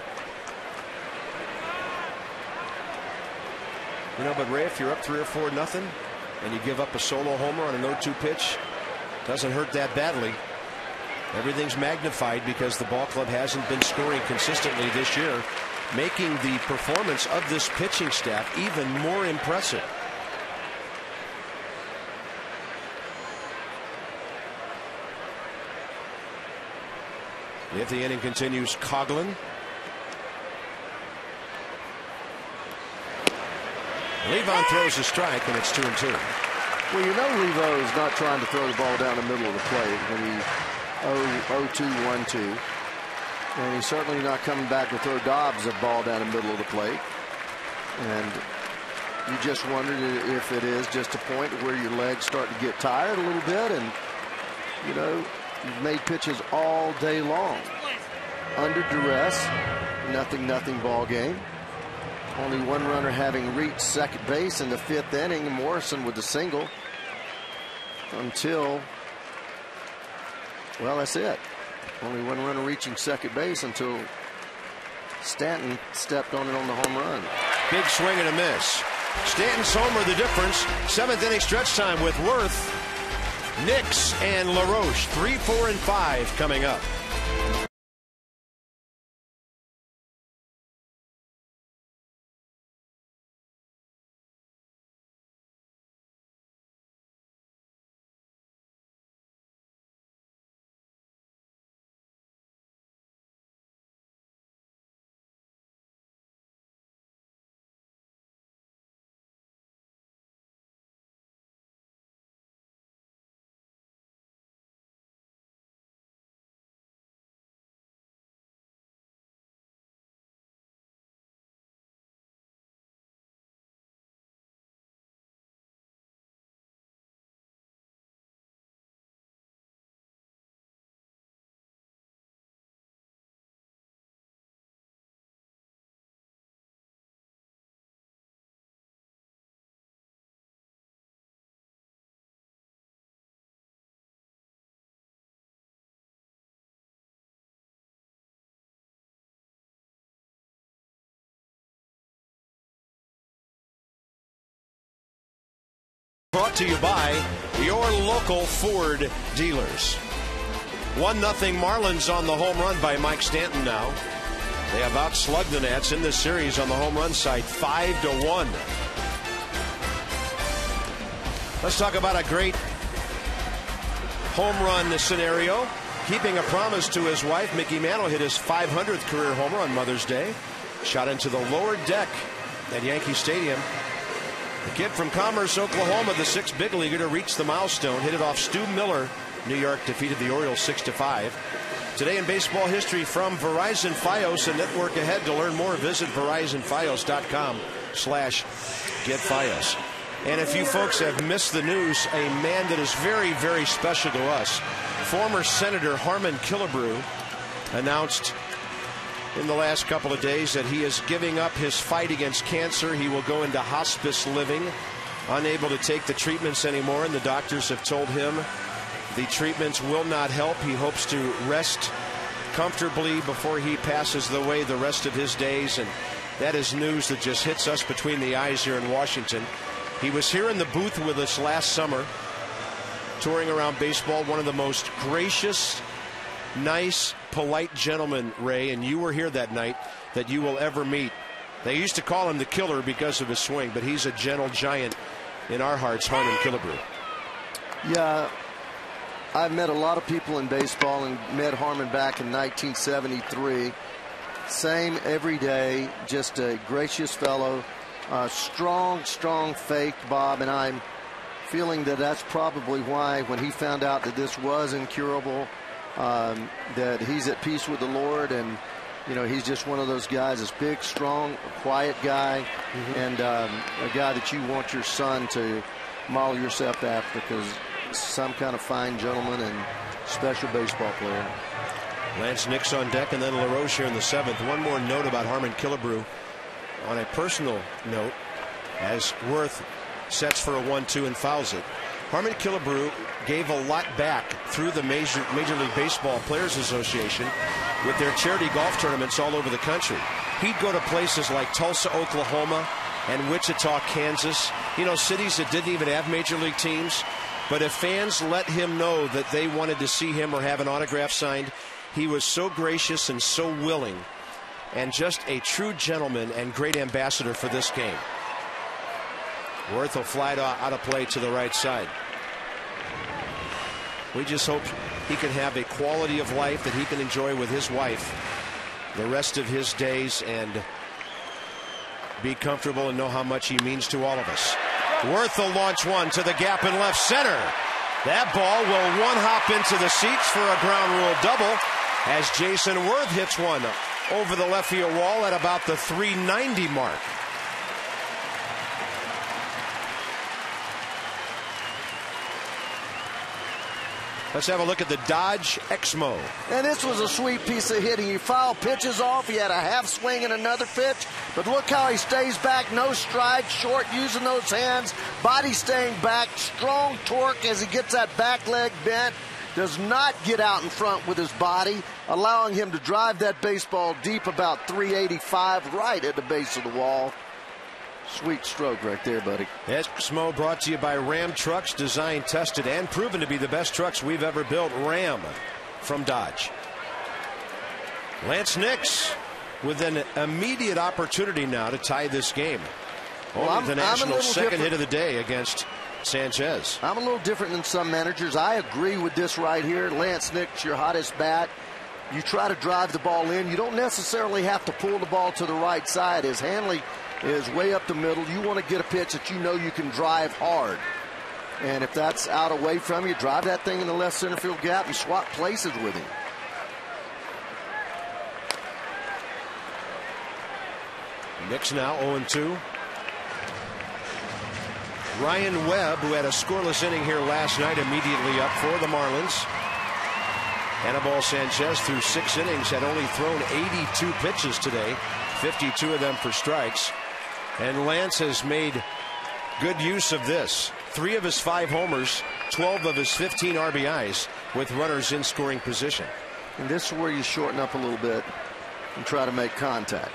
You know, but Ray, if you're up 3 or 4-0 and you give up a solo homer on a 0-2 pitch, doesn't hurt that badly. Everything's magnified because the ball club hasn't been scoring consistently this year, making the performance of this pitching staff even more impressive. If the inning continues, Coughlin. Levon throws a strike, and it's 2-2.
Well, you know Levo is not trying to throw the ball down the middle of the plate when he 0-2-1-2. And he's certainly not coming back to throw Dobbs a ball down the middle of the plate. And you just wondered if it is just a point where your legs start to get tired a little bit. And, you know, you've made pitches all day long. Under duress, 0-0 ball game. Only one runner having reached second base in the 5th inning. Morrison with the single until, well, that's it. Only one runner reaching second base until Stanton stepped on it on the home run.
Big swing and a miss. Stanton's homer the difference. 7th inning stretch time with Worth, Nix, and LaRoche. 3, 4, and 5 coming up. Brought to you by your local Ford dealers. 1-0 Marlins on the home run by Mike Stanton now. They have outslugged the Nats in this series on the home run side 5-1. Let's talk about a great home run scenario. Keeping a promise to his wife, Mickey Mantle hit his 500th career homer on Mother's Day. Shot into the lower deck at Yankee Stadium. The kid from Commerce, Oklahoma, the 6th big leaguer to reach the milestone, hit it off Stu Miller. New York defeated the Orioles 6-5. Today in baseball history from Verizon Fios, a network ahead. To learn more, visit verizonfios.com/getfios. And if you folks have missed the news, a man that is very, very special to us, former Senator Harmon Killebrew, announced in the last couple of days that he is giving up his fight against cancer. He will go into hospice living, unable to take the treatments anymore, and the doctors have told him the treatments will not help. He hopes to rest comfortably before he passes away the rest of his days, and that is news that just hits us between the eyes here in Washington. He was here in the booth with us last summer, touring around baseball, one of the most gracious, nice, polite gentlemen, Ray, and you were here that night, that you will ever meet. They used to call him the killer because of his swing, but he's a gentle giant in our hearts, Harmon Killebrew.
Yeah, I've met a lot of people in baseball and met Harmon back in 1973. Same every day, just a gracious fellow, strong faith, Bob, and I'm feeling that that's probably why when he found out that this was incurable, that he's at peace with the Lord, and you know, he's just one of those guys, this big, strong, quiet guy, and a guy that you want your son to model yourself after, because some kind of fine gentleman and special baseball player.
Lance Nix on deck, and then LaRoche here in the 7th. One more note about Harmon Killebrew. On a personal note, as Worth sets for a 1-2 and fouls it, Harmon Killebrew gave a lot back through the Major League Baseball Players Association with their charity golf tournaments all over the country. He'd go to places like Tulsa, Oklahoma, and Wichita, Kansas, cities that didn't even have major league teams. But if fans let him know that they wanted to see him or have an autograph signed, he was so gracious and so willing, and just a true gentleman and great ambassador for this game. Worth will fly out of play to the right side. We just hope he can have a quality of life that he can enjoy with his wife the rest of his days and be comfortable and know how much he means to all of us. Worth will launch one to the gap in left center. That ball will one hop into the seats for a ground rule double as Jason Worth hits one over the left field wall at about the 390 mark. Let's have a look at the Dodge Exmo.
And this was a sweet piece of hitting. You foul pitches off. He had a half swing and another pitch. But look how he stays back. No stride, short, using those hands. Body staying back. Strong torque as he gets that back leg bent. Does not get out in front with his body, allowing him to drive that baseball deep about 385 right at the base of the wall. Sweet stroke right there, buddy.
Exmo brought to you by Ram Trucks, designed, tested, and proven to be the best trucks we've ever built. Ram from Dodge. Lance Nix with an immediate opportunity now to tie this game. Only the Nationals' second hit of the day against Sanchez.
I'm a little different than some managers. I agree with this right here. Lance Nix, your hottest bat. You try to drive the ball in. You don't necessarily have to pull the ball to the right side. His handling is way up the middle. You want to get a pitch that you know you can drive hard. And if that's out away from you, drive that thing in the left center field gap and swap places with him.
Nix now 0-2. Ryan Webb, who had a scoreless inning here last night, immediately up for the Marlins. Anibal Sanchez, through 6 innings, had only thrown 82 pitches today, 52 of them for strikes. And Lance has made good use of this. 3 of his 5 homers, 12 of his 15 RBIs with runners in scoring position.
And this is where you shorten up a little bit and try to make contact.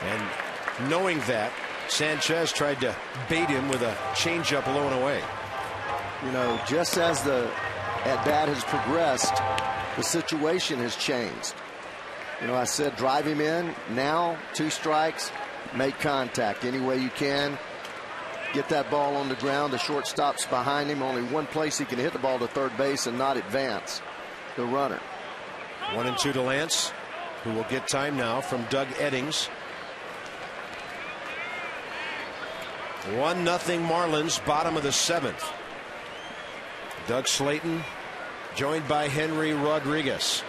And knowing that, Sanchez tried to bait him with a changeup low and away.
Just as the at-bat has progressed, the situation has changed. I said drive him in. Now 2 strikes, make contact any way you can. Get that ball on the ground. The shortstop's behind him. Only one place he can hit the ball to third base and not advance the runner.
1-2 to Lance, who will get time now from Doug Eddings. 1-0 Marlins, bottom of the 7th. Doug Slayton joined by Henry Rodriguez.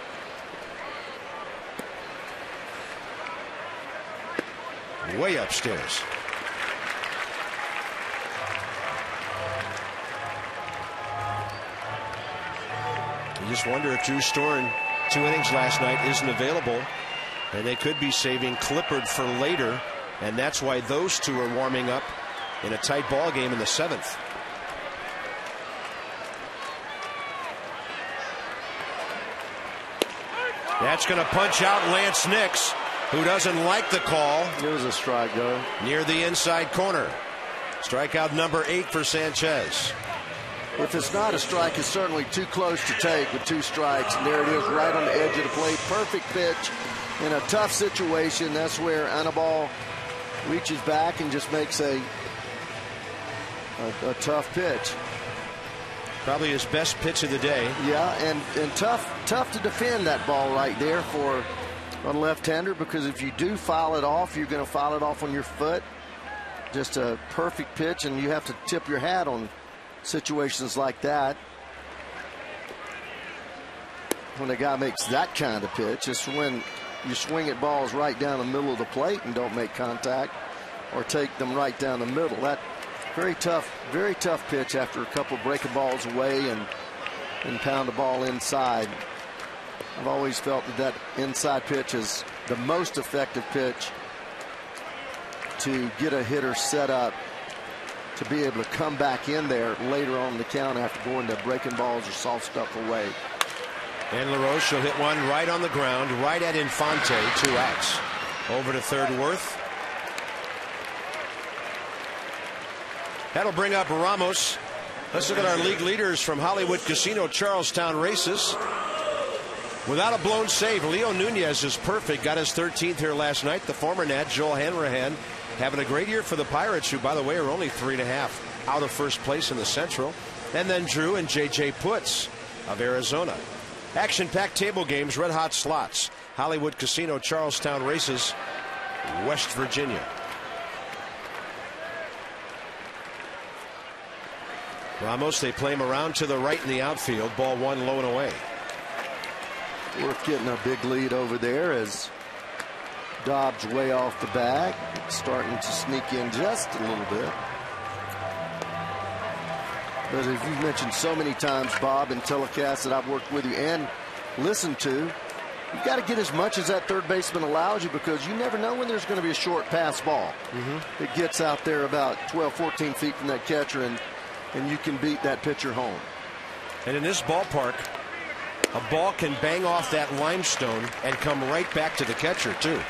Way upstairs. You just wonder if Drew Storen, 2 innings last night, isn't available, and they could be saving Clippard for later, and that's why those 2 are warming up in a tight ball game in the 7th. That's going to punch out Lance Nix, who doesn't like the call.
It was a strike, though.
Near the inside corner. Strikeout number 8 for Sanchez.
If it's not a strike, it's certainly too close to take with 2 strikes. And there it is, right on the edge of the plate. Perfect pitch in a tough situation. That's where Anibal reaches back and just makes a tough pitch.
Probably his best pitch of the day.
Yeah, and tough to defend that ball right there for a left-hander, because if you do foul it off, you're going to foul it off on your foot. Just a perfect pitch, and you have to tip your hat on situations like that. When a guy makes that kind of pitch, it's when you swing at balls right down the middle of the plate and don't make contact, or take them right down the middle. That very tough pitch after a couple of breaking balls away and pound the ball inside. I've always felt that inside pitch is the most effective pitch to get a hitter set up to be able to come back in there later on in the count after going to breaking balls or soft stuff away.
And LaRoche will hit one right on the ground, right at Infante. 2 outs. Over to third Worth. That'll bring up Ramos. Let's look at our league leaders from Hollywood Casino Charlestown races. Without a blown save, Leo Nunez is perfect. Got his 13th here last night. The former Nat, Joel Hanrahan, having a great year for the Pirates, who, by the way, are only 3.5 out of first place in the Central. And then Drew and J.J. Putz of Arizona. Action-packed table games, red-hot slots. Hollywood Casino Charlestown races, West Virginia. Ramos, they play him around to the right in the outfield. Ball 1 low and away.
Worth getting a big lead over there as Dobbs way off the bag, starting to sneak in just a little bit. But as you've mentioned so many times, Bob, in telecasts that I've worked with you and listened to, you've got to get as much as that third baseman allows you, because you never know when there's going to be a short pass ball. It gets out there about 12, 14 feet from that catcher, and you can beat that pitcher home.
And in this ballpark, a ball can bang off that limestone and come right back to the catcher, too.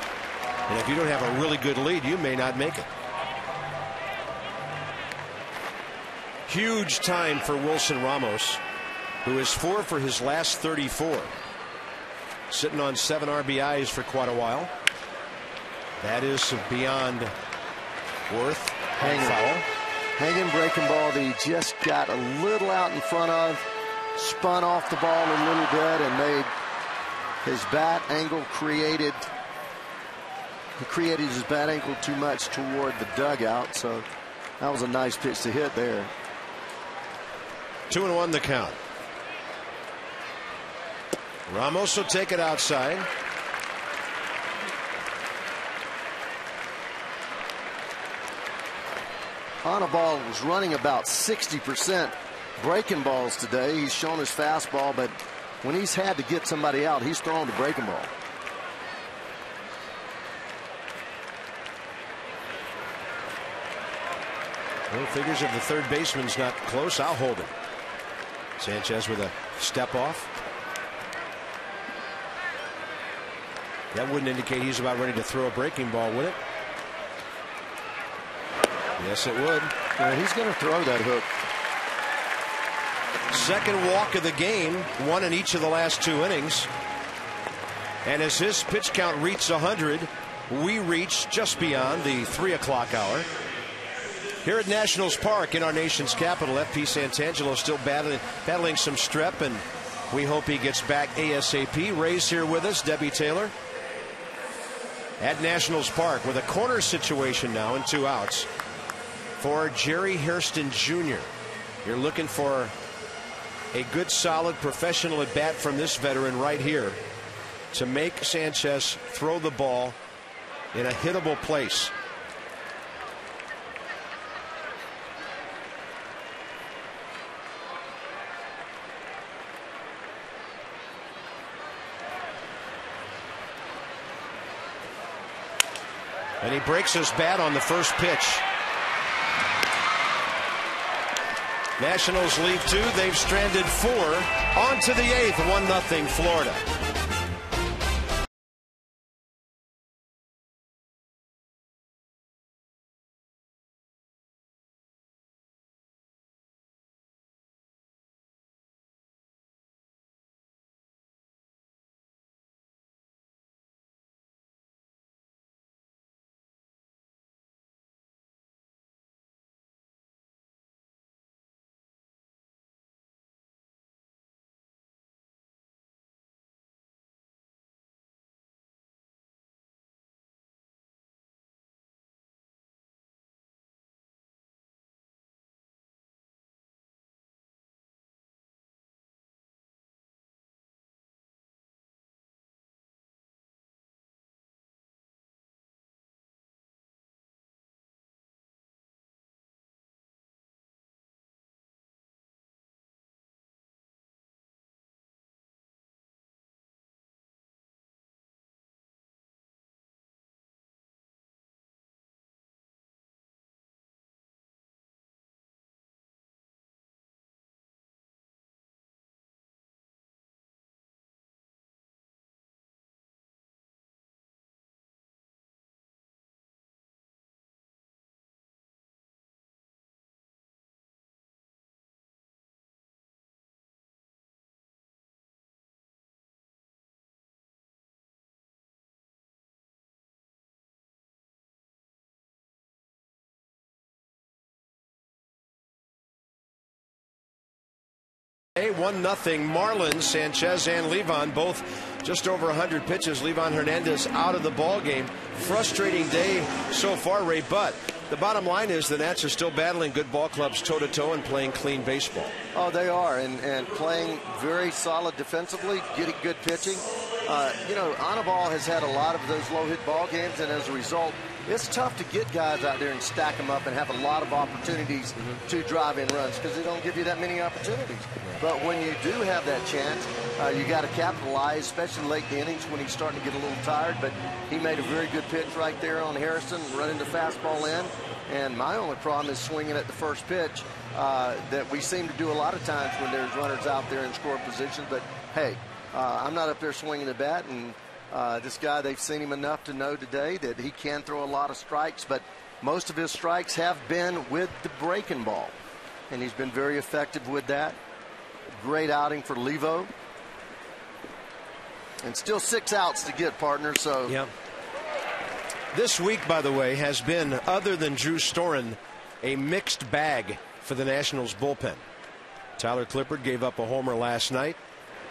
And if you don't have a really good lead, you may not make it. Huge time for Wilson Ramos, who is 4 for his last 34. Sitting on 7 RBIs for quite a while. That is beyond Worth.
Hanging breaking ball that he just got a little out in front of. Spun off the ball a little bit and made his bat angle created. He created his bat angle too much toward the dugout, so that was a nice pitch to hit there.
2-1 the count. Ramos will take it outside.
Anibal was running about 60% breaking balls today. He's shown his fastball, but when he's had to get somebody out, he's thrown the breaking ball.
Well, figures if the third baseman's not close, I'll hold him. Sanchez with a step off. That wouldn't indicate he's about ready to throw a breaking ball, would it? Yes, it would.
Yeah, he's going to throw that hook.
Second walk of the game, 1 in each of the last 2 innings. And as his pitch count reached 100, we reach just beyond the 3 o'clock hour. Here at Nationals Park in our nation's capital, FP Santangelo still battling some strep, and we hope he gets back ASAP. Ray's here with us, Debbie Taylor. At Nationals Park with a corner situation now and 2 outs for Jerry Hairston Jr. You're looking for a good, solid, professional at bat from this veteran right here to make Sanchez throw the ball in a hittable place. And he breaks his bat on the first pitch. Nationals lead 2. They've stranded 4. On to the 8th. 1-0 Florida. 1-0 Marlins. Sanchez and Levon both just over 100 pitches. Levon Hernandez out of the ball game. Frustrating day so far, Ray, but the bottom line is the Nats are still battling good ball clubs toe-to-toe and playing clean baseball.
Oh, they are, and playing very solid defensively, getting good pitching. You know, Anibal has had a lot of those low-hit ball games, and as a result, it's tough to get guys out there and stack them up and have a lot of opportunities to drive in runs because they don't give you that many opportunities. But when you do have that chance, you got to capitalize, especially late in the innings when he's starting to get a little tired. But he made a very good pitch right there on Harrison, running the fastball in. And my only problem is swinging at the first pitch that we seem to do a lot of times when there's runners out there in score position. But, hey, I'm not up there swinging the bat, and this guy, they've seen him enough to know today that he can throw a lot of strikes, but most of his strikes have been with the breaking ball, and he's been very effective with that. Great outing for Levo. And still 6 outs to get, partner, so.
Yeah. This week, by the way, has been, other than Drew Storen, a mixed bag for the Nationals bullpen. Tyler Clippard gave up a homer last night.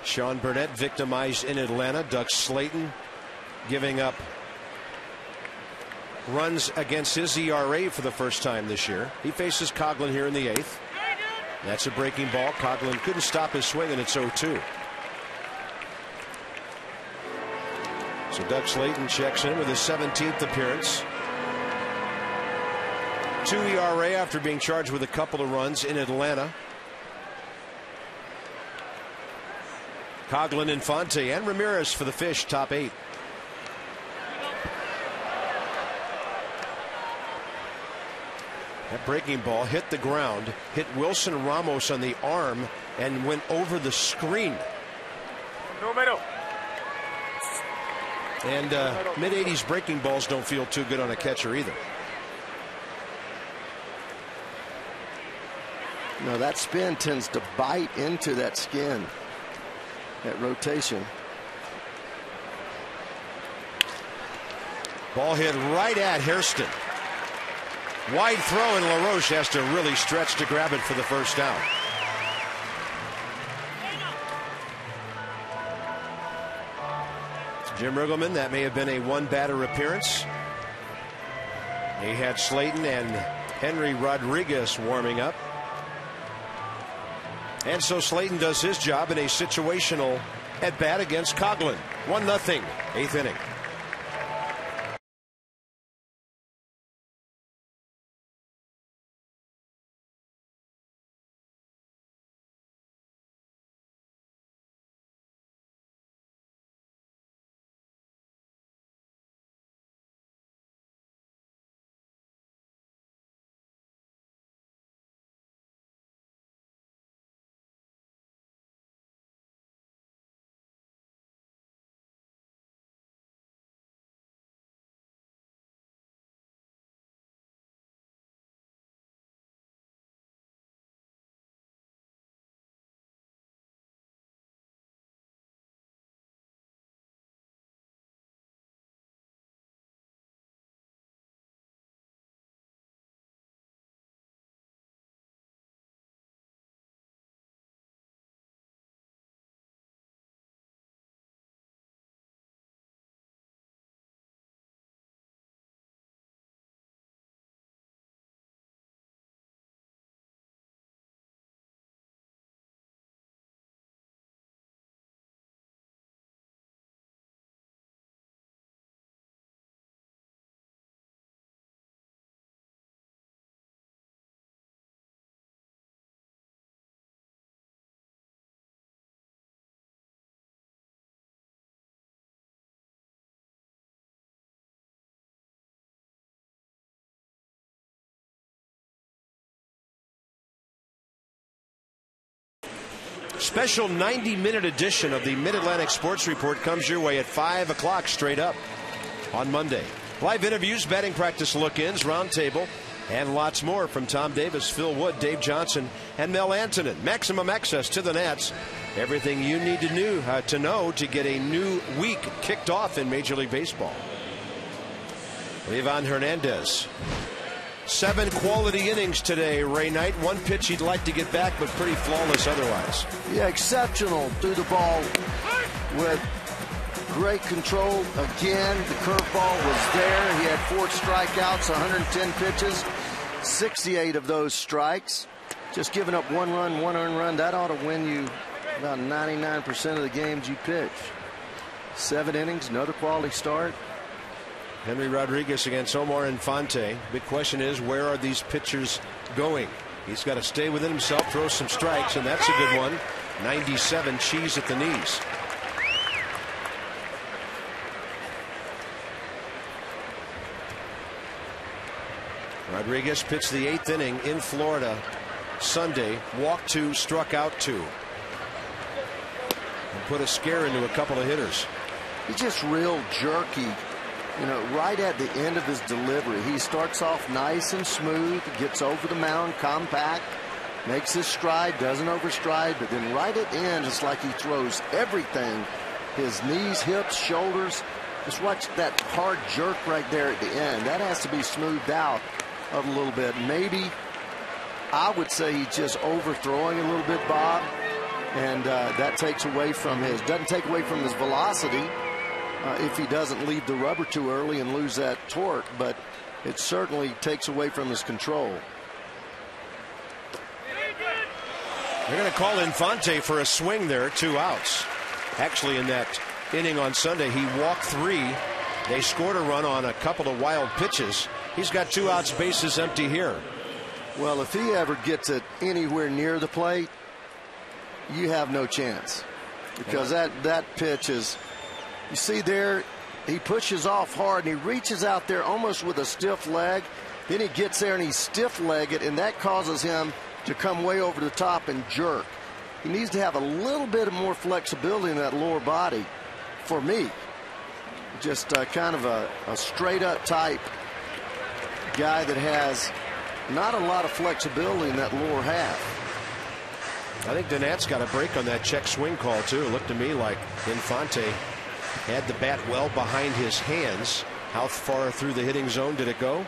Sean Burnett victimized in Atlanta. Doug Slayton giving up runs against his ERA for the first time this year. He faces Coghlan here in the 8th. That's a breaking ball. Coghlan couldn't stop his swing, and it's 0-2. So Doug Slayton checks in with his 17th appearance. 2 ERA after being charged with a couple of runs in Atlanta. Coghlan, Infante, and Ramirez for the Fish, top 8. That breaking ball hit the ground, hit Wilson Ramos on the arm, and went over the screen.
Número.
And mid-80s breaking balls don't feel too good on a catcher either.
No, that spin tends to bite into that skin, that rotation.
Ball hit right at Hairston. Wide throw, and LaRoche has to really stretch to grab it for the first down. Jim Riggleman, that may have been a one-batter appearance. He had Slayton and Henry Rodriguez warming up. And so Slayton does his job in a situational at-bat against Coghlan. 1-0, 8th inning. Special 90-minute edition of the Mid-Atlantic Sports Report comes your way at 5 o'clock straight up on Monday. Live interviews, batting practice look-ins, roundtable, and lots more from Tom Davis, Phil Wood, Dave Johnson, and Mel Antonin. Maximum access to the Nats. Everything you need to know to get a new week kicked off in Major League Baseball. Levon Hernandez 7 quality innings today, Ray Knight. One pitch he'd like to get back, but pretty flawless otherwise.
Yeah, exceptional. Threw the ball with great control. Again, the curveball was there. He had 4 strikeouts, 110 pitches, 68 of those strikes. Just giving up 1 run, 1 earned run, that ought to win you about 99% of the games you pitch. 7 innings, another quality start.
Henry Rodriguez against Omar Infante. Big question is, where are these pitchers going? He's got to stay within himself, throw some strikes, and that's a good one. 97, cheese at the knees. Rodriguez pitched the 8th inning in Florida Sunday. Walked 2, struck out 2. And put a scare into a couple of hitters.
He's just real jerky. You know, right at the end of his delivery, he starts off nice and smooth, gets over the mound, compact, makes his stride, doesn't overstride, but then right at the end, it's like he throws everything. His knees, hips, shoulders. Just watch that hard jerk right there at the end. That has to be smoothed out a little bit. Maybe I would say he's just overthrowing a little bit, Bob, and that takes away from doesn't take away from his velocity. If he doesn't leave the rubber too early and lose that torque, but it certainly takes away from his control.
They're going to call Infante for a swing there, 2 outs. Actually, in that inning on Sunday, he walked 3. They scored a run on a couple of wild pitches. He's got 2 outs, bases empty here.
Well, if he ever gets it anywhere near the plate, you have no chance, because that pitch is. You see there, he pushes off hard and he reaches out there almost with a stiff leg. Then he gets there and he's stiff-legged, and that causes him to come way over the top and jerk. He needs to have a little bit more flexibility in that lower body. For me, just kind of a straight-up type guy that has not a lot of flexibility in that lower half.
I think Donat's got a break on that check swing call, too. It looked to me like Infante had the bat well behind his hands. How far through the hitting zone did it go?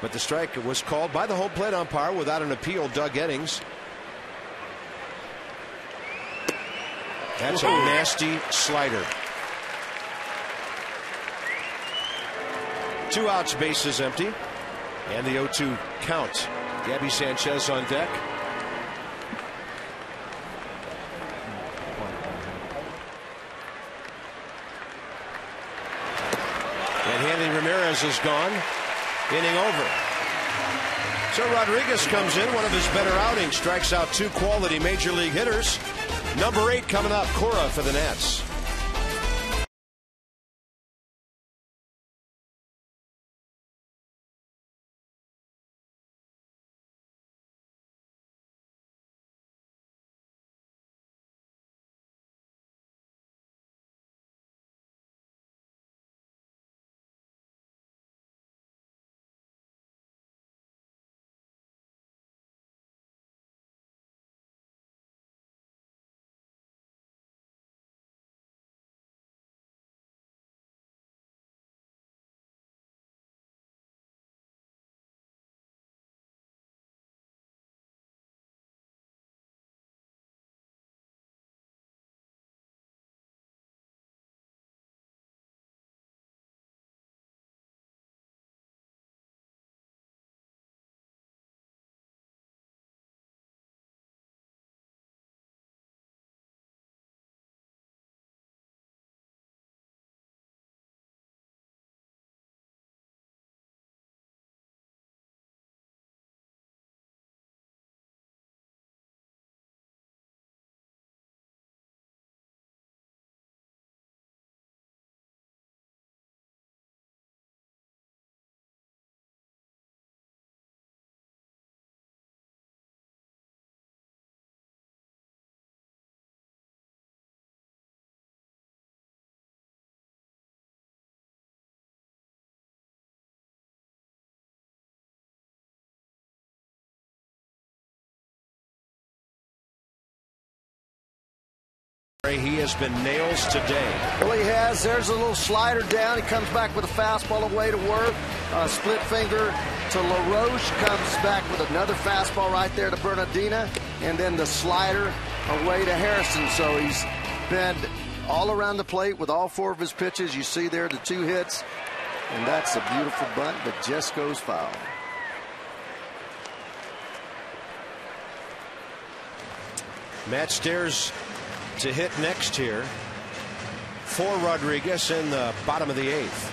But the strike was called by the home plate umpire without an appeal, Doug Eddings. That's a nasty slider. 2 outs, bases empty. And the 0-2 count. Gabby Sanchez on deck. And Hanley Ramirez is gone. Inning over. So Rodriguez comes in, one of his better outings, strikes out 2 quality major league hitters. Number 8 coming up, Cora for the Nats. He has been nails today.
Well, he has. There's a little slider down. He comes back with a fastball away to work. Split finger to LaRoche, comes back with another fastball right there to Bernardina, and then the slider away to Harrison. So he's been all around the plate with all 4 of his pitches. You see there the 2 hits, and that's a beautiful bunt, but just goes foul.
Matt Stairs to hit next here for Rodriguez in the bottom of the 8th.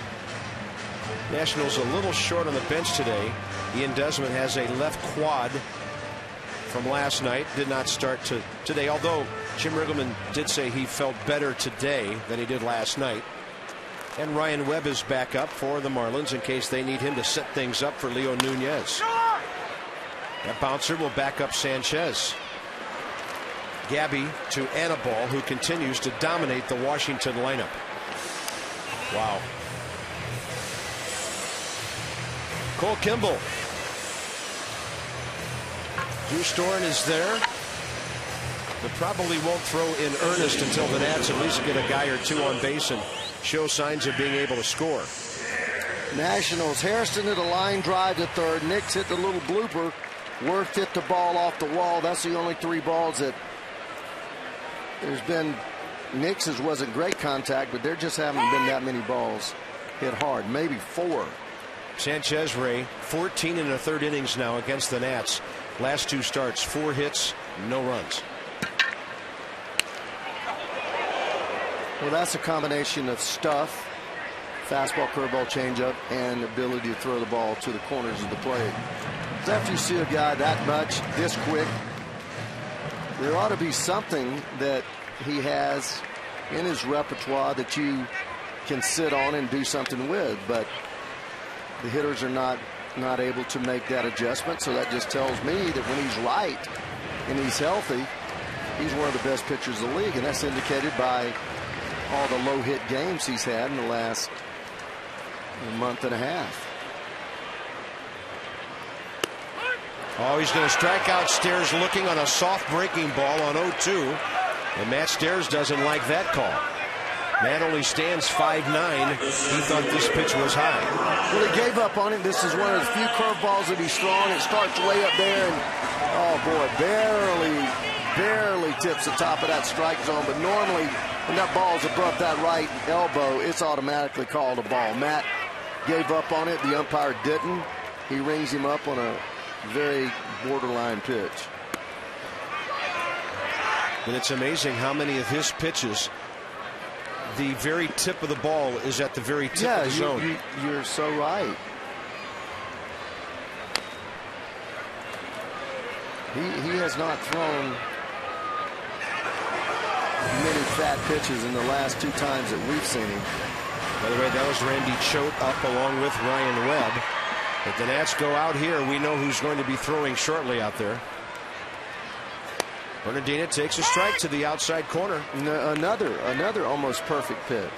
Nationals a little short on the bench today. Ian Desmond has a left quad from last night. Did not start today, although Jim Riggleman did say he felt better today than he did last night. And Ryan Webb is back up for the Marlins in case they need him to set things up for Leo Nunez. That bouncer will back up Sanchez. Gabby to Anibal, who continues to dominate the Washington lineup. Wow. Cole Kimball. Drew Storen is there, but probably won't throw in earnest until the Nats at least get a guy or 2 on base and show signs of being able to score.
Nationals, Harrison hit a line drive to third. Nix hit the little blooper. Worth hit the ball off the wall. That's the only 3 balls that there's been. Nix's wasn't great contact, but there just haven't been that many balls hit hard. Maybe 4.
Sanchez, Ray, 14 in the 3rd innings now against the Nats. Last 2 starts, 4 hits, no runs.
Well, that's a combination of stuff, fastball, curveball, changeup, and ability to throw the ball to the corners of the plate. So after you see a guy that much, this quick, there ought to be something that he has in his repertoire that you can sit on and do something with. But the hitters are not able to make that adjustment. So that just tells me that when he's right and he's healthy, he's one of the best pitchers in the league. And that's indicated by all the low hit games he's had in the last month and a half.
Oh, he's going to strike out Stairs looking on a soft breaking ball on 0-2. And Matt Stairs doesn't like that call. Matt only stands 5'9". He thought this pitch was high.
Well, he gave up on it. This is one of the few curveballs that he's thrown. It starts way up there, and oh boy, barely tips the top of that strike zone. But normally, when that ball's above that right elbow, it's automatically called a ball. Matt gave up on it. The umpire didn't. He rings him up on a very borderline pitch.
And it's amazing how many of his pitches, the very tip of the ball is at the very tip of the zone.
You're so right. He has not thrown many fat pitches in the last 2 times that we've seen him.
By the way, that was Randy Choate up along with Ryan Webb. If the Nats go out here, we know who's going to be throwing shortly out there. Bernardina takes a strike to the outside corner.
Another almost perfect pitch.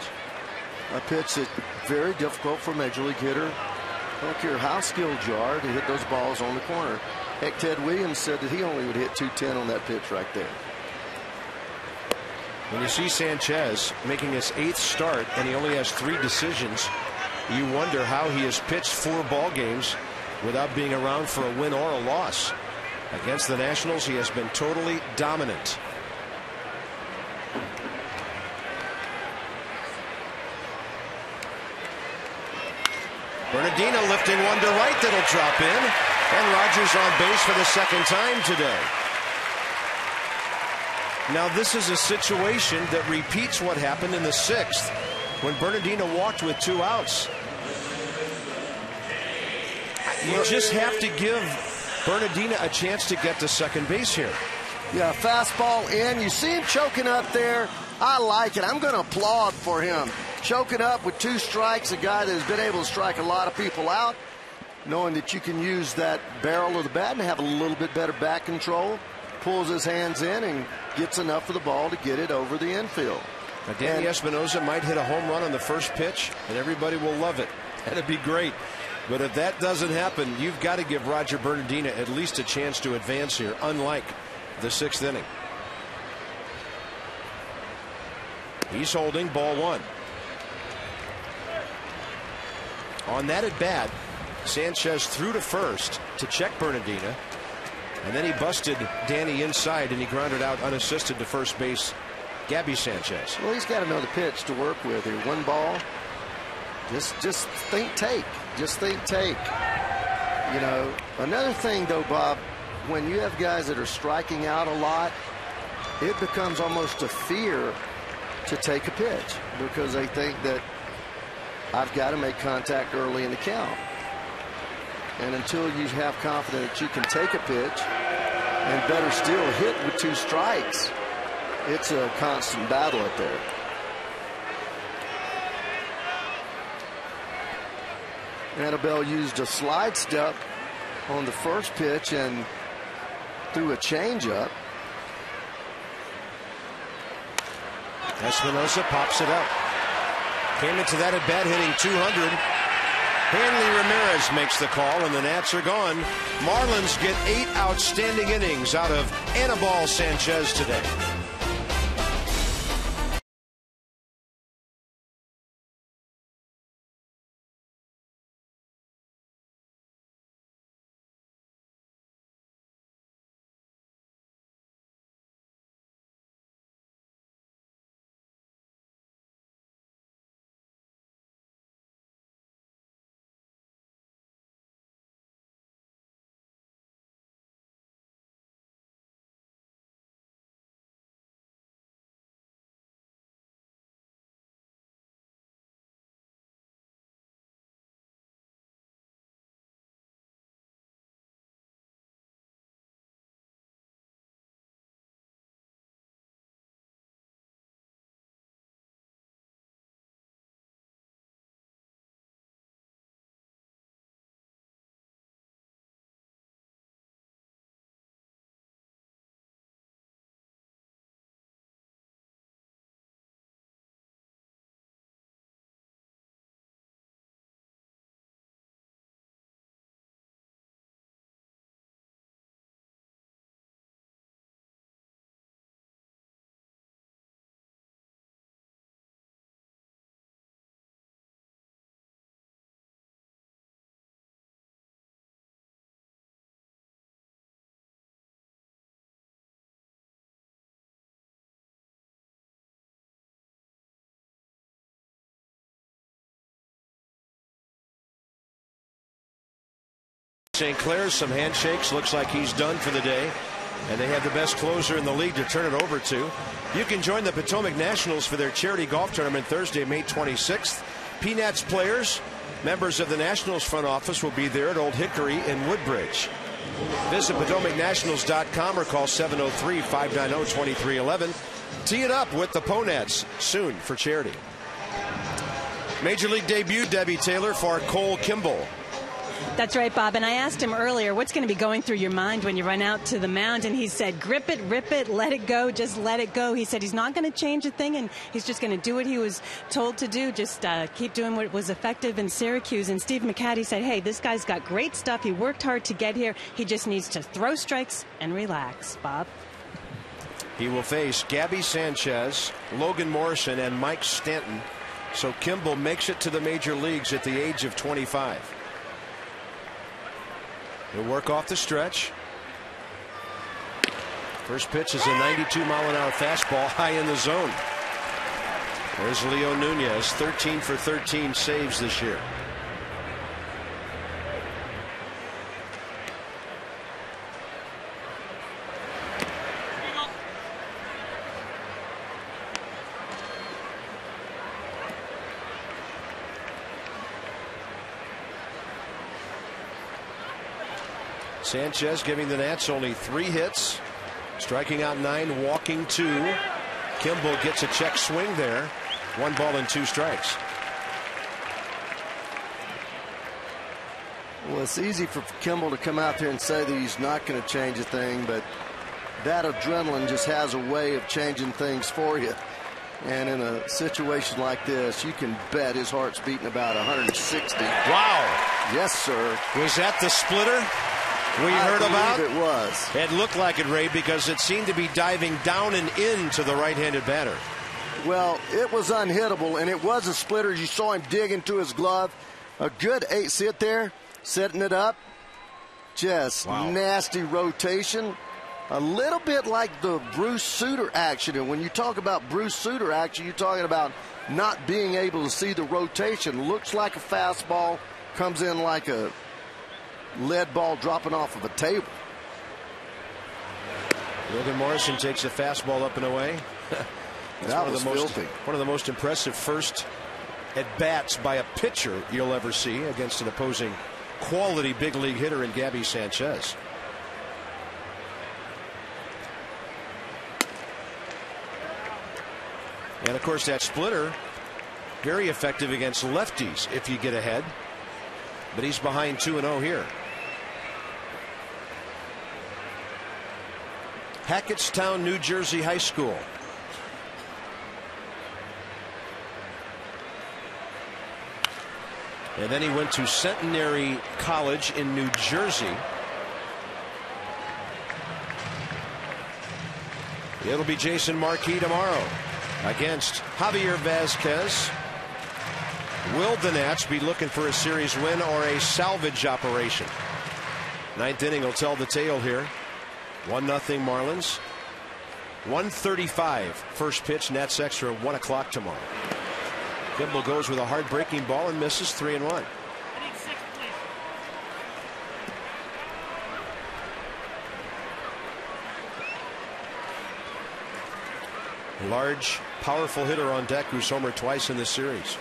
A pitch that's very difficult for a major league hitter. I don't care how skilled you are to hit those balls on the corner. Heck, Ted Williams said that he only would hit 210 on that pitch right there.
When you see Sanchez making his 8th start and he only has 3 decisions, you wonder how he has pitched 4 ball games without being around for a win or a loss. Against the Nationals, he has been totally dominant. Bernardina lifting one to right that'll drop in. And Rogers on base for the 2nd time today. Now this is a situation that repeats what happened in the 6th when Bernardina walked with 2 outs. You just have to give Bernardina a chance to get to second base here.
Yeah, fastball in. You see him choking up there. I like it. I'm going to applaud for him. Choking up with 2 strikes, a guy that has been able to strike a lot of people out, knowing that you can use that barrel of the bat and have a little bit better bat control. Pulls his hands in and gets enough of the ball to get it over the infield.
Now, Danny Espinosa might hit a home run on the first pitch, and everybody will love it. That'd be great. But if that doesn't happen, you've got to give Roger Bernardina at least a chance to advance here, unlike the 6th inning. He's holding ball 1. On that at bat, Sanchez threw to first to check Bernardina, and then he busted Danny inside, and he grounded out unassisted to first base Gabby Sanchez.
Well, he's got another pitch to work with here. One ball. Just think take. Just think take. You know, another thing though, Bob, when you have guys that are striking out a lot, it becomes almost a fear to take a pitch because they think that I've got to make contact early in the count. And until you have confidence that you can take a pitch, and better still hit with 2 strikes, it's a constant battle up there. Annabelle used a slide step on the first pitch and threw a changeup.
Espinosa pops it up. Came into that at bat hitting 200. Hanley Ramirez makes the call, and the Nats are gone. Marlins get 8 outstanding innings out of Anibal Sanchez today. St. Clair's, some handshakes. Looks like he's done for the day. And they have the best closer in the league to turn it over to. You can join the Potomac Nationals for their charity golf tournament Thursday, May 26th. Peanuts players, members of the Nationals front office will be there at Old Hickory in Woodbridge. Visit PotomacNationals.com or call 703-590-2311. Tee it up with the Ponats soon for charity. Major League debut, Debbie Taylor, for Cole Kimball.
That's right, Bob. And I asked him earlier, what's going to be going through your mind when you run out to the mound? And he said, grip it, rip it, let it go, just let it go. He said he's not going to change a thing, and he's just going to do what he was told to do, just keep doing what was effective in Syracuse. And Steve McCatty said, hey, this guy's got great stuff. He worked hard to get here. He just needs to throw strikes and relax, Bob.
He will face Gabby Sanchez, Logan Morrison, and Mike Stanton. So Kimball makes it to the major leagues at the age of 25. He'll work off the stretch. First pitch is a 92-mile-an-hour fastball high in the zone. There's Leo Nunez, 13 for 13 saves this year. Sanchez giving the Nats only 3 hits, striking out 9, walking 2. Kimball gets a check swing there. 1 ball and 2 strikes.
Well, it's easy for Kimball to come out there and say that he's not going to change a thing, but that adrenaline just has a way of changing things for you. And in a situation like this, you can bet his heart's beating about 160.
Wow.
Yes, sir.
Was that the splitter we heard about?
It was.
It looked like it, Ray, because it seemed to be diving down and into the right-handed batter.
Well, it was unhittable, and it was a splitter. You saw him dig into his glove. A good 8 sit there. setting it up. Just nasty rotation. A little bit like the Bruce Sutter action. And when you talk about Bruce Sutter action, you're talking about not being able to see the rotation. Looks like a fastball, comes in like a lead ball dropping off of a table.
Logan Morrison takes a fastball up and away.
That was filthy.
One of the most impressive first at-bats by a pitcher you'll ever see against an opposing quality big league hitter in Gabby Sanchez. And of course that splitter, very effective against lefties if you get ahead. But he's behind 2-0 here. Hackettstown, New Jersey High School. And then he went to Centenary College in New Jersey. It'll be Jason Marquis tomorrow against Javier Vazquez. Will the Nats be looking for a series win or a salvage operation? Ninth inning will tell the tale here. 1-0 Marlins. 1:35 first pitch. Nats extra at 1 o'clock tomorrow. Kimball goes with a hard breaking ball and misses. 3-1. Large, powerful hitter on deck who's homered twice in this series.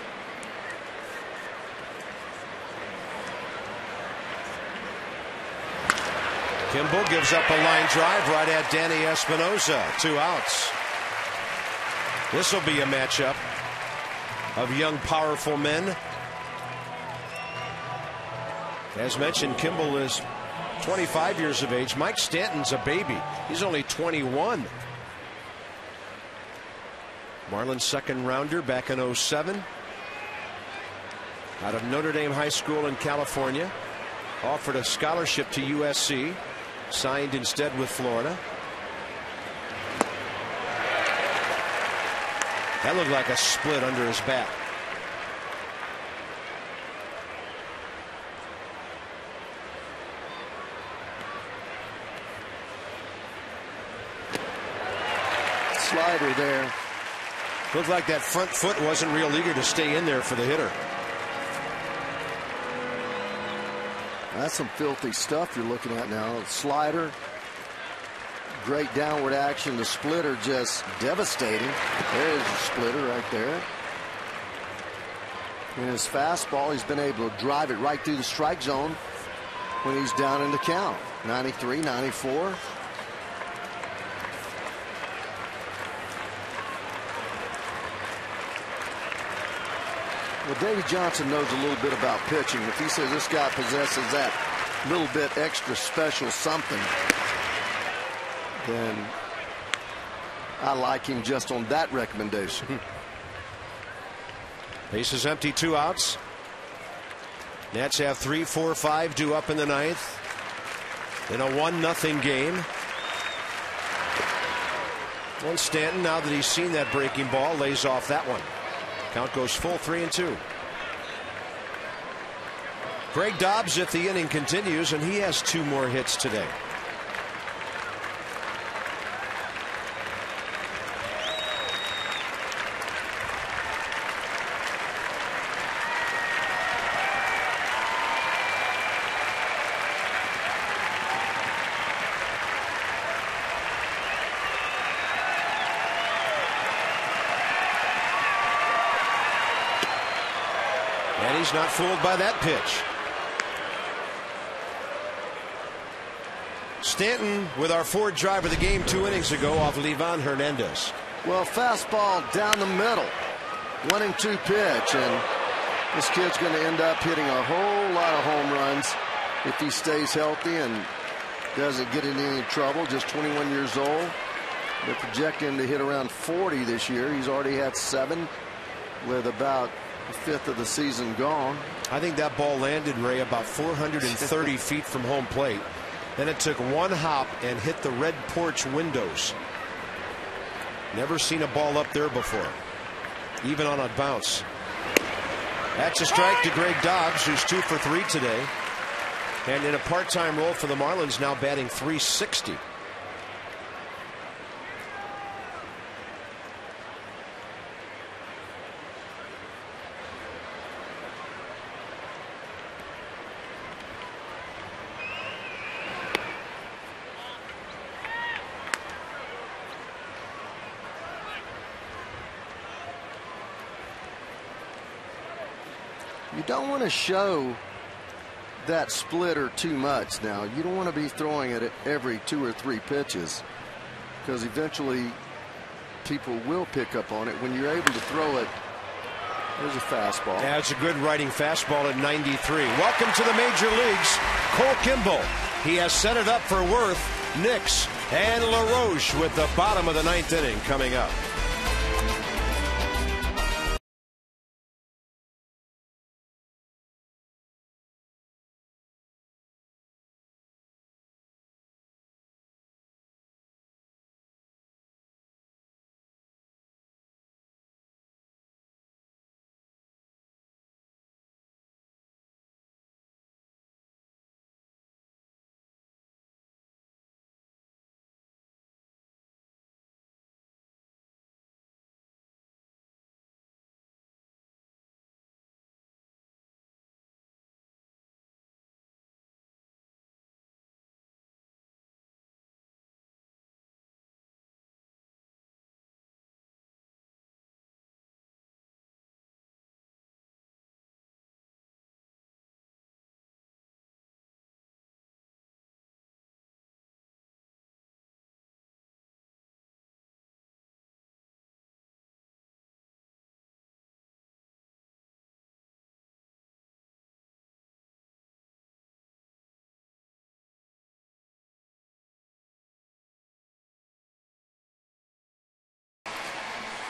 Kimball gives up a line drive right at Danny Espinosa. 2 outs. This will be a matchup of young, powerful men. As mentioned, Kimball is 25 years of age. Mike Stanton's a baby. He's only 21. Marlins second rounder back in 07. Out of Notre Dame High School in California. Offered a scholarship to USC. Signed instead with Florida. That looked like a split under his bat.
Slider there.
Looked like that front foot wasn't real eager to stay in there for the hitter.
That's some filthy stuff you're looking at now. Slider, great downward action. The splitter just devastating. There's a splitter right there. And his fastball, he's been able to drive it right through the strike zone when he's down in the count. 93, 94. Well, Davey Johnson knows a little bit about pitching. If he says this guy possesses that little bit extra special something, then I like him just on that recommendation.
Base is empty, 2 outs. Nats have 3, 4, 5 due up in the ninth in a 1-0 game. And Stanton, now that he's seen that breaking ball, lays off that one. Count goes full, 3-2. Greg Dobbs, if the inning continues, and he has 2 more hits today. And he's not fooled by that pitch. Stanton with our fourth drive of the game 2 innings ago off Livan Hernandez.
Well, fastball down the middle. 1-2 pitch, and this kid's going to end up hitting a whole lot of home runs if he stays healthy and doesn't get into any trouble. Just 21 years old. They're projecting to hit around 40 this year. He's already had 7 with about a fifth of the season gone.
I think that ball landed, Ray, about 430 feet from home plate. Then it took 1 hop and hit the red porch windows. Never seen a ball up there before, even on a bounce. That's a strike to Greg Dobbs, who's 2 for 3 today. And in a part-time role for the Marlins, now batting .360.
You don't want to show that splitter too much now. You don't want to be throwing it at every 2 or 3 pitches, because eventually people will pick up on it. When you're able to throw it, there's a fastball.
Yeah, it's a good riding fastball at 93. Welcome to the major leagues, Cole Kimball. He has set it up for Worth, Nix, and LaRoche with the bottom of the 9th inning coming up.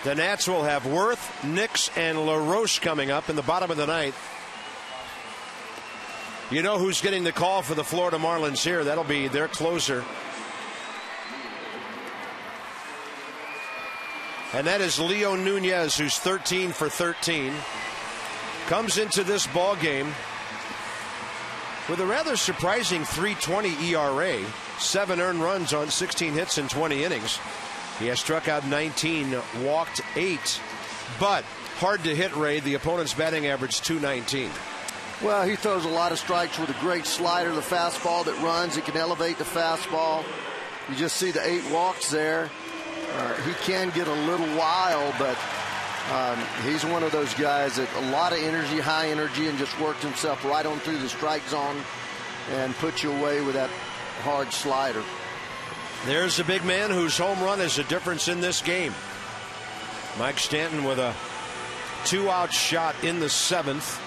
The Nats will have Worth, Nix, and LaRoche coming up in the bottom of the 9th. You know who's getting the call for the Florida Marlins here. That'll be their closer. And that is Leo Nunez, who's 13 for 13. Comes into this ball game with a rather surprising .320 ERA, 7 earned runs on 16 hits in 20 innings. He has struck out 19, walked 8, but hard to hit, Ray. The opponent's batting average .219.
Well, he throws a lot of strikes with a great slider, the fastball that runs. He can elevate the fastball. You just see the 8 walks there. He can get a little wild, but he's one of those guys that a lot of energy, high energy, and just worked himself right on through the strike zone and put you away with that hard slider.
There's a big man whose home run is a difference in this game. Mike Stanton with a 2-out shot in the 7th.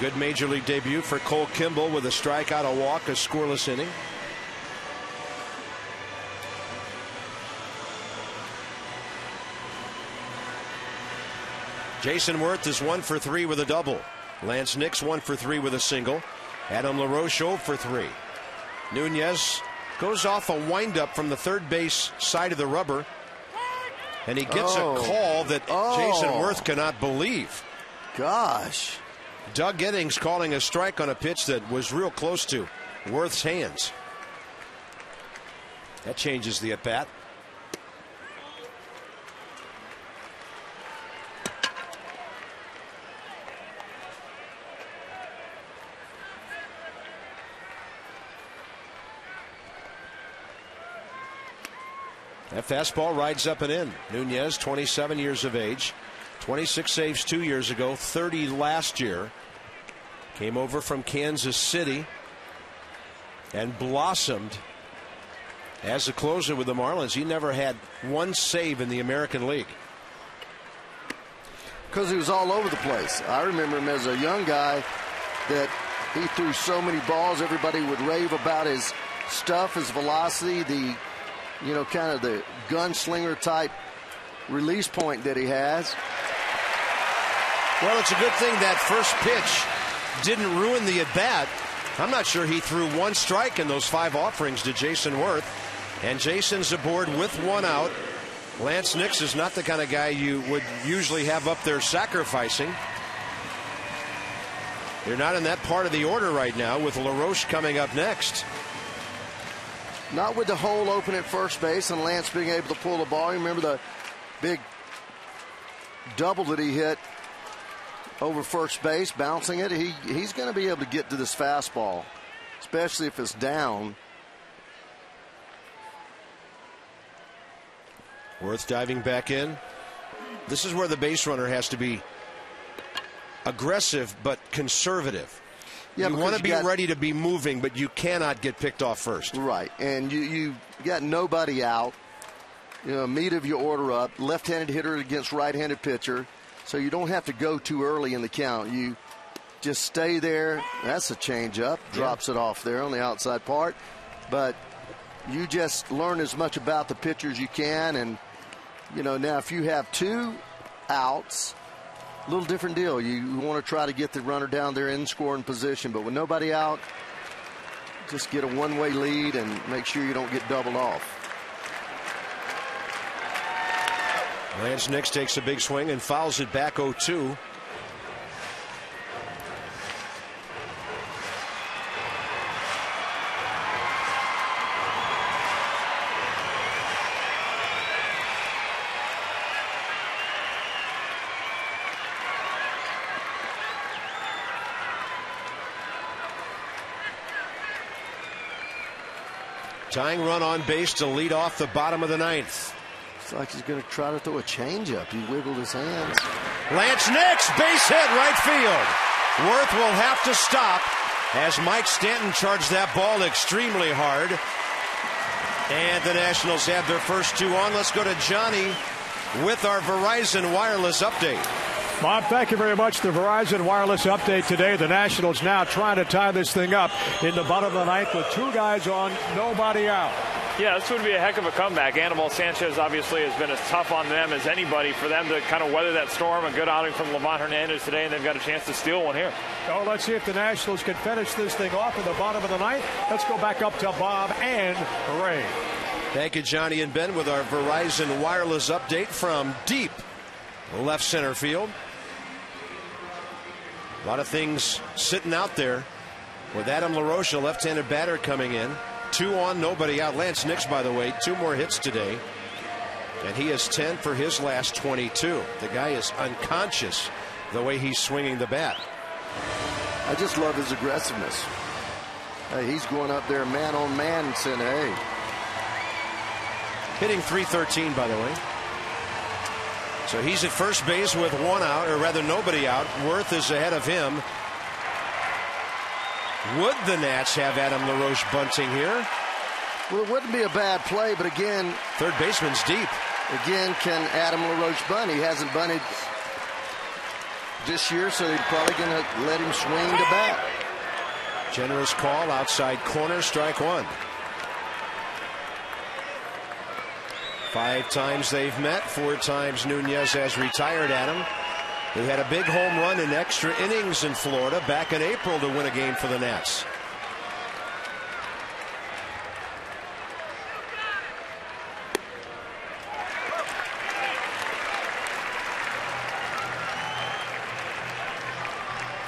Good major league debut for Cole Kimball with a strikeout, a walk, a scoreless inning. Jason Worth is 1 for 3 with a double. Lance Nix 1 for 3 with a single. Adam LaRoche 0 for 3. Nunez goes off a windup from the third base side of the rubber, and he gets a call that Jason Worth cannot believe.
Gosh.
Doug Eddings calling a strike on a pitch that was real close to Worth's hands. That changes the at-bat. That fastball rides up and in. Nunez, 27 years of age, 26 saves 2 years ago, 30 last year. Came over from Kansas City and blossomed as a closer with the Marlins. He never had one save in the American League.
Because he was all over the place. I remember him as a young guy that he threw so many balls. Everybody would rave about his stuff, his velocity, the kind of the gunslinger type release point that he has.
Well, it's a good thing that first pitch didn't ruin the at-bat. I'm not sure he threw one strike in those 5 offerings to Jason Worth. And Jason's aboard with 1 out. Lance Nix is not the kind of guy you would usually have up there sacrificing. You're not in that part of the order right now with LaRoche coming up next.
Not with the hole open at first base and Lance being able to pull the ball. You remember the big double that he hit over first base, bouncing it. He's going to be able to get to this fastball, especially if it's down.
Worth diving back in. This is where the base runner has to be aggressive but conservative.
Yeah,
you want to be ready to be moving, but you cannot get picked off first.
Right, and you got nobody out. You know, meat of your order up. Left-handed hitter against right-handed pitcher, so you don't have to go too early in the count. You just stay there. That's a change-up. Drops it off there on the outside part, but you just learn as much about the pitcher as you can. And you know, now if you have 2 outs, a little different deal. You want to try to get the runner down there in scoring position, but with nobody out, just get a one-way lead and make sure you don't get doubled off.
Lance Nix takes a big swing and fouls it back 0-2. Tying run on base to lead off the bottom of the 9th.
It's like he's going to try to throw a changeup. He wiggled his hands.
Lance Nix, base hit, right field. Worth will have to stop as Mike Stanton charged that ball extremely hard. And the Nationals have their first 2 on. Let's go to Johnny with our Verizon Wireless update.
Bob, thank you very much. The Verizon Wireless update today. The Nationals now trying to tie this thing up in the bottom of the 9th with 2 guys on, nobody out.
Yeah, this would be a heck of a comeback. Anibal Sanchez obviously has been as tough on them as anybody for them to kind of weather that storm. A good outing from Livan Hernandez today, and they've got a chance to steal one here.
So let's see if the Nationals can finish this thing off in the bottom of the 9th. Let's go back up to Bob and Ray.
Thank you, Johnny and Ben, with our Verizon Wireless update from deep left center field. A lot of things sitting out there with Adam LaRoche, a left-handed batter, coming in. 2 on, nobody out. Lance Nix, by the way, 2 more hits today, and he has 10 for his last 22. The guy is unconscious the way he's swinging the bat.
I just love his aggressiveness. Hey, he's going up there man on man and saying, hey.
Hitting .313, by the way. So he's at first base with 1 out, or rather nobody out. Worth is ahead of him. Would the Nats have Adam LaRoche bunting here?
Well, it wouldn't be a bad play, but again,
third baseman's deep.
Again, can Adam LaRoche bunt? He hasn't bunted this year, so they're probably going to let him swing the bat.
Generous call, outside corner, strike 1. 5 times they've met. 4 times Nunez has retired Adam, who had a big home run in extra innings in Florida back in April to win a game for the Nats.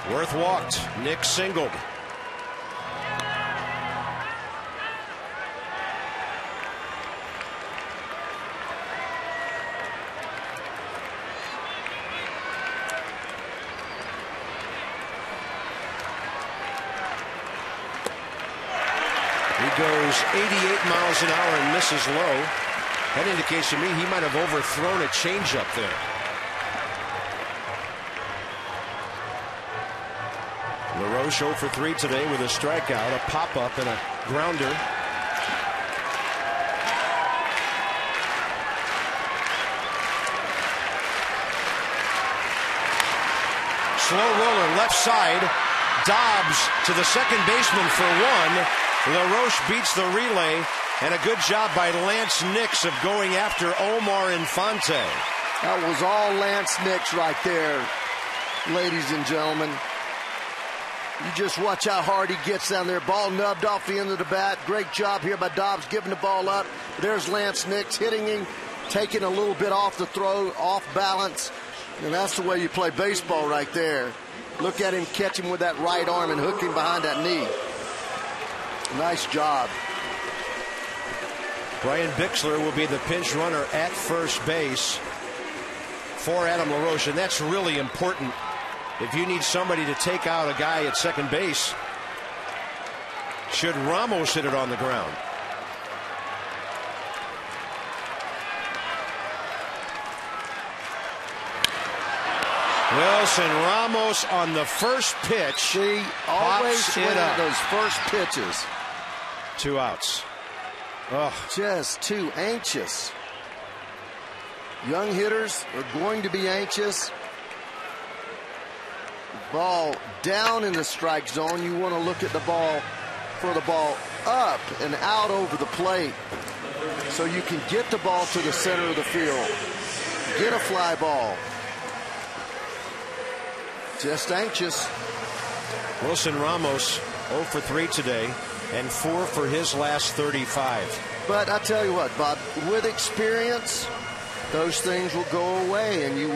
Worth walked. Nick singled. Goes 88 miles an hour and misses low. That indicates to me he might have overthrown a changeup there. LaRoche 0 for 3 today with a strikeout, a pop-up, and a grounder. Slow roller left side. Dobbs to the second baseman for 1. LaRoche beats the relay, and a good job by Lance Nix of going after Omar Infante.
That was all Lance Nix right there, ladies and gentlemen. You just watch how hard he gets down there. Ball nubbed off the end of the bat. Great job here by Dobbs giving the ball up. There's Lance Nix hitting him, taking a little bit off the throw, off balance. And that's the way you play baseball right there. Look at him catch him with that right arm and hook him behind that knee. Nice job.
Brian Bixler will be the pinch runner at first base for Adam LaRoche, and that's really important. If you need somebody to take out a guy at second base, should Ramos hit it on the ground. Wilson Ramos on the first pitch.
See, always win those first pitches.
2 outs. Oh.
Just too anxious. Young hitters are going to be anxious. Ball down in the strike zone. You want to look at the ball for the ball up and out over the plate so you can get the ball to the center of the field. Get a fly ball. Just anxious.
Wilson Ramos 0 for 3 today and 4 for his last 35.
But I tell you what, Bob, with experience, those things will go away and you